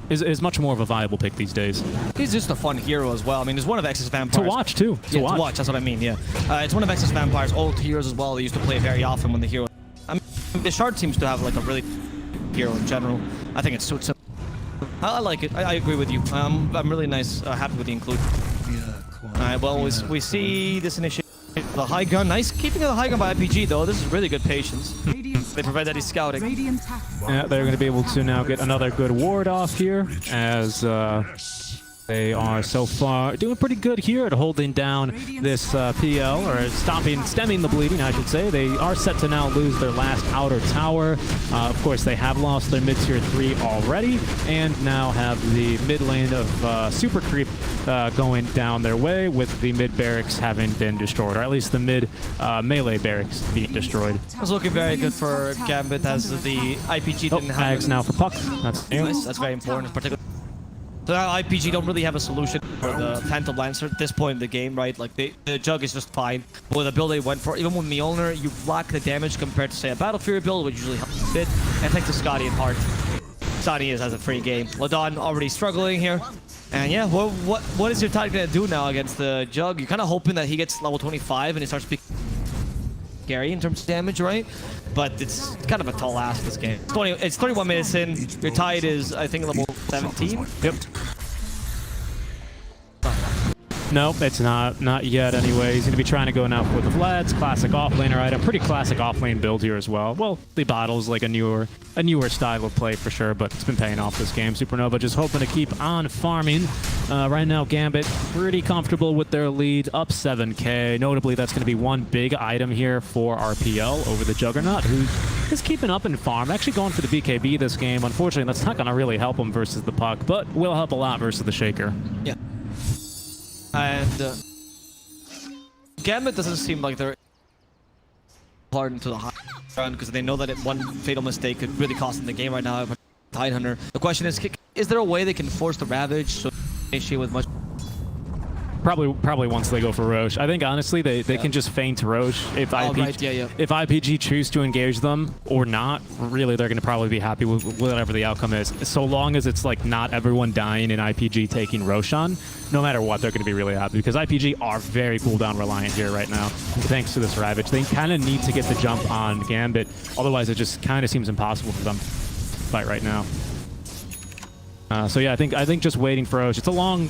is much more of a viable pick these days. He's just a fun hero as well. I mean, he's one of Excess Vampire's... To watch, too. To watch, that's what I mean, yeah. It's one of Excess Vampire's old heroes as well. They used to play very often when the hero... I mean, the shard seems to have like a really hero in general. I think it suits him. I like it. I agree with you. I'm really happy with the inclusion. Alright, well, we see this initiative. The high gun, nice keeping the high gun by IPG though. This is really good patience. They prevent any scouting. Yeah, they're going to be able to now get another good ward off here, as they are so far doing pretty good here at holding down this PL, or stemming the bleeding, I should say. They are set to now lose their last outer tower. Of course, they have lost their mid-tier 3 already, and now have the mid lane of Super Creep going down their way, with the mid barracks having been destroyed, or at least the mid melee barracks being destroyed. It's looking very good for Gambit, as the IPG didn't have... Ags now for Puck. That's new. Nice. That's very important, particularly. So now IPG don't really have a solution for the Phantom Lancer at this point in the game, right? Like, the Jug is just fine. But with the build they went for, even with Mjolnir, you lack the damage compared to, say, a Battle Fury build, which usually helps a bit. And thanks to Scotty and Hart. Scotty has a free game. Ladon already struggling here. And yeah, what is your Tide gonna do now against the Jug? You're kind of hoping that he gets level 25 and he starts speaking scary in terms of damage, right? But it's kind of a tall ask this game. It's 31 minutes in. Your Tide is, I think, level 17. Yep. Nope, it's not yet anyway. He's going to be trying to go now for the Vlad's classic offlaner item. Pretty classic offlane build here as well. Well, the bottle's like a newer style of play for sure, but it's been paying off this game. Supernova just hoping to keep on farming. Right now, Gambit pretty comfortable with their lead, up 7k. Notably, that's going to be one big item here for RPL over the Juggernaut, who is keeping up in farm. Actually going for the BKB this game. Unfortunately, that's not going to really help him versus the Puck, but will help a lot versus the Shaker. Yeah. And Gambit doesn't seem like they're hard into the high ground, because they know that one fatal mistake could really cost them the game right now. Tidehunter. The question is there a way they can force the Ravage so they initiate with much? Probably once they go for Roche. I think honestly they can just feint Roche if if IPG choose to engage them or not. Really, they're going to probably be happy with whatever the outcome is. So long as it's like not everyone dying and IPG taking Roche on, no matter what, they're going to be really happy because IPG are very cooldown reliant here right now. Thanks to this Ravage, they kind of need to get the jump on Gambit. Otherwise, it just kind of seems impossible for them to fight right now. So yeah, I think just waiting for Roche. It's a long,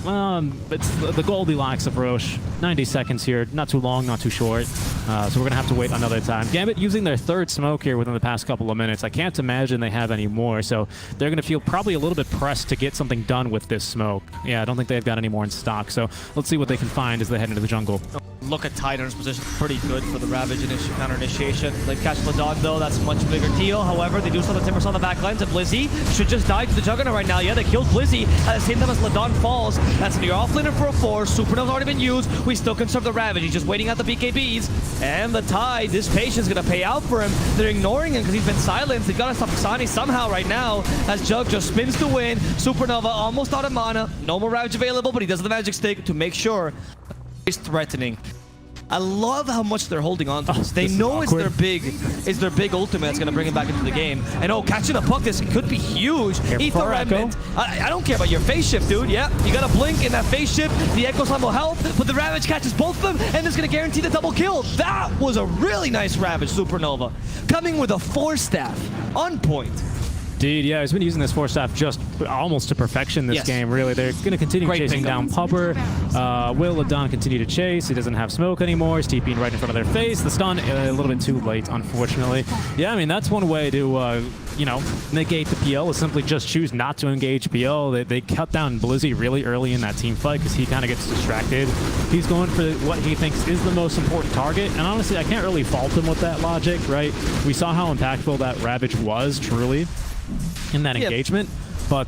it's the Goldilocks of Roche. 90 seconds here, not too long, not too short. So we're gonna have to wait another time. Gambit using their third smoke here within the past couple of minutes. I can't imagine they have any more, so they're gonna feel probably a little bit pressed to get something done with this smoke. Yeah, I don't think they've got any more in stock. So let's see what they can find as they head into the jungle. Look at Tidehunter's position, pretty good for the Ravage counter initiation. They catch Ladon though, that's a much bigger deal. However, they do still have the Timbersaw on the back lines, and Blizzy should just die to the Juggernaut right now. Yeah, they killed Blizzy at the same time as Ladon falls. That's near offlaner for a 4. Supernova's already been used. We still conserve the Ravage. He's just waiting out the BKBs. And the Tide, this patience gonna pay out for him. They're ignoring him because he's been silenced. They gotta stop Kasani somehow right now as Jug just spins to win. Supernova almost out of mana. No more Ravage available, but he does have the magic stick to make sure he's threatening. I love how much they're holding on to this. They know it's their big ultimate that's going to bring him back into the game. And oh, catching a puck, this could be huge. Ether Remnant. I don't care about your phase shift, dude. Yeah, you got to blink in that phase shift. The Echo Slam will help, but the Ravage catches both of them, and it's going to guarantee the double kill. That was a really nice Ravage, Supernova. Coming with a 4-staff. On point. Indeed, yeah, he's been using this 4-staff just almost to perfection this game, really. They're going to continue chasing down Pupper. Will Ladon continue to chase? He doesn't have smoke anymore. He's TPing right in front of their face. The stun, a little bit too late, unfortunately. Yeah, I mean, that's one way to, you know, negate the PL is simply just choose not to engage PL. They cut down Blizzy really early in that team fight because he kind of gets distracted. He's going for what he thinks is the most important target, and honestly, I can't really fault him with that logic, right? We saw how impactful that Ravage was, truly, in that engagement, but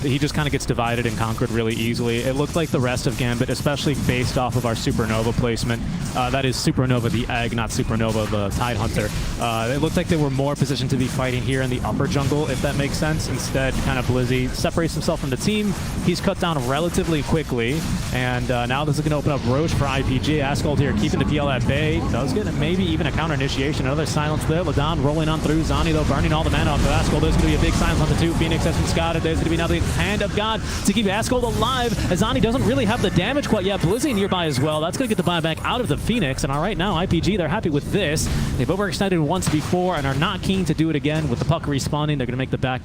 he just kind of gets divided and conquered really easily. It looked like the rest of Gambit, especially based off of our Supernova placement. That is Supernova the egg, not Supernova the Tidehunter. It looked like they were more positioned to be fighting here in the upper jungle, if that makes sense. Instead, kind of Blizzy separates himself from the team. He's cut down relatively quickly, and now this is going to open up Roche for IPG. Ascald here keeping the PL at bay. Does get maybe even a counter initiation. Another silence there. Ladon rolling on through. Zani, though, burning all the mana off of Ascald. There's going to be a big silence on the 2. Phoenix has been scouted. There's going to be now the hand of God to keep Ascald alive. Azani doesn't really have the damage quite yet. Blizzy nearby as well. That's going to get the buyback out of the Phoenix. And all right, now IPG, they're happy with this. They've overextended once before and are not keen to do it again. With the puck respawning, they're going to make the back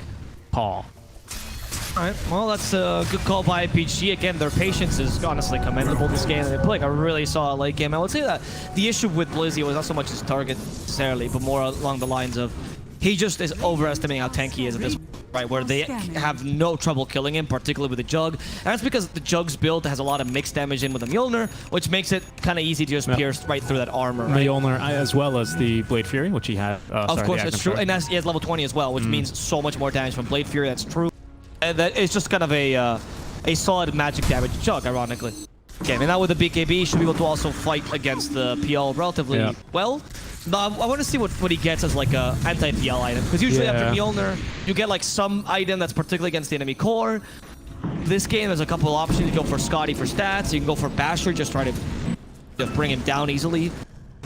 call. All right, well, that's a good call by IPG. Again, their patience is honestly commendable this game. They're playing a really solid late game. I would say that the issue with Blizzy was not so much his target necessarily, but more along the lines of he just is overestimating how tanky he is at this point, right? Where they have no trouble killing him, particularly with the Jug. And that's because the Jug's build has a lot of mixed damage in with the Mjolnir, which makes it kind of easy to just pierce right through that armor, right? Mjolnir, as well as the Blade Fury, which he had. Of course, that's true. And he has level 20 as well, which means so much more damage from Blade Fury. That's true. And that is just kind of a solid magic damage Jug, ironically. Okay, and now with the BKB, should be able to also fight against the PL relatively well. No, I want to see what he gets as like a anti-PL item, because usually after Mjolnir, you get like some item that's particularly against the enemy core. This game, there's a couple options. You go for Scotty for stats. You can go for Basher, just try to bring him down easily.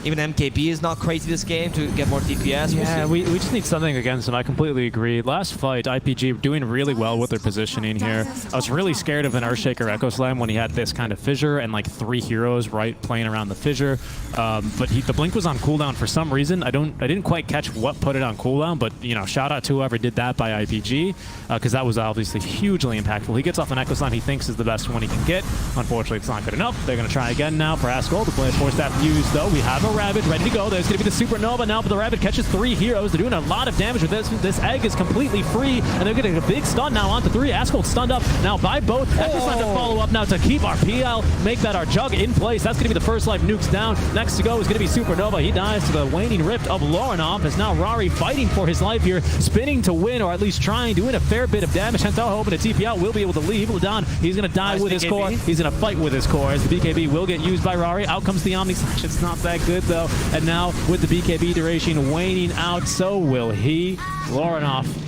Even MKB is not crazy this game to get more DPS. Yeah, we just need something against him. I completely agree. Last fight, IPG doing really well with their positioning here. I was really scared of an Earthshaker Echo Slam when he had this kind of fissure and like 3 heroes right playing around the fissure. But the blink was on cooldown for some reason. I didn't quite catch what put it on cooldown, but you know, shout out to whoever did that by IPG, because that was obviously hugely impactful. He gets off an Echo Slam he thinks is the best one he can get. Unfortunately, it's not good enough. They're going to try again now for Ascald. The Blade 4-staff used though. We have a Ravage ready to go. There's going to be the Supernova now, but the Ravage catches 3 heroes. They're doing a lot of damage with this. This egg is completely free, and they're getting a big stun now onto 3. Ascald stunned up now by both. Echo Slam to follow up now to keep our PL, make that our Jug in place. That's going to be the first life nukes down. Next to go is going to be Supernova. He dies to the waning rift of Lorinov. As now Rari fighting for his life here, spinning to win, or at least trying, doing a fair bit of damage. Hento hoping a TP out will be able to leave. Ladon, he's going to die with his core. He's going to fight with his core as the BKB will get used by Rari. Out comes the Omni Slash. It's not that good. though. And now with the BKB duration waning out, so will he. Lauren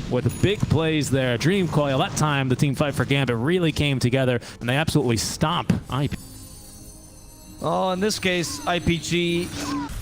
with the big plays there. Dream Coil, that time the team fight for Gambit really came together, and they absolutely stomp IP. Oh, in this case, IPG...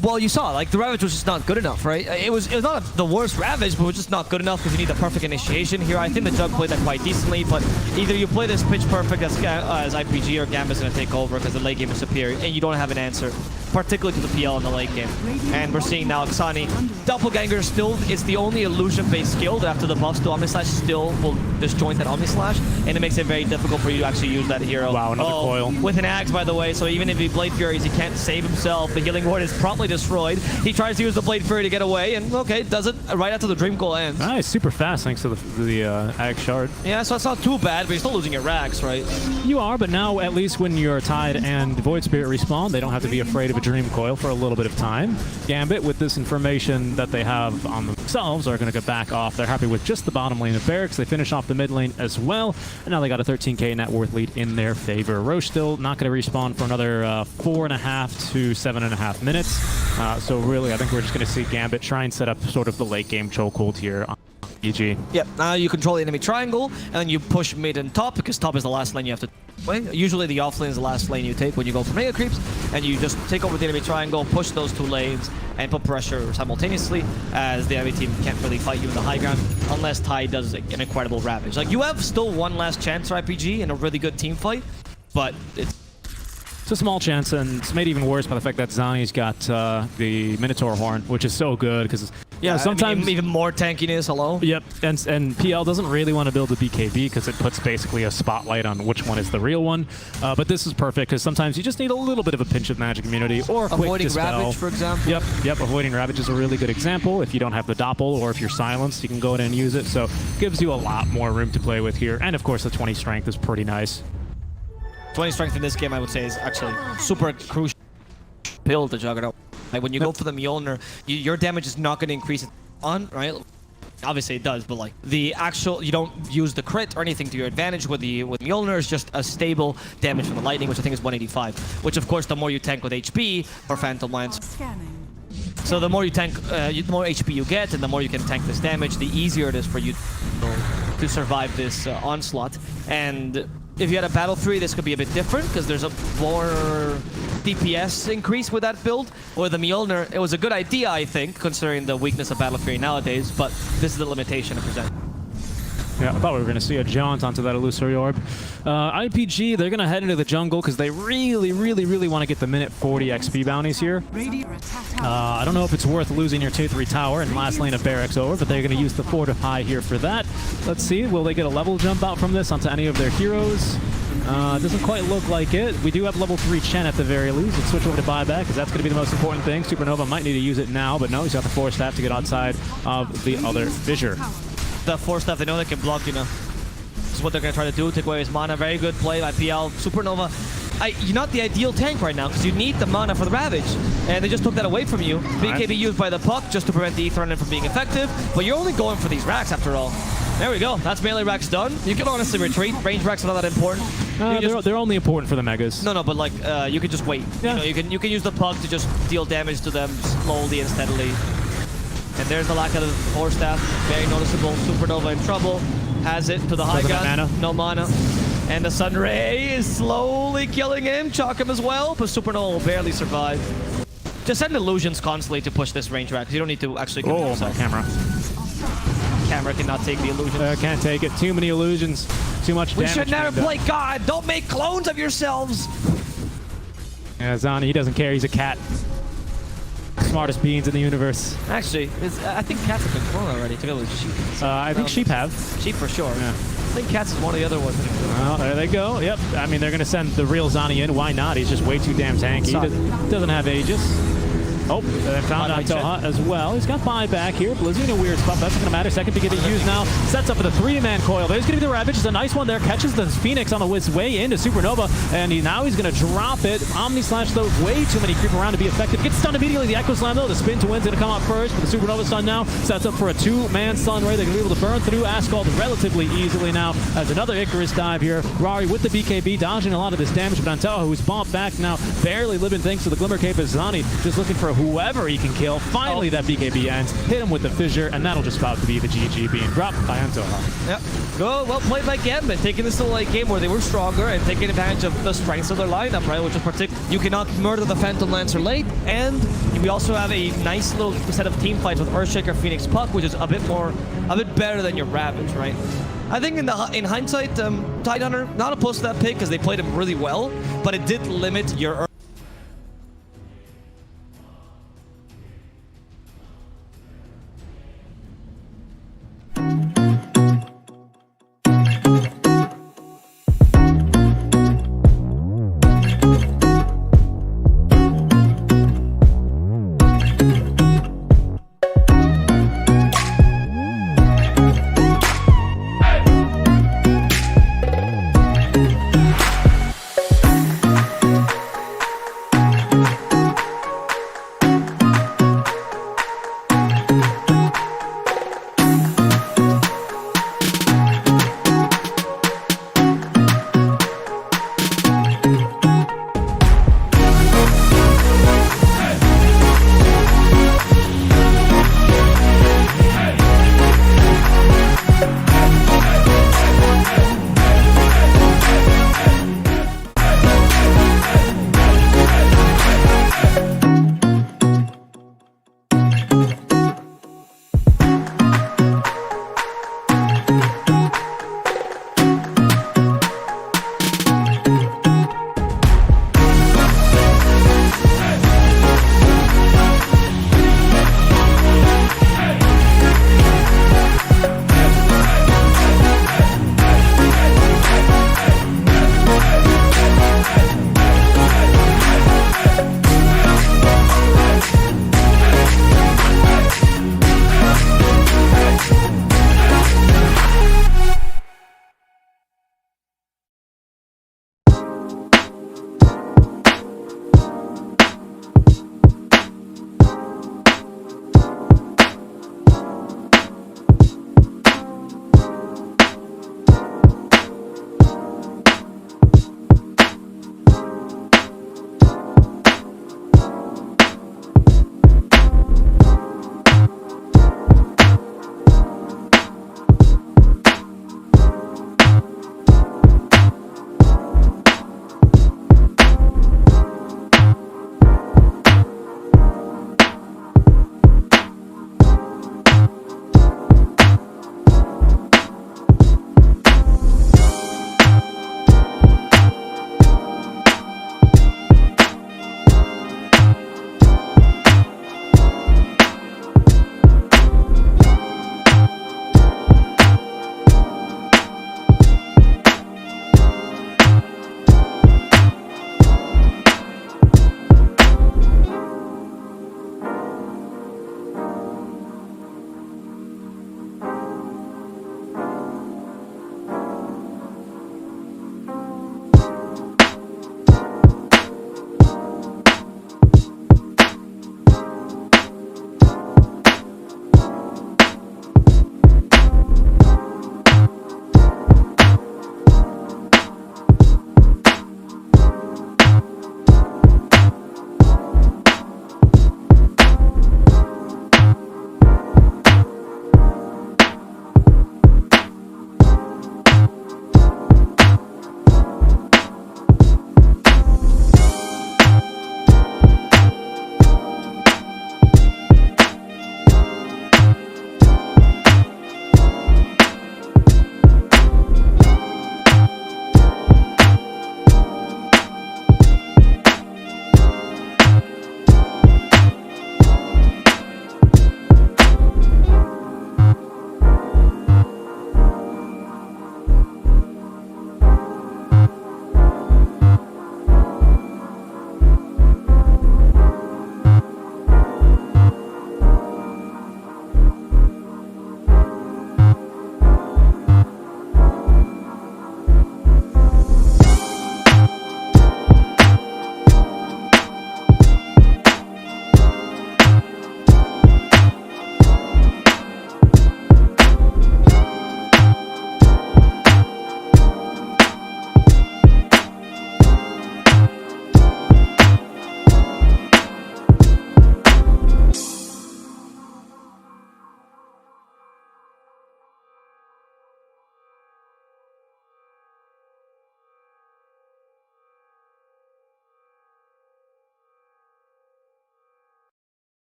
Well, you saw, like, the Ravage was just not good enough, right? It was not the worst Ravage, but it was just not good enough because you need the perfect initiation here. I think the Jug played that quite decently, but either you play this pitch perfect as IPG or Gambit's going to take over because the late game is superior, and you don't have an answer, particularly to the PL in the late game. And we're seeing now Xani. Doppelganger still is the only illusion-based skill that after the buffs to Omnislash still will disjoint that Omnislash, and it makes it very difficult for you to actually use that hero. Wow, another coil. With an Axe, by the way, so even if he Blade Furies, he can't save himself. The Healing Ward is probably destroyed. He tries to use the Blade Fury to get away, and okay, does it right after the Dream Coil ends. Nice, super fast thanks to the Ag Shard. Yeah, so it's not too bad, but you're still losing your Rags, right? You are, but now at least when you're Tide and Void Spirit respawn, they don't have to be afraid of a Dream Coil for a little bit of time. Gambit, with this information that they have on themselves, are going to go back off. They're happy with just the bottom lane of Barracks. They finish off the mid lane as well, and now they got a 13k net worth lead in their favor. Roche still not going to respawn for another 4.5 to 7.5 minutes. So really, I think we're just going to see Gambit try and set up sort of the late game chokehold here on EG. Yep, now you control the enemy triangle, and then you push mid and top, because top is the last lane you have to play. Usually the off lane is the last lane you take when you go for mega creeps, and you just take over the enemy triangle, push those two lanes, and put pressure simultaneously, as the enemy team can't really fight you in the high ground, unless Tide does an incredible Ravage. Like, you have still one last chance for IPG in a really good team fight, but it's a small chance, and it's made even worse by the fact that Zani's got the Minotaur Horn, which is so good, because sometimes... I mean, even more tankiness, hello? Yep, and PL doesn't really want to build a BKB because it puts basically a spotlight on which one is the real one. But this is perfect because sometimes you just need a little bit of a pinch of magic immunity or a quick avoiding dispel. Ravage, for example. Yep, avoiding Ravage is a really good example. If you don't have the Doppel or if you're silenced, you can go in and use it. So gives you a lot more room to play with here. And of course, the 20 strength is pretty nice. 20 strength in this game, I would say, is actually super crucial build to Juggernaut. Like, when you go for the Mjolnir, your damage is not going to increase it on, right? Obviously it does, but like the actual, you don't use the crit or anything to your advantage with Mjolnir. It's just a stable damage from the lightning, which I think is 185. Which of course, the more you tank with HP or Phantom Lance. So the more you tank, the more HP you get, and the more you can tank this damage, the easier it is for you to survive this onslaught. And if you had a Battle Fury, this could be a bit different, because there's a more DPS increase with that build. With the Mjolnir, it was a good idea, I think, considering the weakness of Battle Fury nowadays, but this is the limitation it presents. Yeah, I thought we were going to see a jaunt onto that Illusory Orb. IPG, they're going to head into the jungle because they really want to get the minute 40 XP bounties here. I don't know if it's worth losing your 2-3 tower and last lane of Barracks over, but they're going to use the Fortify here for that. Let's see, will they get a level jump out from this onto any of their heroes? Doesn't quite look like it. We do have level 3 Chen at the very least. Let's switch over to buyback because that's going to be the most important thing. Supernova might need to use it now, but no, he's got the Force Staff to get outside of the other fissure. The Force Staff, they know they can block, you know. This is what they're going to try to do, take away his mana. Very good play by PL. Supernova, you're not the ideal tank right now because you need the mana for the Ravage. And they just took that away from you. BKB used by the puck just to prevent the Ether Running from being effective. But you're only going for these racks after all. There we go. That's melee racks done. You can honestly retreat. Range racks are not that important. They're only important for the megas. No, but like you can just wait. Yeah. You know, you can use the puck to just deal damage to them slowly and steadily. And there's the lack of the Force Staff. Very noticeable. Supernova in trouble. Has it to the high ground. No mana. And the Sun Ray is slowly killing him. Chalk him as well, but Supernova will barely survive. Just send illusions constantly to push this range rack, because you don't need to actually kill yourself. Camera. Camera cannot take the illusions. Can't take it. Too many illusions. Too much damage. We should never play God. Don't make clones of yourselves. Yeah, Zani, he doesn't care. He's a cat. Smartest beings in the universe. Actually, I think cats have been cloned already, together with sheep. I think sheep have. Sheep for sure. Yeah. I think cats is one of the other ones. Well, there they go. Yep. I mean, they're going to send the real Zani in. Why not? He's just way too damn tanky. He doesn't have Aegis. Oh, they found Antoha as well. He's got buyback here. Blizzy in a weird spot. That's not going to matter. Second beginning used now. Sets up for the 3-man coil. There's going to be the Ravage. It's a nice one there. Catches the Phoenix on his way into Supernova. And now he's going to drop it. Omni Slash, though, way too many creep around to be effective. Gets stunned immediately. The Echo Slam, though. The Spin to Win's going to come out first. But the Supernova stun now sets up for a 2-man stun right. They're going to be able to burn through Ascald relatively easily now. As another Icarus dive here. Rari with the BKB, dodging a lot of this damage. But Antoha, who's bumped back now, barely living thanks to the Glimmer Cape. As Zani just looking for whoever he can kill. Finally, that BKB ends. Hit him with the fissure, and that'll just about to be the GG being dropped by Antoha. Yep. Well played by Gambit, taking this little late game where they were stronger and taking advantage of the strengths of their lineup, right? Which is particular. You cannot murder the Phantom Lancer late, and we also have a nice little set of team fights with Earthshaker, Phoenix, Puck, which is a bit better than your Ravage, right? I think in hindsight, Tidehunter, not opposed to that pick because they played him really well, but it did limit your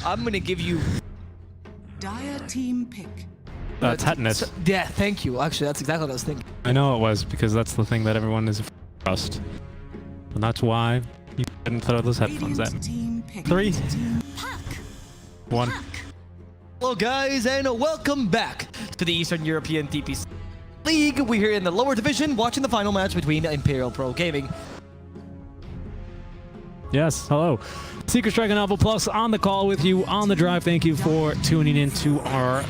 I'm gonna give you Dire team pick. Tetanus. Yeah, thank you. Actually, that's exactly what I was thinking. I know it was, because that's the thing that everyone is trust. And that's why you didn't throw those headphones at Radiant me. team pick. 3, Pack. 1. Hello guys, and welcome back to the Eastern European DPC League. We're here in the lower division watching the final match between Imperial Pro Gaming. Yes, hello. Secret Strike and Novel Plus on the call with you on the drive. Thank you for tuning into our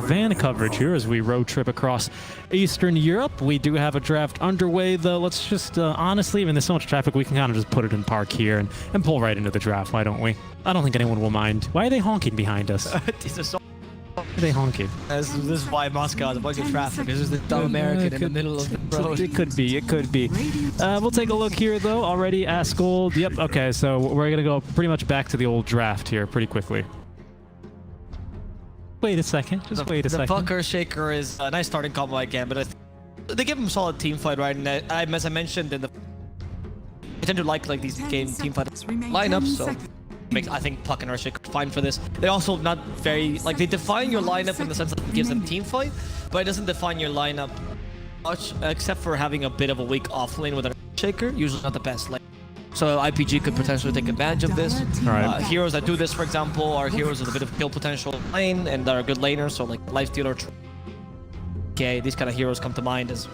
van coverage here as we road trip across Eastern Europe. We do have a draft underway, though. Let's just, honestly, I mean, there's so much traffic, we can kind of just put it in park here and pull right into the draft, why don't we? I don't think anyone will mind. Why are they honking behind us? Why are they honking? This is why Moscow has a bunch of traffic. There's just a dumb American in the middle of the road. It could be, it could be. We'll take a look here, though. Already asked gold. Yep, okay, so we're going to go pretty much back to the old draft here pretty quickly. Wait a second, just wait a second. The Pucker Shaker is a nice starting combo again, but they give him a solid team fight, right? And as I mentioned in the... I tend to like these team fight lineups, so... I think Puck and Urshick are fine for this. They're also not very... Like, they define your lineup in the sense that it gives them team fight, but it doesn't define your lineup much, except for having a bit of a weak off lane with a Shaker, usually not the best lane. So IPG could potentially take advantage of this. Right. Heroes that do this, for example, are heroes with a bit of kill potential lane and are good laners, so like Lifestealer, okay, these kind of heroes come to mind as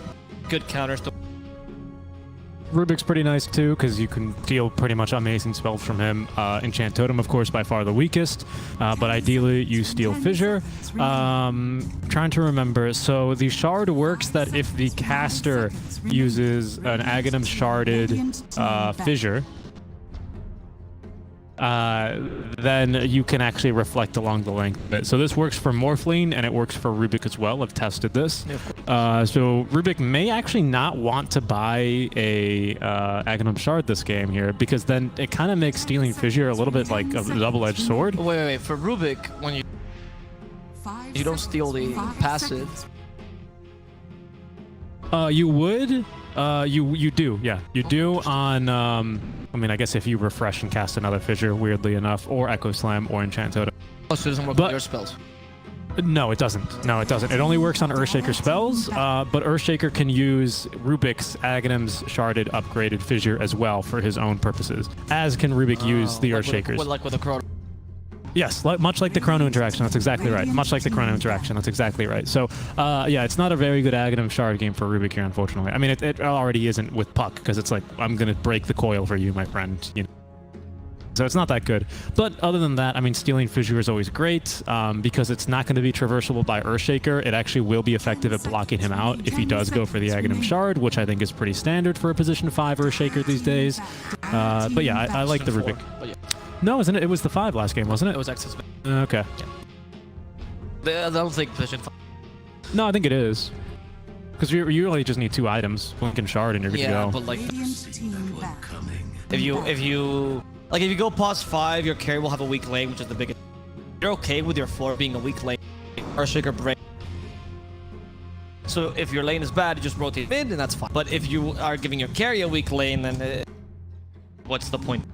good counters to... Rubik's pretty nice too, because you can deal pretty much amazing spells from him. Enchant Totem, of course, by far the weakest, but ideally you steal Fissure. Trying to remember, so the shard works that if the caster uses an Aghanim sharded Fissure, then you can actually reflect along the length of it. So this works for Morphling and it works for Rubik as well. I've tested this. So Rubik may actually not want to buy a Aghanim Shard this game here, because then it kind of makes stealing Fissure a little bit like a double-edged sword. Wait. For Rubik, when you don't steal the passive... You would. You do, yeah. You do on, I mean, I guess if you refresh and cast another Fissure, weirdly enough, or Echo Slam, or Enchant Totem. Oh, so it doesn't work with your spells? No, it doesn't. No, it doesn't. It only works on Earthshaker spells, but Earthshaker can use Rubik's Aghanim's sharded upgraded Fissure as well for his own purposes, as can Rubik use the Earthshakers. Like with a Chrono. Yes, much like the Chrono interaction. That's exactly right. Much like the Chrono interaction. That's exactly right. So, yeah, it's not a very good Aghanim Shard game for Rubik here, unfortunately. I mean, it already isn't with Puck, because it's like, I'm going to break the coil for you, my friend. You know. So it's not that good. But other than that, I mean, stealing Fissure is always great, because it's not going to be traversable by Earthshaker. It actually will be effective at blocking him out if he does go for the Aghanim Shard, which I think is pretty standard for a position 5 Earthshaker these days. But yeah, I like the Rubik. No, isn't it? It was the 5 last game, wasn't it? It was X's. Okay. Yeah. I don't think position 5. No, I think it is. Because you really just need 2 items, Blink and Shard, and you're good to go. Yeah, but like, if you go past 5, your carry will have a weak lane, which is the biggest. You're okay with your floor being a weak lane, or Shaker break. So if your lane is bad, you just rotate mid, and that's fine. But if you are giving your carry a weak lane, then what's the point?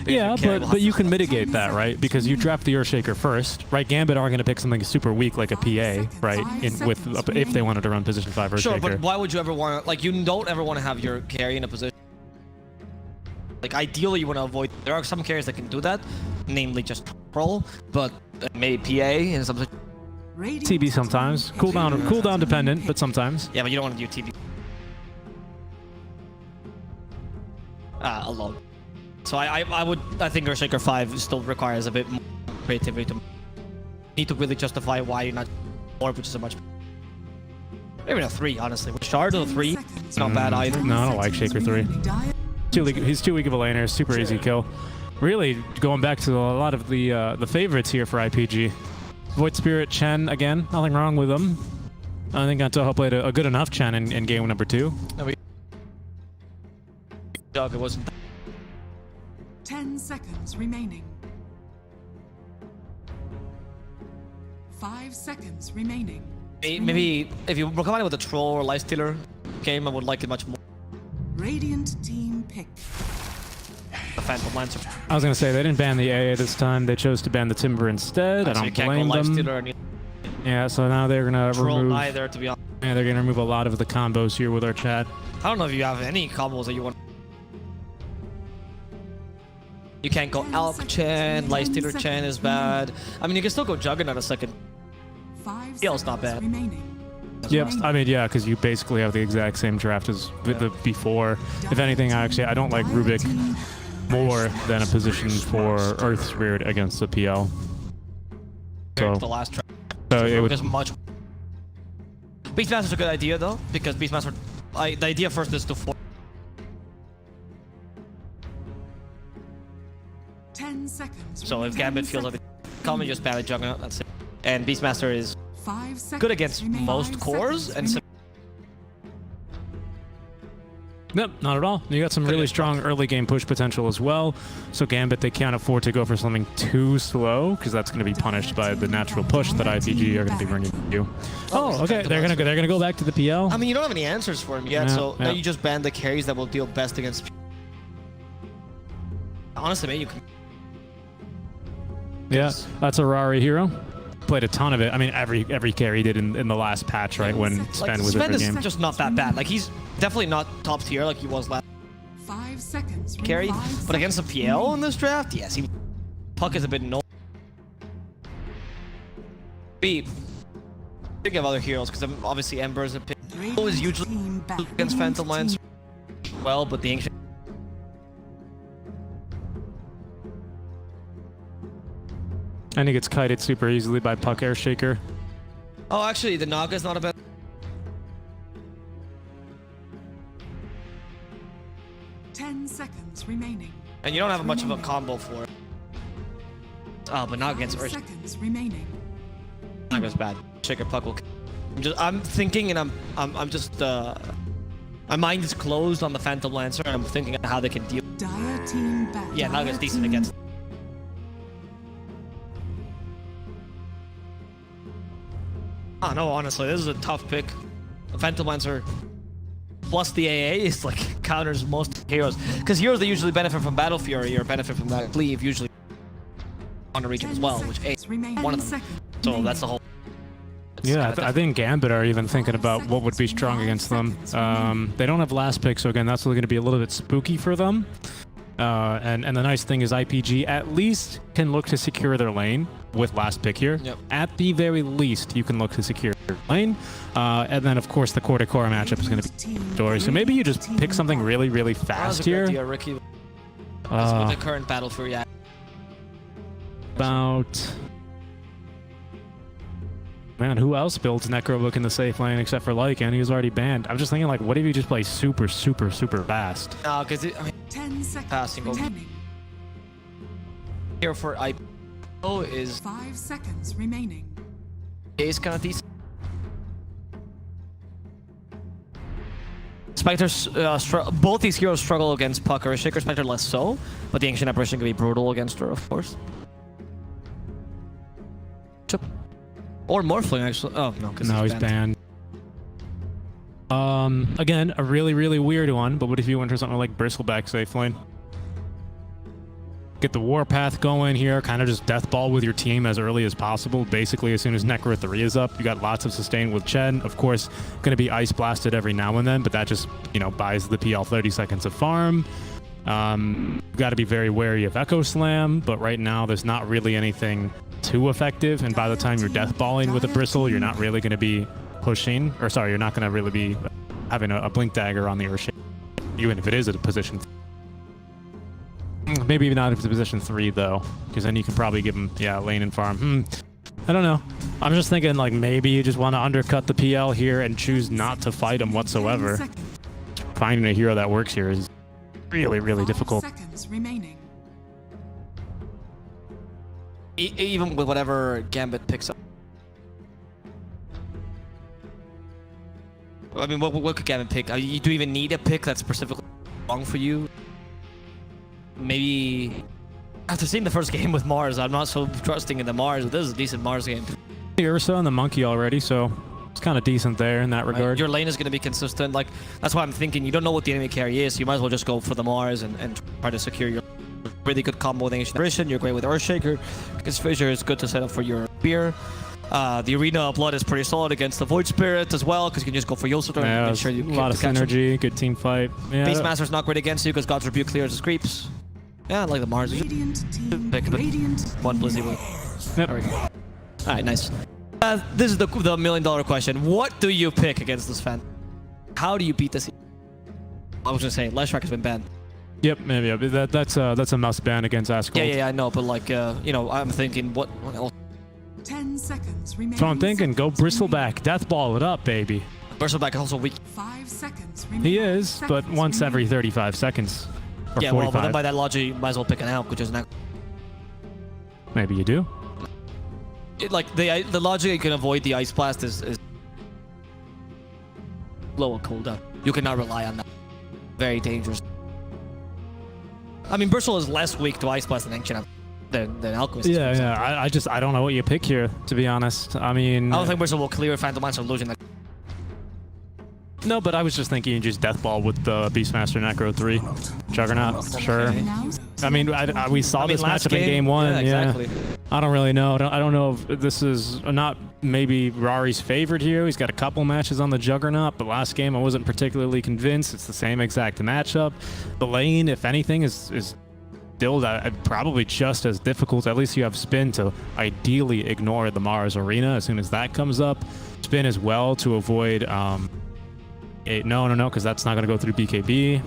Yeah, but you can mitigate that, right? Because you draft the Earthshaker first, right? Gambit are going to pick something super weak like a PA, right? If they wanted to run position 5 Earthshaker. Sure, but why would you ever want to, like, you don't ever want to have your carry in a position. Like, ideally, you want to avoid, there are some carries that can do that, namely just roll, but maybe PA in some TB sometimes. Cooldown dependent, but sometimes. Yeah, but you don't want to do TB. Alone. So I think Earthshaker 5 still requires a bit more creativity to need to really justify why you're not 4, which is a much maybe a 3, honestly. With Shard of 3, it's not bad either. No, I don't like Shaker 3. He's too weak of a laner, super easy kill. really going back to a lot of the favorites here for IPG. Void Spirit Chen again, nothing wrong with them. I think Antoho played a good enough Chen in game number 2. Dog, it wasn't. 10 seconds remaining. 5 seconds remaining. Maybe if you were combining with a troll or lifestealer game, I would like it much more. Radiant team pick. The Phantom Lancer. I was gonna say they didn't ban the AA this time. They chose to ban the Timber instead. I don't blame them. Yeah, so now they're gonna remove. Either, to be honest. Yeah, they're gonna remove a lot of the combos here with our chat. I don't know if you have any combos that you want. You can't go Alp Chen, Lifestealer Chen is bad. I mean, you can still go Juggernaut a second. 5 Heal's not bad. remaining. Yep, I mean, yeah, because you basically have the exact same draft as the before. If anything, I don't like Rubik more than a position for Earth Spirit against the PL. So, The last draft. so it would. Is much. Beastmaster's a good idea though, because Beastmaster. The idea first is to force. 10 seconds. So if Gambit feels like come and just ban a Juggernaut, that's it. And Beastmaster is 5 seconds good against remaining. most 5 cores seconds and. Nope, not at all. You got some really strong early game push potential as well. So Gambit, they can't afford to go for something too slow because that's going to be punished by the natural push that IPG are going to be bringing you. Oh, okay. They're gonna go back to the PL. I mean, you don't have any answers for him yet, so now you just ban the carries that will deal best against. Honestly, man, you can. Yeah, that's a Rari hero. Played a ton of it. I mean, every carry did in the last patch, right? When Sven was in the game. Is just not that bad. Like he's definitely not top tier like he was last 5 seconds. carry, but against the PL in this draft, yes, Puck is a bit no. B. Think of other heroes because obviously Ember is a pick. Is usually against Phantom Lancer. Well, but the ancient. And he gets kited super easily by Puck Air Shaker. Oh, actually, the Naga is not a bad. 10 seconds remaining. And you don't have much of a combo for it. Oh, but not against 5 Earth. seconds remaining. Naga's bad. Shaker Puck will. I'm thinking, and I'm just. My mind is closed on the Phantom Lancer, and I'm thinking of how they can deal. Dire team back. Yeah, Naga's decent against. Ah, no, honestly, this is a tough pick. The Phantom Lancer plus the AA is like counters most heroes. Because heroes that usually benefit from Battle Fury or benefit from that cleave usually on the region as well, which A is one of them. So that's the whole. Yeah, I think Gambit are even thinking about what would be strong against them. They don't have last pick, so again, that's going to be a little bit spooky for them. And the nice thing is IPG at least can look to secure their lane with last pick here. Yep. At the very least, you can look to secure your lane. And then, of course, the core-to-core matchup is going to be story. So maybe you just pick something really, really fast here. Idea, Ricky. With the current Battle Fury. About... Man, who else builds Necrobook in the safe lane except for Lycan? He was already banned. I'm just thinking, like, what if you just play super, super, super fast? No, because I mean, 10 seconds passing over here for IPO is 5 seconds remaining. is kind of decent. Spectre's both these heroes struggle against Puck or Shaker. Spectre less so, but the Ancient Apparition can be brutal against her, of course. Chip. Or Morphling, actually. Oh, no, because he's banned. Again, a really, really weird one, but what if you went for something like Bristleback safe lane? Get the Warpath going here, kind of just death ball with your team as early as possible. Basically, as soon as Necro 3 is up, you got lots of sustain with Chen. Of course, going to be Ice Blasted every now and then, but that just, you know, buys the PL 30 seconds of farm. You've got to be very wary of Echo Slam, but right now there's not really anything too effective, and by the time you're death balling with a Bristle, you're not really going to be pushing, or sorry, you're not going to really be having a Blink Dagger on the Earth, even if it is at a position. Maybe not if it's a position 3 though, because then you can probably give him, yeah, lane and farm. I don't know. I'm just thinking like maybe you just want to undercut the PL here and choose not to fight him whatsoever. Finding a hero that works here is really, really difficult. 5 seconds remaining. even with whatever Gambit picks up. I mean, what could Gambit pick? You do even need a pick that's specifically wrong for you? Maybe after seeing the first game with Mars, I'm not so trusting in the Mars. This is a decent Mars game. The Ursa and the Monkey already, so it's kind of decent there in that regard. Right. Your lane is going to be consistent. Like, that's why I'm thinking you don't know what the enemy carry is. So you might as well just go for the Mars and try to secure your really good combo with Ancient Apparition. You're great with Earthshaker because Fissure is good to set up for your spear. The Arena Blood is pretty solid against the Void Spirit as well because you can just go for Yosodor and make sure you a lot of synergy, good team fight. Yeah, Beastmaster's not great against you because God's Rebuke clears his creeps. Yeah, I like the Mars. Radiant team. Pick Radiant. one Blizzy win. Yep. There we go. All right, nice. This is the $1 million question. What do you pick against this fan? How do you beat this? I was gonna say, Leshrac has been banned. Yep, maybe. That's a must ban against Ascol. Yeah, I know, but like, you know, I'm thinking, what else? 10 seconds remaining. So I'm thinking, go Bristleback, death ball it up, baby. Bristleback is also weak. 5 seconds remaining. He is, but once every 35 seconds. Or Yeah, 45. well, but then by that logic, you might as well pick an Elk, which is not. Maybe you do. Like the logic you can avoid the Ice Blast is lower cooldown. You cannot rely on that. Very dangerous. I mean, Bristle is less weak to Ice Blast than Ancient than Alchemist. Yeah. I don't know what you pick here, to be honest. I mean, I don't think Bristle will clear Phantom Lance from losing that. no, but I was just thinking just death ball with the Beastmaster Necro 3 Juggernaut. Sure. Now, I mean, we saw this last matchup in game 1. Yeah, exactly. I don't really know. I don't know if this is not maybe Rari's favorite here. He's got a couple matches on the Juggernaut, but last game I wasn't particularly convinced. It's the same exact matchup. The lane, if anything, is still probably just as difficult. At least you have Spin to ideally ignore the Mars Arena as soon as that comes up. Spin as well to avoid... No, because that's not going to go through BKB.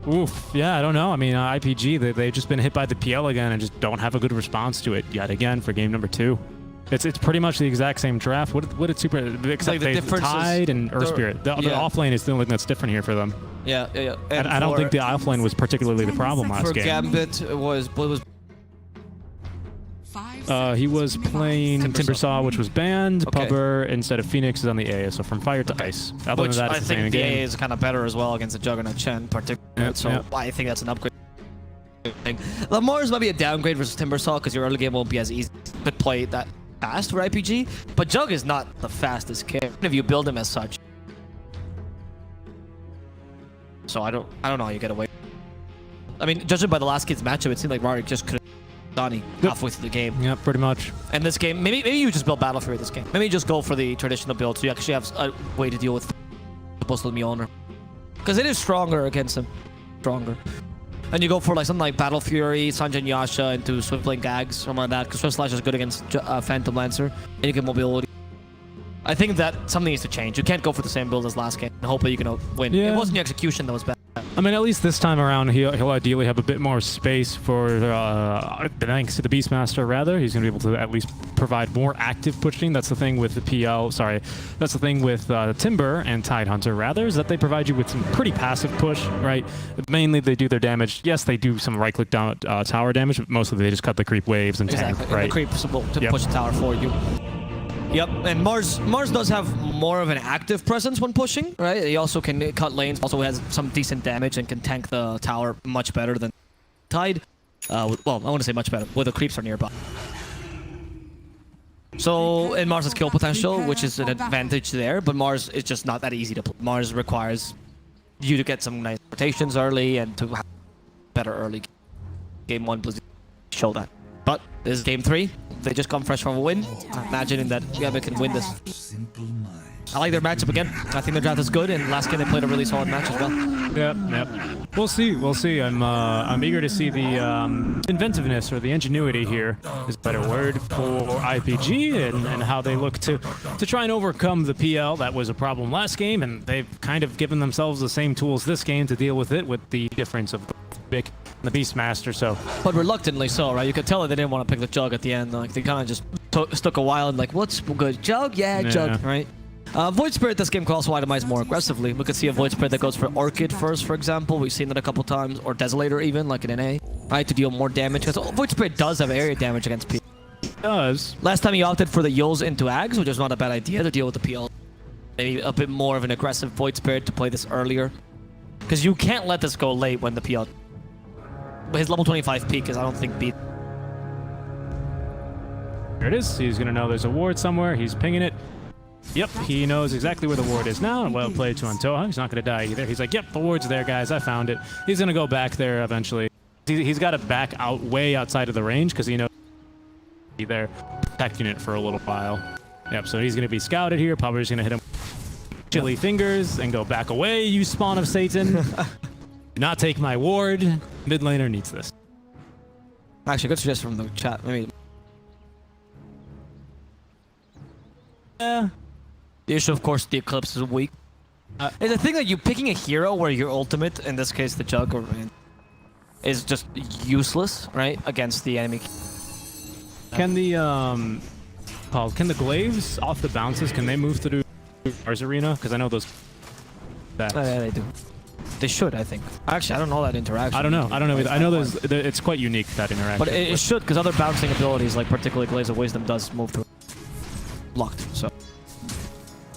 Oof, yeah, I don't know. I mean, IPG, they've just been hit by the PL again and just don't have a good response to it yet again for game number 2. It's pretty much the exact same draft. What did Super... Except like the they Tide and Earth Spirit. The off lane is the only thing that's different here for them. Yeah. And I don't think the off lane was particularly the problem last for game. Gambit was 5 He was playing Timbersaw, which was banned. Okay. Pubber instead of Phoenix is on the A, so from fire to ice. Other which than that, I it's the same think the game. A is kind of better as well against the Juggernaut Chen, particularly. So I think that's an upgrade. The Mars might be a downgrade versus Timbersaw because your early game won't be as easy to play that fast for IPG. But Jug is not the fastest character if you build him as such. So I don't know how you get away. I mean, judging by the last kid's matchup, it seemed like Rari just could have Donnie halfway through the game. Yeah, pretty much. And this game, maybe you just build Battle Fury this game. Maybe you just go for the traditional build so you actually have a way to deal with opposed to the Mjolnir. Because it is stronger against him. Stronger. And you go for like something like Battle Fury, Sanjay and Yasha into Swift Lane Gags, something like that. Because Swift Slash is good against Phantom Lancer. And you get mobility. I think that something needs to change. You can't go for the same build as last game and hope that you can win. Yeah. It wasn't your execution that was bad. I mean, at least this time around, he'll ideally have a bit more space for, thanks to the Beastmaster, rather. He's going to be able to at least provide more active pushing. That's the thing with the PL, that's the thing with Timber and Tidehunter, rather, is that they provide you with some pretty passive push, right? Mainly, they do their damage. Yes, they do some right-click down tower damage, but mostly they just cut the creep waves and tank, right? And the creep to push the tower for you. Yep, and Mars does have more of an active presence when pushing, right? He also can cut lanes, also has some decent damage and can tank the tower much better than Tide. Well, I want to say much better, where the creeps are nearby. So, in Mars' kill potential, which is an advantage there, but Mars is just not that easy to play. Mars requires you to get some nice rotations early and to have better early game 1 Blizzard show that. But this is game 3. They just come fresh from a win. I'm imagining that Gambit can win this. I like their matchup again. I think their draft is good, and last game they played a really solid match as well. Yep. We'll see. I'm eager to see the inventiveness or the ingenuity here is a better word for IPG and how they look to try and overcome the PL. That was a problem last game, and they've kind of given themselves the same tools this game to deal with it, with the difference of Vic and the Beastmaster. So, but reluctantly so, right? You could tell that they didn't want to pick the Jug at the end. Like they kind of just stuck a while and like, what's good? Jug? Yeah, Jug, right? Void Spirit this game could also itemize more aggressively. We could see a Void Spirit that goes for Orchid first, for example. We've seen that a couple times. Or Desolator even, like in NA. right, to deal more damage. Because Void Spirit does have area damage against PL. It does. Last time he opted for the Yules into Ags, which was not a bad idea to deal with the PL. Maybe a bit more of an aggressive Void Spirit to play this earlier. Because you can't let this go late when the PL... But his level 25 peak is, I don't think, beat. There it is. He's going to know there's a ward somewhere. He's pinging it. Yep, he knows exactly where the ward is now. Well played to Antoha. He's not going to die either. He's like, yep, the ward's there, guys. I found it. He's going to go back there eventually. He's got to back out way outside of the range because he knows he's there protecting it for a little while. Yep, so he's going to be scouted here. Probably just going to hit him chilly fingers and go back away, you spawn of Satan. Do not take my ward. Mid laner needs this. Actually, good suggestion from the chat. Maybe. Yeah. The issue, of course, the Eclipse is weak. It's the thing that you picking a hero where your ultimate, in this case the Jug, is just useless, right, against the enemy. Can the can the glaives off the bounces? Can they move through Mars Arena? Because I know those. Yeah, they do. They should, I think. Actually, I don't know that interaction. I don't know. I don't know either. I know it's quite unique, that interaction. But it should, because other bouncing abilities, like particularly Glaives of Wisdom, does move through. Blocked. So.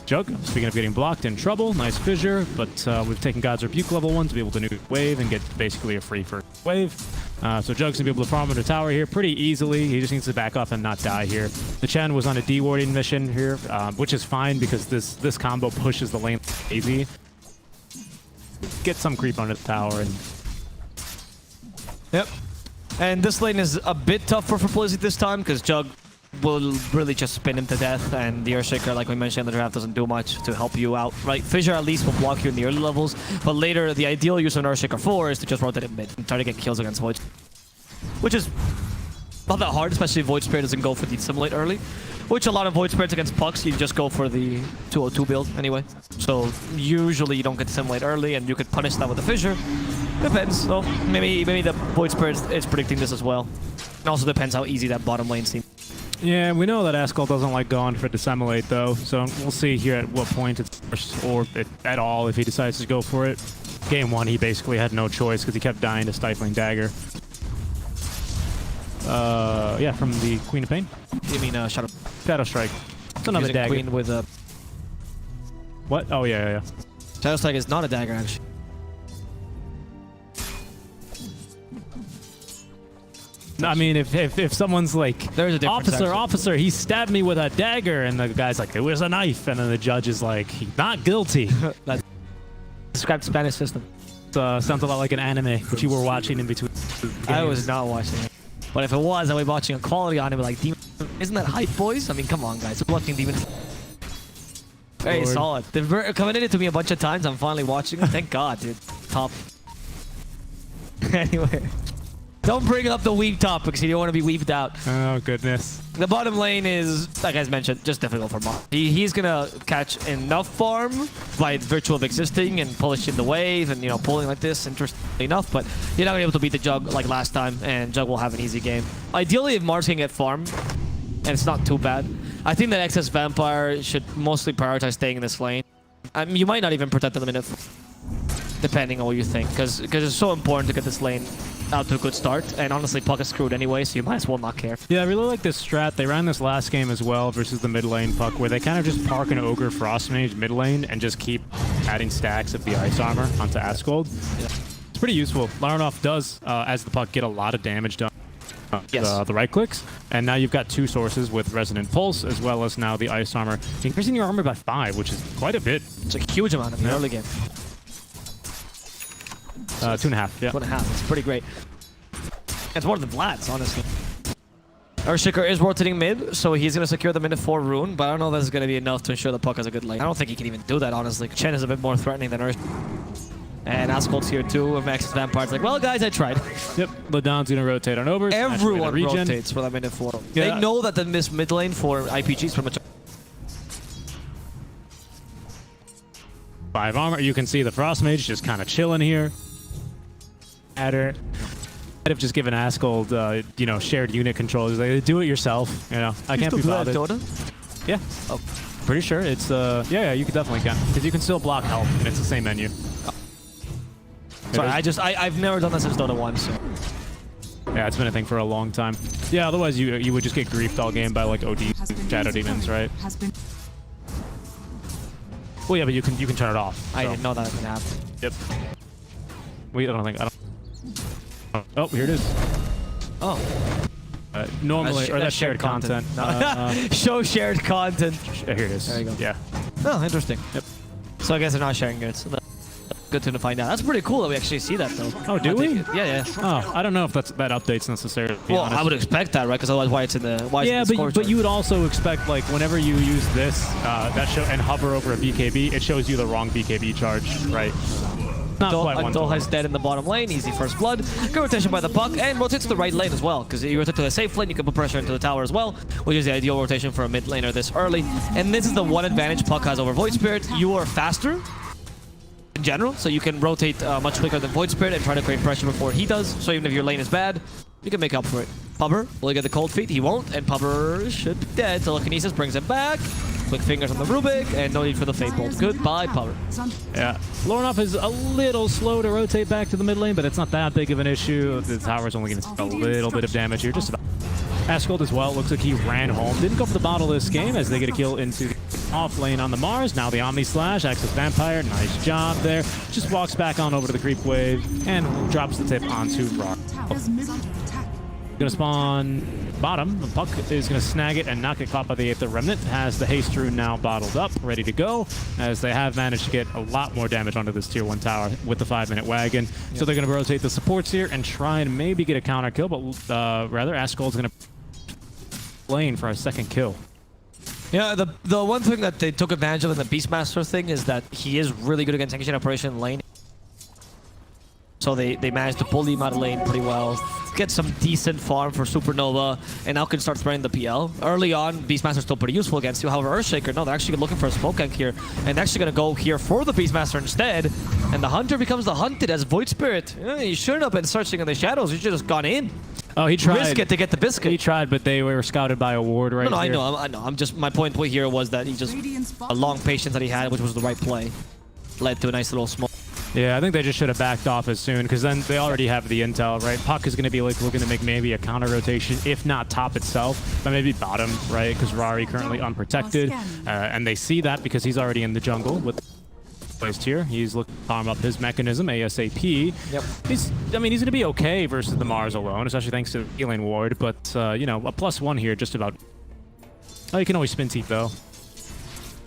Jug, speaking of getting blocked, in trouble. Nice fissure, but we've taken God's Rebuke level 1 to be able to nuke wave and get basically a free first wave. So Jug's gonna be able to farm under tower here pretty easily. He just needs to back off and not die here. The Chen was on a dewarding mission here, which is fine because this combo pushes the lane easy. Get some creep under the tower and. Yep. And this lane is a bit tougher for Blizzy this time because Jug will really just spin him to death, and the Earthshaker, like we mentioned in the draft, doesn't do much to help you out, right? Fissure at least will block you in the early levels, but later the ideal use of an Earthshaker 4 is to just rotate it mid and try to get kills against Void, which is not that hard, especially if Void Spirit doesn't go for the Assimilate early, which a lot of Void Spirits against Pucks, you just go for the 202 build anyway. So usually you don't get Assimilate early, and you could punish that with a Fissure. Depends, so maybe the Void Spirit is predicting this as well. It also depends how easy that bottom lane seems. Yeah, we know that Askel doesn't like going for Dissimulate, though, so we'll see here at what point it's first, or at all, if he decides to go for it. Game 1, he basically had no choice because he kept dying to Stifling Dagger. Yeah, from the Queen of Pain. You mean Shadow Strike. It's another dagger. Queen with a... What? Oh, yeah. Shadow Strike is not a dagger, actually. I mean, if someone's like, there's a difference, officer, he stabbed me with a dagger, and the guy's like, it was a knife, and then the judge is like, he's not guilty. That's described Spanish system. Sounds a lot like an anime, which you were watching in between games. I was not watching it. But if it was, I would be watching a quality anime like Demon. Isn't that hype, boys? I mean, come on, guys. We're watching Demon. Very solid. They've commented it to me a bunch of times. I'm finally watching it. Thank God, dude. Top. Anyway. Don't bring up the weep topics. You don't want to be weeped out. Oh, goodness. The bottom lane is, like I mentioned, just difficult for Mark. He's going to catch enough farm by virtue of existing and polishing the wave and, you know, pulling like this, interestingly enough, but you're not going to be able to beat the Jug like last time, and Jug will have an easy game. Ideally, if Mars can get farm, and it's not too bad, I think that excess Vampire should mostly prioritize staying in this lane. I mean, you might not even protect the minute, depending on what you think, because it's so important to get this lane out to a good start, and honestly Puck is screwed anyway, so you might as well not care. Yeah, I really like this strat. They ran this last game as well versus the mid lane Puck, where they kind of just park an Ogre Frost Mage mid lane and just keep adding stacks of the Ice Armor onto Asgold. Yeah. It's pretty useful. Laronoff does, as the Puck, get a lot of damage done. The right clicks, and now you've got 2 sources with Resonant Pulse, as well as now the Ice Armor, increasing your armor by 5, which is quite a bit. It's a huge amount in the early game. 2.5, yeah. 2.5, it's pretty great. It's more than Vlad's, honestly. Earthshaker is rotating mid, so he's going to secure the minute 4 rune, but I don't know if that's going to be enough to ensure the Puck has a good lane. I don't think he can even do that, honestly. Chen is a bit more threatening than Earth. And Ascold's here too, with Max's Vampire's like, well, guys, I tried. Yep, Ladon's going to rotate on over. Everyone rotates for that minute 4. Yeah. They know that this mid lane for IPG is pretty much... 5 armor. You can see the Frost Mage just kind of chilling here. Adder. I'd have just given Asgold, you know, shared unit controls. Like, do it yourself. You know, I can't be bothered. Dota? Yeah. Oh, pretty sure it's yeah, you definitely can, because you can still block health, and it's the same menu. Sorry, I've never done this since Dota 1, so. Yeah, it's been a thing for a long time. Yeah, otherwise you would just get griefed all game by like OD Shadow Demons, right? Has been Well, yeah, but you can turn it off. I so. didn't know that was gonna happen. Yep. Wait, I don't. Oh, here it is. Oh. Normally, or that's shared content. Show shared content. Here it is. There you go. Yeah. Oh, interesting. Yep. So I guess they're not sharing it. So good to find out. That's pretty cool that we actually see that though. Oh, do we? Yeah. Oh, I don't know if that updates necessarily. to be Well, honest. I would expect that, right? Because otherwise, why it's in the Yeah, it's in the but score you would also expect like whenever you use this that show and hover over a BKB, it shows you the wrong BKB charge, right? Not quite one to Abdul one. has dead in the bottom lane, easy first blood. Good rotation by the puck, and rotates to the right lane as well, because you rotate to the safe lane, you can put pressure into the tower as well, which is the ideal rotation for a mid laner this early. And this is the one advantage Puck has over Void Spirit. You are faster in general, so you can rotate much quicker than Void Spirit and try to create pressure before he does. So even if your lane is bad, you can make up for it. Pubber will get the cold feet, he won't, and Pubber should be dead. Telekinesis brings him back. Quick fingers on the Rubik, and no need for the Fate Bolt. Goodbye, Pubber. Yeah. Lornoff is a little slow to rotate back to the mid lane, but it's not that big of an issue. The tower's only going to take a little bit of damage here, just about. Asgold as well, looks like he ran home. Didn't go for the bottle this game as they get a kill into the off lane on the Mars. Now the Omni Slash, Access Vampire, nice job there. Just walks back on over to the creep wave and drops the tip onto Rock. Gonna spawn bottom. The Puck is gonna snag it and not get caught by the 8th Remnant. Has the Haste Rune now bottled up, ready to go, as they have managed to get a lot more damage onto this tier 1 tower with the 5-minute wagon. Yep. So they're gonna rotate the supports here and try and maybe get a counter kill, but rather Asgold's gonna lane for a second kill. Yeah, the one thing that they took advantage of in the Beastmaster thing is that he is really good against Tank Operation lane. So they managed to bully him out of lane pretty well. Get some decent farm for Supernova, and now can start spreading the PL. Early on, Beastmaster's still pretty useful against you. However, Earthshaker, no, they're actually looking for a smoke gank here, and they're actually going to go here for the Beastmaster instead. And the Hunter becomes the hunted as Void Spirit. Yeah, you shouldn't have been searching in the shadows. You should have just gone in. Oh, he tried. Risk it to get the biscuit. He tried, but they were scouted by a ward right No, here. I know. I'm just, my point here was that he just, a long patience that he had, which was the right play, led to a nice little smoke. Yeah, I think they just should have backed off as soon, because then they already have the intel, right? Puck is going to be like looking to make maybe a counter rotation, if not top itself, but maybe bottom, right? Because Rari currently unprotected, and they see that because he's already in the jungle with placed here. He's looking to farm up his mechanism ASAP. Yep. He's going to be okay versus the Mars alone, especially thanks to the healing ward, but you know, a +1 here just about. Oh, you can always spin teep though.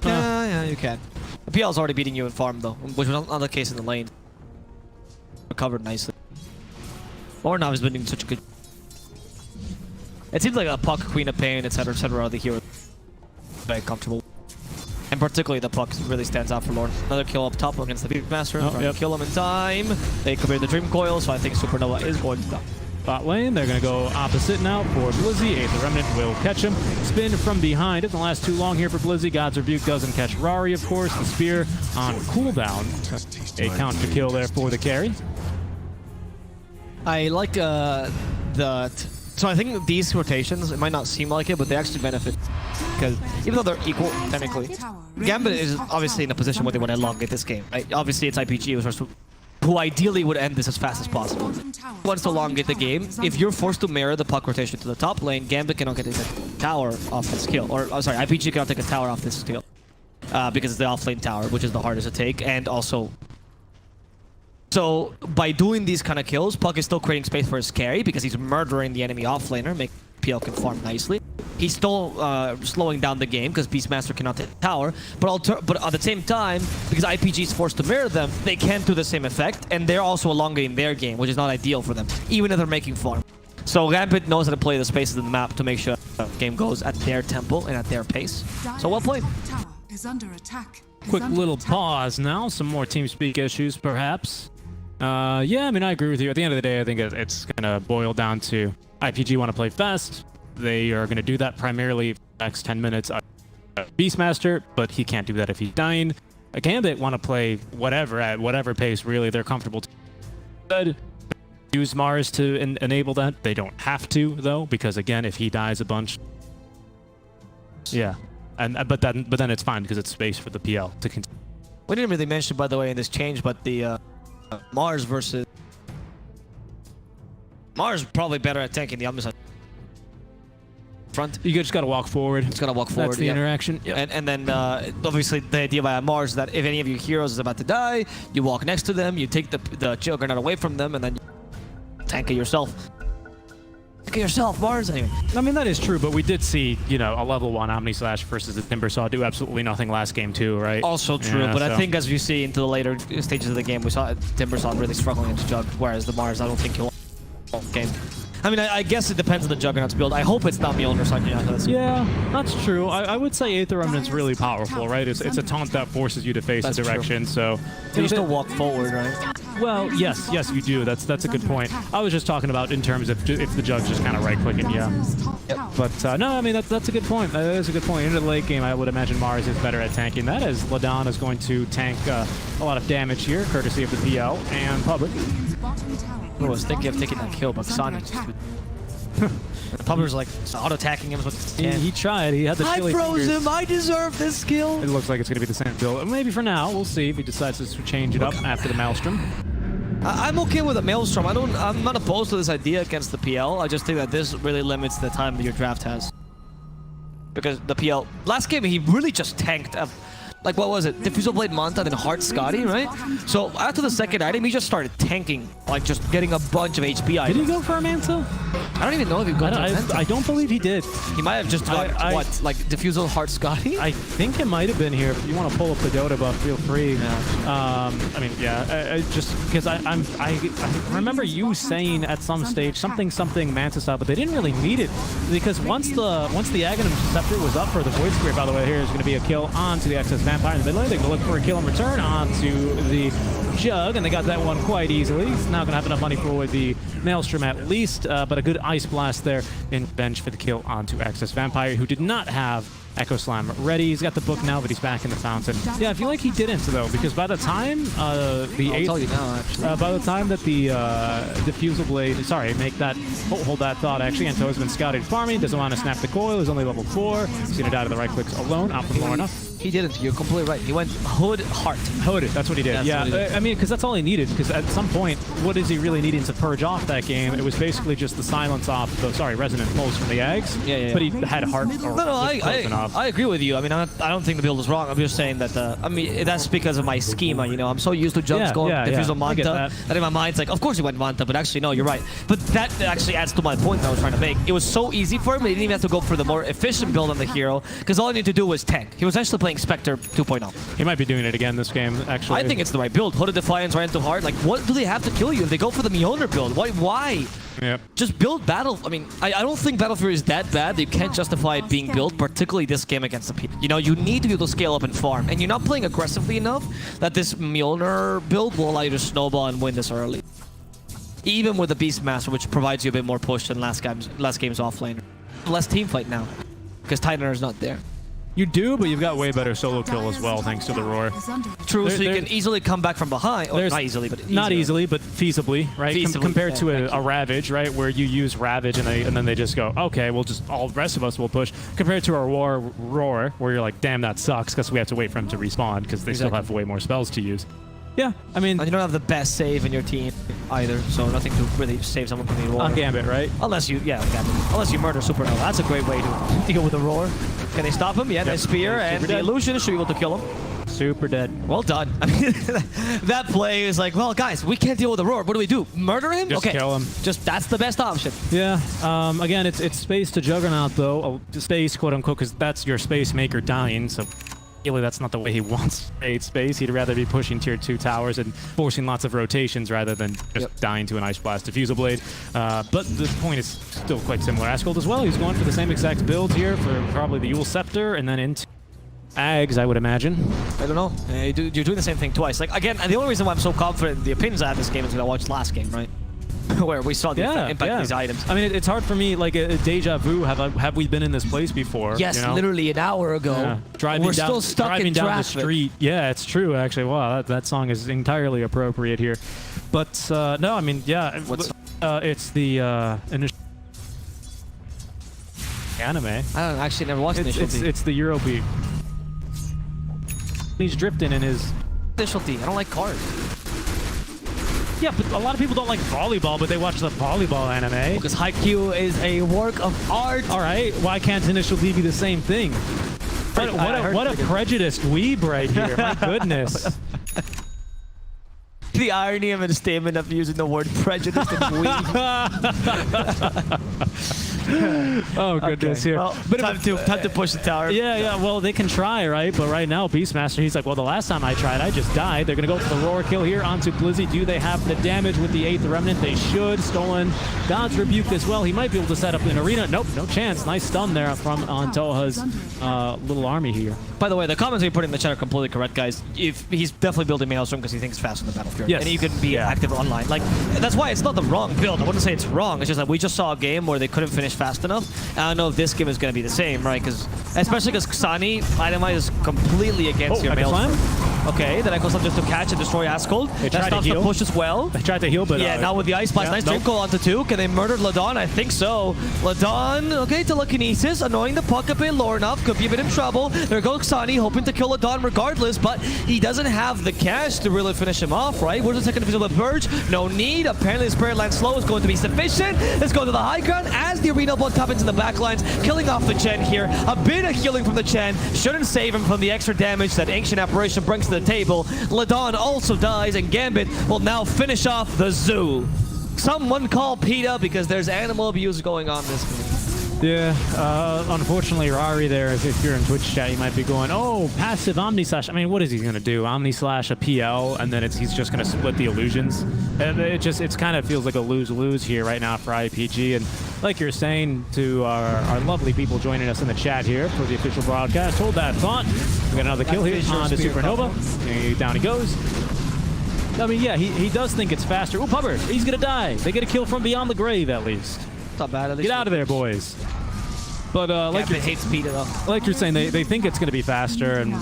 Yeah, you can. The PL's already beating you in farm though, which was not the case in the lane. Recovered nicely. Ornav has been doing such a good. It seems like a Puck, Queen of Pain, etc., are the hero. Very comfortable. And particularly the Puck really stands out for Lord. Another kill up top against the Beastmaster. Oh, yep. Kill him in time. They cleared the Dream Coil, so I think Supernova is going to die. Bot lane, they're going to go opposite now for Blizzy. 8th Remnant will catch him. Spin from behind. Doesn't last too long here for Blizzy. God's Rebuke doesn't catch Rari, of course. The Spear on cooldown. A counter kill there for the carry. I like so I think these rotations, it might not seem like it, but they actually benefit. Because even though they're equal, technically, Gambit is obviously in a position where they want to elongate this game. Right? Obviously, it's IPG, who ideally would end this as fast as possible. Wants to elongate the game. If you're forced to mirror the Puck rotation to the top lane, Gambit cannot get a tower off this kill. Or, sorry, IPG cannot take a tower off this kill. Because it's the off-lane tower, which is the hardest to take, and also... So, by doing these kind of kills, Puck is still creating space for his carry, because he's murdering the enemy offlaner, make PL can farm nicely. He's still slowing down the game, because Beastmaster cannot take the tower, but at the same time, because IPG is forced to mirror them, they can't do the same effect, and they're also elongating their game, which is not ideal for them, even if they're making farm. So Gambit knows how to play the spaces in the map to make sure the game goes at their tempo and at their pace. So well played. Is under attack. Quick little pause now. Some more TeamSpeak issues, perhaps. Yeah, I mean, I agree with you. At the end of the day, I think it's going to boil down to IPG want to play fast. They are going to do that primarily for the next 10 minutes. Beastmaster, but he can't do that if he's dying. Gambit want to play whatever, at whatever pace, really. They're comfortable to use Mars to enable that. They don't have to, though, because, again, if he dies a bunch... Yeah. But then it's fine, because it's space for the PL to continue. We didn't really mention, by the way, in this change, but the... Mars versus Mars probably better at tanking the Omniscience. Front. You just got to walk forward. Just gotta walk forward. That's the interaction. Yep. And then obviously the idea by Mars is that if any of your heroes is about to die, you walk next to them, you take the Juggernaut away from them, and then you tank it yourself. Tank it yourself, Mars. Anyway. I mean, that is true, but we did see, you know, a level 1 Omnislash versus the Timbersaw do absolutely nothing last game too, right? Also true, Yeah, but so. I think as we see into the later stages of the game, we saw Timbersaw really struggling against Jug, whereas the Mars, I don't think he'll game. I mean, I guess it depends on the Juggernaut's build. I hope it's not Mjolnir Sanya. Yeah, that's true. I would say Aether Remnant's really powerful, right? It's a taunt that forces you to face That's a direction, so... You still walk forward, right? Well, yes, you do. That's a good point. I was just talking about in terms of if the Jug's just kind of right-clicking, yeah. Yep. But no, I mean, that's a good point. That is a good point. Into the late game, I would imagine Mars is better at tanking that, as Ladon is going to tank a lot of damage here, courtesy of the PL and Public. I was thinking of taking that kill, but Sonny just... The Public was like auto-attacking him. He tried. He had the chili fingers. him. I deserve this kill. It looks like it's going to be the same build. Maybe for now. We'll see if he decides to change it up after the Maelstrom. I'm okay with a Maelstrom. I'm not opposed to this idea against the PL. I just think that this really limits the time that your draft has. Because the PL... Last game, he really just tanked... like, what was it? Diffusal Blade Manta, then Heart Scotty, right? So after the second item, he just started tanking, like just getting a bunch of HP items. Did he go for a Manta? I don't even know if he got a Manta. I don't believe he did. He might have just got, what, like Diffusal Heart Scotty? I think it might have been here. If you want to pull up the Dota buff, feel free. Yeah. I mean, yeah, I just because I remember you saying at some stage something Manta style, but they didn't really need it because once the Aghanim Scepter was up for the Void Spirit, by the way, here is going to be a kill onto the Excess Vampire in the mid lane. They're going to look for a kill in return onto the Jug, and they got that one quite easily. He's now going to have enough money for the Maelstrom at least, but a good Ice Blast there in bench for the kill onto Excess Vampire, who did not have Echo Slam ready. He's got the book now, but he's back in the fountain. Yeah, I feel like he didn't though, because by the time I'll tell you now, actually. by the time that the Diffusal Blade, sorry, make that hold that thought. Actually, Anto has been scouted farming, doesn't want to snap the coil. He's only level 4. He's gonna die to the right clicks alone, out from low enough. He didn't. You're completely right. He went Hood Heart. Hood, that's what he did. That's yeah, what he did. I mean, because that's all he needed. Because at some point, what is he really needing to purge off that game? It was basically just the silence off the Resonant Pulse from the Eggs. Yeah. But he had Heart. Or No, I agree with you. I mean, I don't think the build is wrong. I'm just saying that I mean, that's because of my schema. You know, I'm so used to Jugs going Diffusal Manta that in my mind it's like, of course he went Manta, but actually no, you're right. But that actually adds to my point that I was trying to make. It was so easy for him. He didn't even have to go for the more efficient build on the hero because all he needed to do was tank. He was actually playing Spectre 2.0. He might be doing it again this game, actually. I think it's the right build. Hooded Defiance right into Heart. Like, what do they have to kill you if they go for the Mjolnir build? Why? Yep. Just build Battle. I mean, I don't think Battle Fury is that bad. You can't justify it being built, particularly this game against the people. You know, you need to be able to scale up and farm, and you're not playing aggressively enough that this Mjolnir build will allow you to snowball and win this early. Even with the Beastmaster, which provides you a bit more push than last game's offlane. Less team fight now, because Titaner is not there. You do, but you've got way better solo kill as well, thanks to the Roar. True, so you can easily come back from behind. Or not easily, but easier. Not easily, but feasibly, right? Compared to a Ravage, right, where you use Ravage and then they just go, okay, we'll just all the rest of us will push. Compared to a Roar, where you're like, damn, that sucks, because we have to wait for him to respawn because they still have way more spells to use. Yeah, I mean... And you don't have the best save in your team either, so nothing to really save someone from the Roar. On Gambit, right? Unless you, Gambit. Unless you murder Supernova. That's a great way to deal with the Roar. Can they stop him? Yeah, nice spear, and the illusion should be able to kill him. Super dead. Well done. I mean, that play is like, well, guys, we can't deal with the Roar. What do we do? Murder him? Just kill him. Just, that's the best option. Yeah. Again, it's space to Juggernaut, though. Space, quote-unquote, because that's your space maker dying, so... Really, that's not the way he wants space. He'd rather be pushing tier 2 towers and forcing lots of rotations rather than just dying to an Ice Blast Diffusal Blade. But the point is still quite similar. Askold as well, he's going for the same exact build here for probably the Yule Scepter and then into Ags, I would imagine. I don't know. You're doing the same thing twice. Like, again, the only reason why I'm so confident in the opinions I have this game is because I watched last game, right? Where we saw the impact of these items. I mean, it's hard for me, like a deja vu. Have we been in this place before? Yes, you know? literally an hour ago. Yeah. We're still stuck in down traffic. The street. Yeah, it's true, actually. Wow, that song is entirely appropriate here. But, no, I mean, yeah. It's the initial anime. I don't actually never watched Initial D. It's the Eurobeat. He's drifting in his... Initial D. I don't like cars. Yeah, but a lot of people don't like volleyball, but they watch the volleyball anime. Because Haikyuu is a work of art. All right, why can't Initial D be the same thing? What a prejudiced weeb right here. My goodness. The irony of a statement of using the word prejudice and weeb. Oh goodness, Okay. here. Well, but time to push the tower. Yeah. Well, they can try, right? But right now, Beastmaster, he's like, well, the last time I tried, I just died. They're gonna go for the roar kill here onto Blizzy. Do they have the damage with the 8th Remnant? They should. Stolen God's Rebuke as well. He might be able to set up an arena. Nope, no chance. Nice stun there from Antoha's little army here. By the way, the comments we put in the chat are completely correct, guys. If he's definitely building Maelstrom because he thinks it's faster on the battlefield. Yes. And you can be active online. Like, that's why it's not the wrong build. I wouldn't say it's wrong. It's just that we just saw a game where they couldn't finish fast enough. And I don't know if this game is going to be the same, right? Especially because Xani itemize is completely against your Maelstrom. Okay, then Echo Slam just to catch and destroy Ascold. That stops the push as well. They tried to heal, but yeah, now with the Ice Blast, nice Dream Coil onto 2. Can they murder Ladon? I think so. Ladon, okay, telekinesis, annoying the puck a bit low enough, could be a bit in trouble. There goes Xani, hoping to kill Ladon regardless, but he doesn't have the cash to really finish him off, right? Where's the second Invisible Purge? No need. Apparently the Spirit Land Slow is going to be sufficient. Let's go to the high ground as the Arena Blood top into the backlines, killing off the Chen here. A bit of healing from the Chen. Shouldn't save him from the extra damage that Ancient Apparition brings to the table. Ladon also dies, and Gambit will now finish off the zoo. Someone call PETA because there's animal abuse going on this game. Yeah, unfortunately, Rari there, if you're in Twitch chat, you might be going, oh, passive Omni Slash. I mean, what is he going to do? Omni Slash, a PL, and then he's just going to split the illusions. And it kind of feels like a lose-lose here right now for IPG. And like you're saying to our lovely people joining us in the chat here for the official broadcast, hold that thought. We got another kill here on the Supernova. Down he goes. I mean, yeah, he does think it's faster. Ooh, Pubber, he's going to die. They get a kill from beyond the grave, at least. Not bad, at least. Get out of there, boys. But like Gambit hates PETA, though. Like you're saying, they think it's going to be faster, and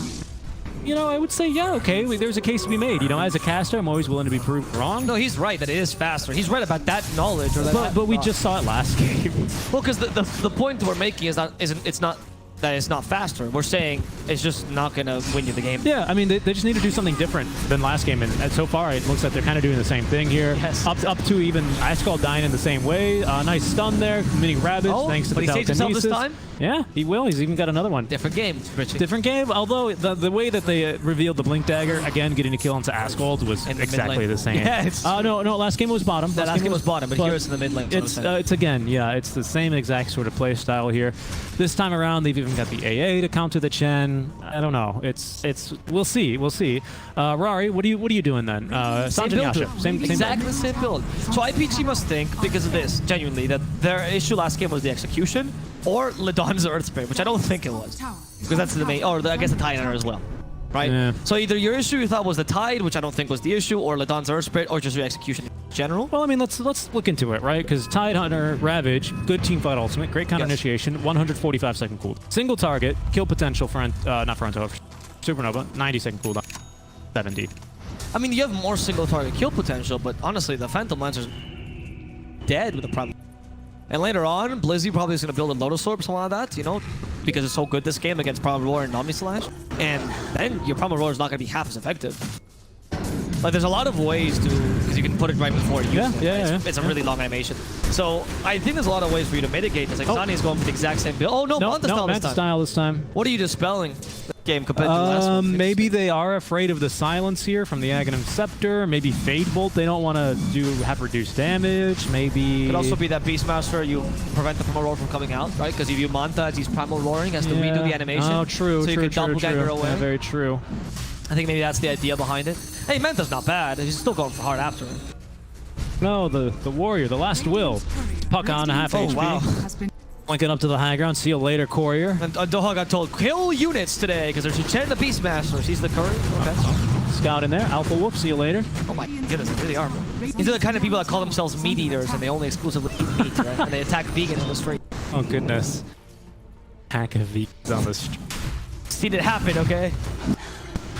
you know, I would say, yeah, okay, there's a case to be made. You know, as a caster, I'm always willing to be proved wrong. No, he's right that it is faster. He's right about that knowledge. Or that but we just saw it last game. Well, because the point we're making is that it's not that it's not faster. We're saying it's just not going to win you the game. Yeah, I mean, they just need to do something different than last game, and so far it looks like they're kind of doing the same thing here. Yes. Up to even Icecall dying in the same way. Nice stun there, committing Ravage thanks to the telekinesis. He saved himself this time? Yeah, he will. He's even got another one. Different game, Richie. Different game, although the way that they revealed the Blink Dagger, again, getting a kill onto Ascold was exactly the same. Yeah, no, last game was bottom. Last game was bottom, but here it's in the mid lane. It's again, yeah, it's the same exact sort of play style here. This time around, they've even got the AA to counter the Chen. I don't know. We'll see. Rari, what are you doing then? Same exactly the same build. So IPG must think, because of this, genuinely, that their issue last game was the execution or Ladon's Earth Spirit, which I don't think it was, because that's the main, or I guess the Titanner as well. Right? Yeah. So either your issue you thought was the Tide, which I don't think was the issue, or Ladon's Earth Spirit, or just your execution in general. Well, I mean, let's look into it, right? Because Tide Hunter, Ravage, good teamfight ultimate, great counter initiation, 145-second cooldown. Single target, kill potential for, not for Antoha, Supernova, 90-second cooldown, 70. I mean, you have more single target kill potential, but honestly, the Phantom Lancer's dead with the problem. And later on, Blizzy probably is going to build a Lotus Orb or something like that, you know, because it's so good this game against Primal Roar and Omni Slash. And then your Primal Roar is not going to be half as effective. Like, there's a lot of ways to, because you can put it right before you use it. It's a really long animation. So I think there's a lot of ways for you to mitigate this. Like, Xani is going with the exact same build. Oh, no, Manta Style this time. What are you dispelling? Game compared to the last one? Maybe they are afraid of the silence here from the Aghanim Scepter. Maybe Fade Bolt. They don't want to have reduced damage. Maybe could also be that Beastmaster. You prevent the Primal Roar from coming out, right? Because if you Manta as he's Primal Roaring, has to redo the animation. Oh, true. So you can doppelganger away. Yeah, very true. I think maybe that's the idea behind it. Hey, Manta's not bad. He's still going for hard after him. No, the Warrior, the last will. Puck on half HP. Wow. Linking up to the high ground. See you later, Courier. And Doha got told, kill units today, because there's a Chen the Beastmaster. She's the Courier. Okay. Scout in there. Alpha Wolf, see you later. Oh my goodness, they really are. These are the kind of people that call themselves meat eaters, and they only exclusively eat meat, right? And they attack vegans on the street. Oh, goodness. Attack of vegans on the street. Seen it happen, okay?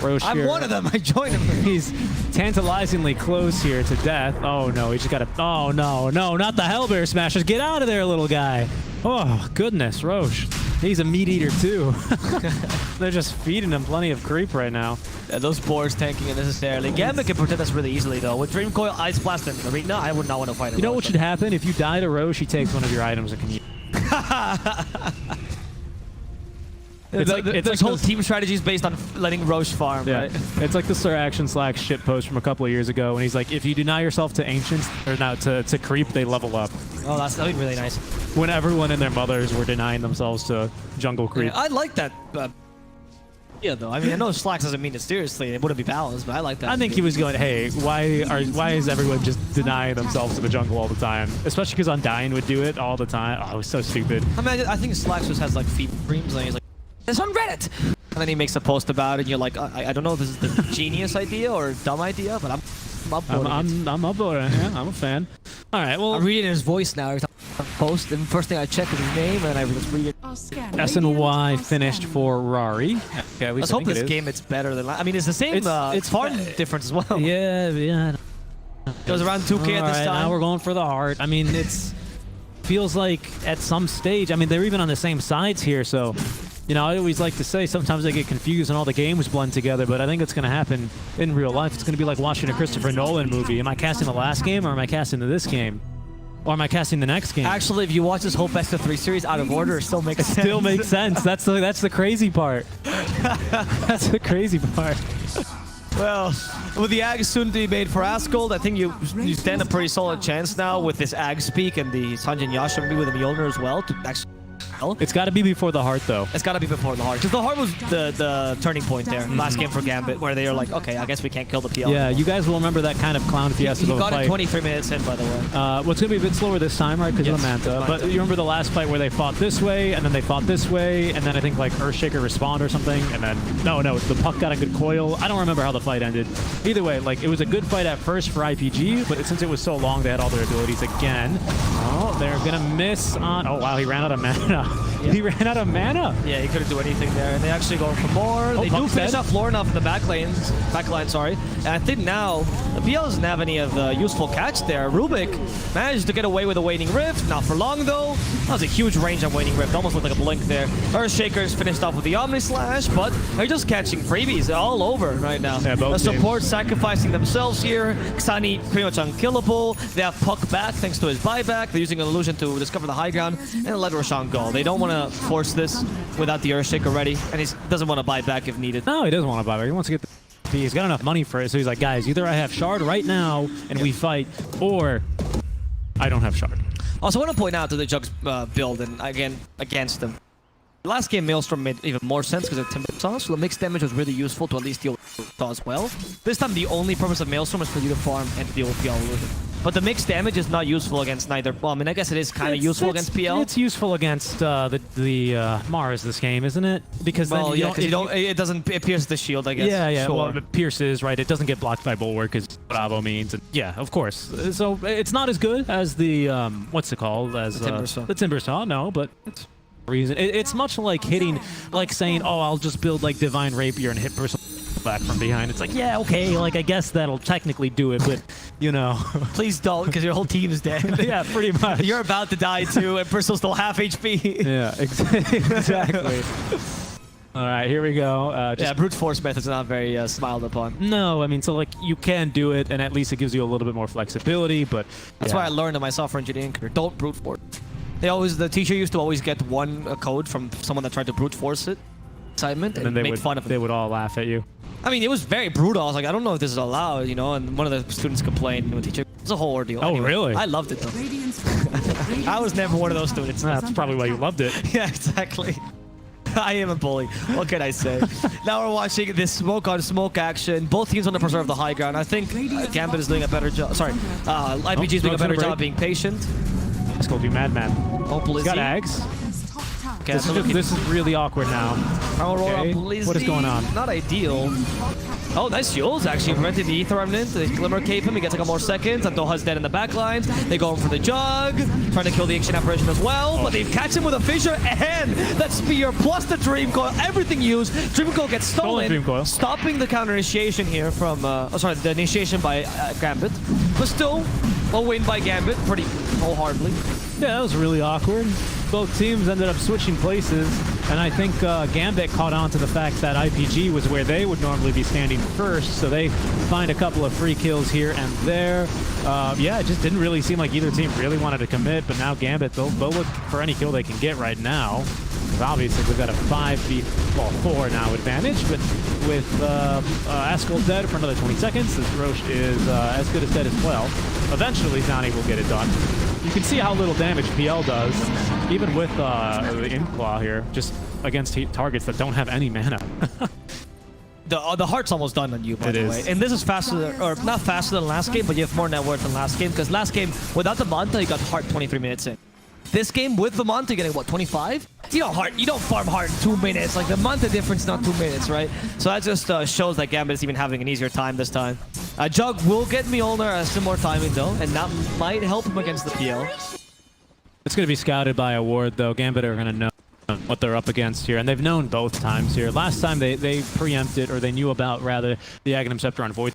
Roche I'm here. one of them. I joined him. He's tantalizingly close here to death. Oh, no. He just got to... Oh, no. No, not the Hellbear Smashers. Get out of there, little guy. Oh, goodness, Roche. He's a meat eater too. They're just feeding him plenty of creep right now. Yeah, those boars tanking unnecessarily. Gambit can protect us really easily though. With Dream Coil, Ice Blast, and Arena, I would not want to fight him. You know what should happen? If you die to Roche, he takes one of your items and can use There's whole team strategies based on letting Roche farm, yeah. right? It's like the Sir Action Slack shit post from a couple of years ago, and he's like, if you deny yourself to Ancients, or not to creep, they level up. Oh, that'd be really nice. When everyone and their mothers were denying themselves to jungle creep. Yeah, I like that. Yeah, though. I mean, I know Slacks doesn't mean it seriously. It wouldn't be balanced, but I like that. I think he was going, hey, why is everyone just denying themselves to the jungle all the time? Especially because Undying would do it all the time. Oh, it was so stupid. I mean, I think Slacks just has like feet dreams, and he's like, it's on Reddit! And then he makes a post about it, and you're like, I don't know if this is the genius idea or dumb idea, but I'm up for it. I'm up for it. Yeah, I'm a fan. All right, well, I'm reading his voice now every time I post, and first thing I check is his name, and I just read it. S&Y finished for Rari. Okay, Let's hope this game it's better than. I mean, it's the same. It's farm difference as well. Yeah. It was around 2K at this time. Now we're going for the heart. I mean, it's feels like at some stage. I mean, they're even on the same sides here, so. You know, I always like to say sometimes they get confused and all the games blend together, but I think it's going to happen in real life. It's going to be like watching a Christopher Nolan movie. Am I casting the last game, or am I casting this game? Or am I casting the next game? Actually, if you watch this whole best of 3 series out of order, it still makes sense. Still makes sense. That's the crazy part. That's the crazy part. Well, with the Ag soon to be made for Asgold, I think you stand a pretty solid chance now with this Ag Speak and the Sanjin Yasha maybe with the Mjolnir as well to actually. It's got to be before the heart, though. It's got to be before the heart. Because the heart was the turning point there. Last game for Gambit, where they were like, okay, I guess we can't kill the PL. Yeah, you guys will remember that kind of clown fiesta. He got it 23 minutes in, by the way. Well, it's going to be a bit slower this time, right, because of the Manta. But you remember the last fight where they fought this way, and then they fought this way, and then I think like Earthshaker respawned or something, and then, no, the puck got a good coil. I don't remember how the fight ended. Either way, like, it was a good fight at first for IPG, but since it was so long, they had all their abilities again. Oh, they're going to miss on... Oh, wow, he ran out of mana. Yeah. He ran out of mana. Yeah, he couldn't do anything there. And they actually go for more. They do finish off Lorna in the backline, sorry. And I think now the PL doesn't have any of the useful catch there. Rubik managed to get away with a Waning Rift. Not for long though. That was a huge range on Waning Rift. Almost looked like a blink there. Earthshaker's finished off with the Omni Slash, but they're just catching freebies all over right now. Yeah, the support sacrificing themselves here. Xani pretty much unkillable. They have Puck back thanks to his buyback. They're using an illusion to discover the high ground and let Roshan go. They don't want to force this without the Earthshaker ready, and he doesn't want to buy back if needed. No, he doesn't want to buy back. He wants to get the... He's got enough money for it, so he's like, guys, either I have Shard right now and we fight, or I don't have Shard. Also, I want to point out to the Jugs build, and again, against them. Last game, Maelstrom made even more sense because of Timber Saw, so the mixed damage was really useful to at least deal with Saw as well. This time, the only purpose of Maelstrom is for you to farm and to deal with PL illusion. But the mixed damage is not useful against neither. Well, I mean, I guess it is kind of useful against PL. It's useful against the Mars this game, isn't it? Because then it doesn't pierce the shield, I guess. Yeah. Sure. Well, it pierces, right? It doesn't get blocked by Bulwark, as Bravo means. And yeah, of course. So it's not as good as the what's it called? As the Timber Saw. No, but it's reason. It's much like hitting, like saying, oh, I'll just build like Divine Rapier and hit person back from behind. It's like, yeah, okay, like I guess that'll technically do it, but you know. Please don't, because your whole team is dead. Yeah, pretty much. You're about to die too, and Bristol's still half HP. Yeah, exactly. All right, here we go. Yeah, brute force method's not very smiled upon. No, I mean, so like you can do it, and at least it gives you a little bit more flexibility. But that's why I learned in my software engineering career: don't brute force. The teacher used to always get one code from someone that tried to brute force it, assignment, and make fun of it. They would all laugh at you. I mean, it was very brutal. I was like, I don't know if this is allowed, you know. And one of the students complained to the teacher. It was a whole ordeal. Oh, anyway, really? I loved it though. I was never one of those students. That's probably why you loved it. Yeah, exactly. I am a bully. What can I say? Now we're watching this smoke on smoke action. Both teams want to preserve the high ground. I think Gambit is doing a better job. Sorry, IPG is doing a better job being patient. Let's go do Madman. Oh, Blizzy. Got Ags. Okay, this is really awkward now. Okay. What is going on? Not ideal. Oh, nice Jules actually prevented the Ether Remnant. They Glimmer Cape him. He gets a couple more seconds. And Doha's dead in the back lines. They go in for the Jug. Trying to kill the Ancient Apparition as well. But they catch him with a Fissure and that Spear plus the Dream Coil. Everything used. Dream Coil gets stolen. Dream Coil. Stopping the counter initiation here from... the initiation by Gambit. But still, a win by Gambit pretty wholeheartedly. Yeah, that was really awkward. both teams ended up switching places, and I think Gambit caught on to the fact that IPG was where they would normally be standing first, so they find a couple of free kills here and there. Yeah, it just didn't really seem like either team really wanted to commit, but now Gambit, they'll look for any kill they can get right now. Because obviously we've got a 4 now advantage, but with Askel dead for another 20 seconds, this Roche is as good as dead as well. Eventually, Zani will get it done. You can see how little damage PL does, even with the Inclaw here, just against targets that don't have any mana. The heart's almost done on you, by the way. And this is faster, or not faster than last game, but you have more net worth than last game, because last game, without the Manta, you got heart 23 minutes in. This game, with the Manta, getting, what, 25? You don't farm heart in 2 minutes. Like, the Manta difference, not 2 minutes, right? So that just shows that Gambit is even having an easier time this time. Jug will get Mjolnir some more timing, though, and that might help him against the PL. It's going to be scouted by a ward, though. Gambit are going to know what they're up against here, and they've known both times here. Last time they preempted, or they knew about, rather, the Aghanim Scepter on Void.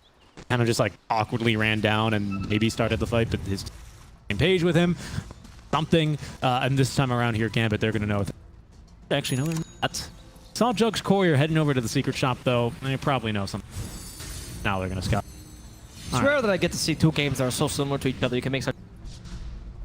Kind of just, like, awkwardly ran down and maybe started the fight, but his same page with him. Something, and this time around here, Gambit, they're going to know. Actually, no, they're not. Saw Jug's courier heading over to the secret shop, though. They probably know something. Now they're going to scout. It's rare that I get to see two games that are so similar to each other. You can make such...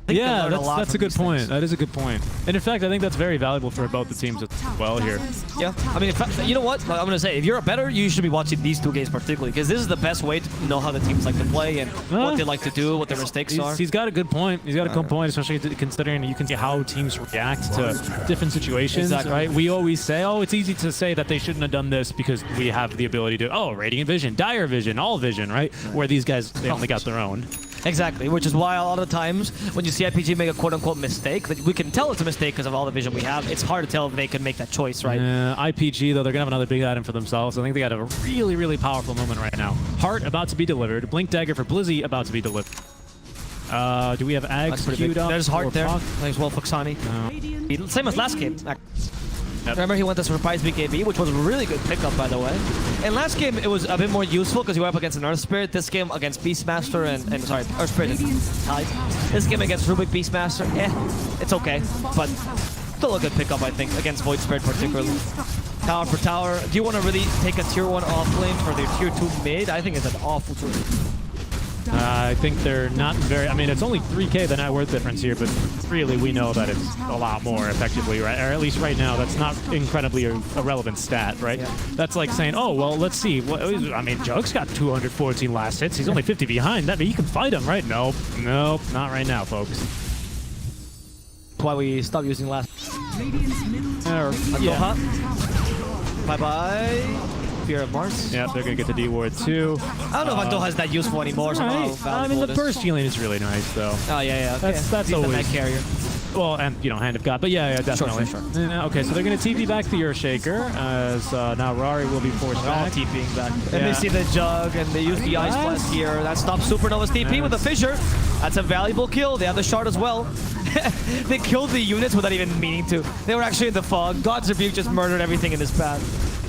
Yeah, that's a good point. That is a good point. And in fact, I think that's very valuable for both the teams as well here. Yeah, I mean, you know what? I'm going to say, if you're a bettor, you should be watching these two games particularly, because this is the best way to know how the teams like to play and what they like to do, what their mistakes are. He's got a good point. He's got a good point, especially considering you can see how teams react to different situations, right? We always say, oh, it's easy to say that they shouldn't have done this because we have the ability to, oh, Radiant Vision, Dire Vision, All Vision, right? Where these guys, they only got their own. Exactly, which is why a lot of the times when you see IPG make a quote-unquote mistake, that we can tell it's a mistake because of all the vision we have. It's hard to tell if they can make that choice, right? IPG, though, they're going to have another big item for themselves. I think they got a really, really powerful moment right now. Heart about to be delivered. Blink Dagger for Blizzy about to be delivered. Do we have Ags queued up? There's Heart there. Nice, well, Foxani. No. Same as last game. Yep. Remember, he went to surprise BKB, which was a really good pickup, by the way. And last game, it was a bit more useful because you were up against an Earth Spirit. This game against Beastmaster and sorry, Earth Spirit is tied. This game against Rubik Beastmaster, it's okay. But still a good pickup, I think, against Void Spirit particularly. Tower for tower. Do you want to really take a tier 1 off lane for the tier 2 mid? I think it's an awful choice. I think they're not very... I mean, it's only 3k the net worth difference here, but really we know that it's a lot more effectively, right? Or at least right now, that's not incredibly a relevant stat, right? Yeah. That's like saying, oh, well, let's see. I mean, Jug's got 214 last hits. He's only 50 behind. That means you can fight him, right? Nope. Nope. Not right now, folks. That's why we stopped using last... Yeah. Bye-bye. Fear of Mars. Yeah, they're going to get the D ward too. I don't know if Antoha is that useful anymore. So I mean, the burst healing is really nice, though. Oh, yeah. Okay. That's always... the mech carrier. Well, and, you know, Hand of God. But yeah, definitely. Sure. Okay, so they're going to TP back the Earthshaker, as now Rari will be forced back. TPing back. And they see the Jug, and they use the Ice Blast here. That stops Supernova's TP with a Fissure. That's a valuable kill. They have the shard as well. They killed the units without even meaning to. They were actually in the fog. God's Rebuke just murdered everything in his path.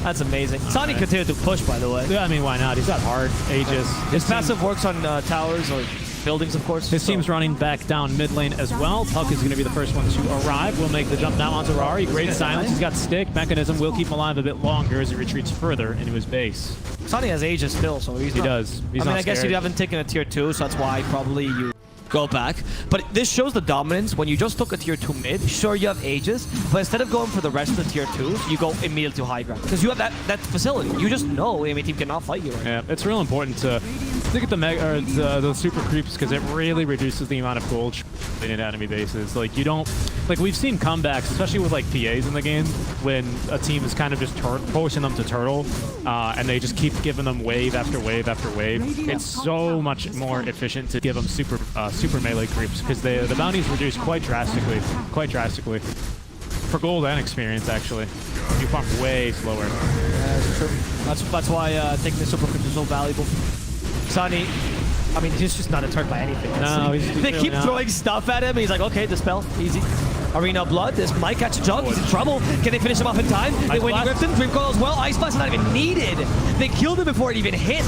That's amazing. Sonic continued to push, by the way. Yeah, I mean, why not? He's got hard Aegis. His passive works on towers or buildings, of course. His team's running back down mid lane as well. Puck is going to be the first one to arrive. We'll make the jump now onto Rari. Great silence. He's got stick. Mechanism will keep him alive a bit longer as he retreats further into his base. Sonny has Aegis still, so he does. I guess you haven't taken a tier 2, so that's why probably you go back. But this shows the dominance. When you just took a tier 2 mid, sure, you have Aegis, but instead of going for the rest of the tier 2s, you go immediately to high ground. Because you have that facility. You just know enemy team cannot fight you right now. Yeah, it's real important to look at the super creeps, because it really reduces the amount of gold in enemy bases. Like, you don't... Like, we've seen comebacks, especially with, like, PAs in the game, when a team is kind of just forcing them to turtle, and they just keep giving them wave after wave after wave. It's so much more efficient to give them super melee creeps, because the bounties reduce quite drastically. For gold and experience, actually. You farm way slower. Yeah, that's true. That's why taking the super creeps is so valuable. Sunny, I mean, he's just not deterred by anything. No, they keep throwing stuff at him, and he's like, okay, dispel, easy. Arena of Blood, this might catch a Jug, he's in trouble. Can they finish him off in time? They win Griffin, Dream Coil as well. Ice Blast is not even needed. They killed him before it even hit.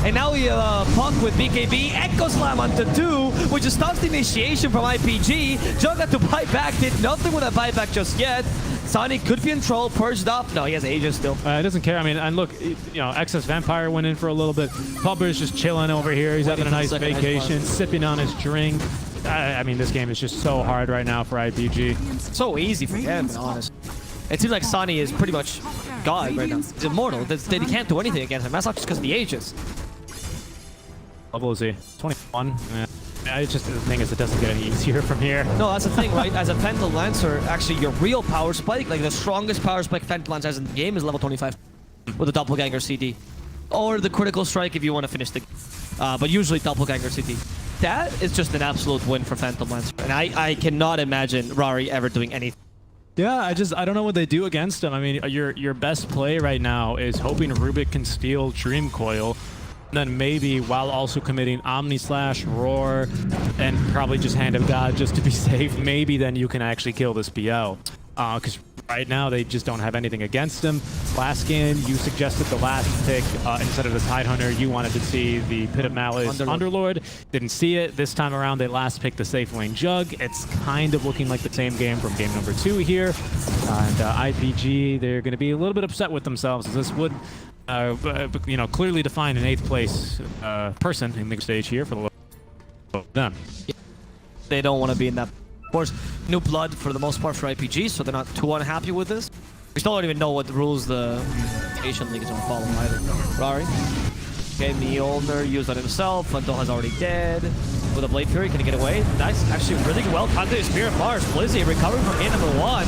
And now we puck with BKB. Echo Slam onto 2, which just stops the initiation from IPG. Jug had to buy back, did nothing with that buyback just yet. Sonic could be in trouble, purged up. No, he has Aegis still. He doesn't care. I mean, and look, you know, Excess Vampire went in for a little bit. Pubber's just chilling over here. He's having a nice vacation, sipping on his drink. I mean, this game is just so hard right now for IPG. So easy for him, to be honest. It seems like Sonny is pretty much God right now. He's immortal. They can't do anything against him. That's not just because of the Aegis. Level is he? 21. Yeah, it's just the thing is, it doesn't get any easier from here. No, that's the thing, right? As a Phantom Lancer, actually, your real power spike, like the strongest power spike Phantom Lancer has in the game, is level 25 with a Doppelganger CD. Or the critical strike if you want to finish the but usually Doppelganger CD. That is just an absolute win for Phantom Lancer. And I cannot imagine Rari ever doing anything. Yeah, I don't know what they do against him. I mean, your best play right now is hoping Rubik can steal Dream Coil, and then maybe while also committing Omni Slash, Roar, and probably just Hand of God just to be safe. Maybe then you can actually kill this PL. Because right now they just don't have anything against him. Last game, you suggested the last pick instead of the Tidehunter. You wanted to see the Pit of Malice Underlord. Didn't see it. This time around, they last picked the safe lane Jug. It's kind of looking like the same game from game number 2 here. And IPG, they're going to be a little bit upset with themselves, as this would, you know, clearly define an 8th place person in the stage here for them. They don't want to be in that. Of course, new blood for the most part for IPG, so they're not too unhappy with this. We still don't even know what rules the Asian League is going to follow either. Rari. Okay, Mjolnir used on himself. Until has already dead. With a Blade Fury, can he get away? That's actually really well timed. Spirit of Mars. Blizzy recovering from hit number 1.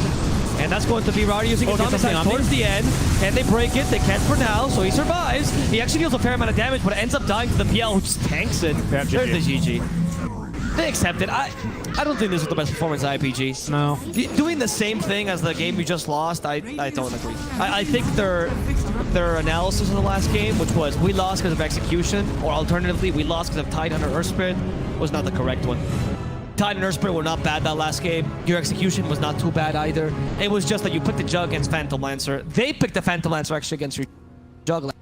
And that's going to be Rari using his Omni Slash towards the end. And they break it. They can't for now, so he survives. He actually deals a fair amount of damage, but ends up dying to the PL, who just tanks it. Yeah, there's the GG. They accept it. I don't think this was the best performance of IPG. No. Doing the same thing as the game you just lost, I don't agree. I think their analysis of the last game, which was we lost because of execution, or alternatively, we lost because of Tidehunter Earth Spirit, was not the correct one. Tidehunter and Earth Spirit were not bad that last game. Your execution was not too bad either. It was just that you put the Jug against Phantom Lancer. They picked the Phantom Lancer actually against your Jug.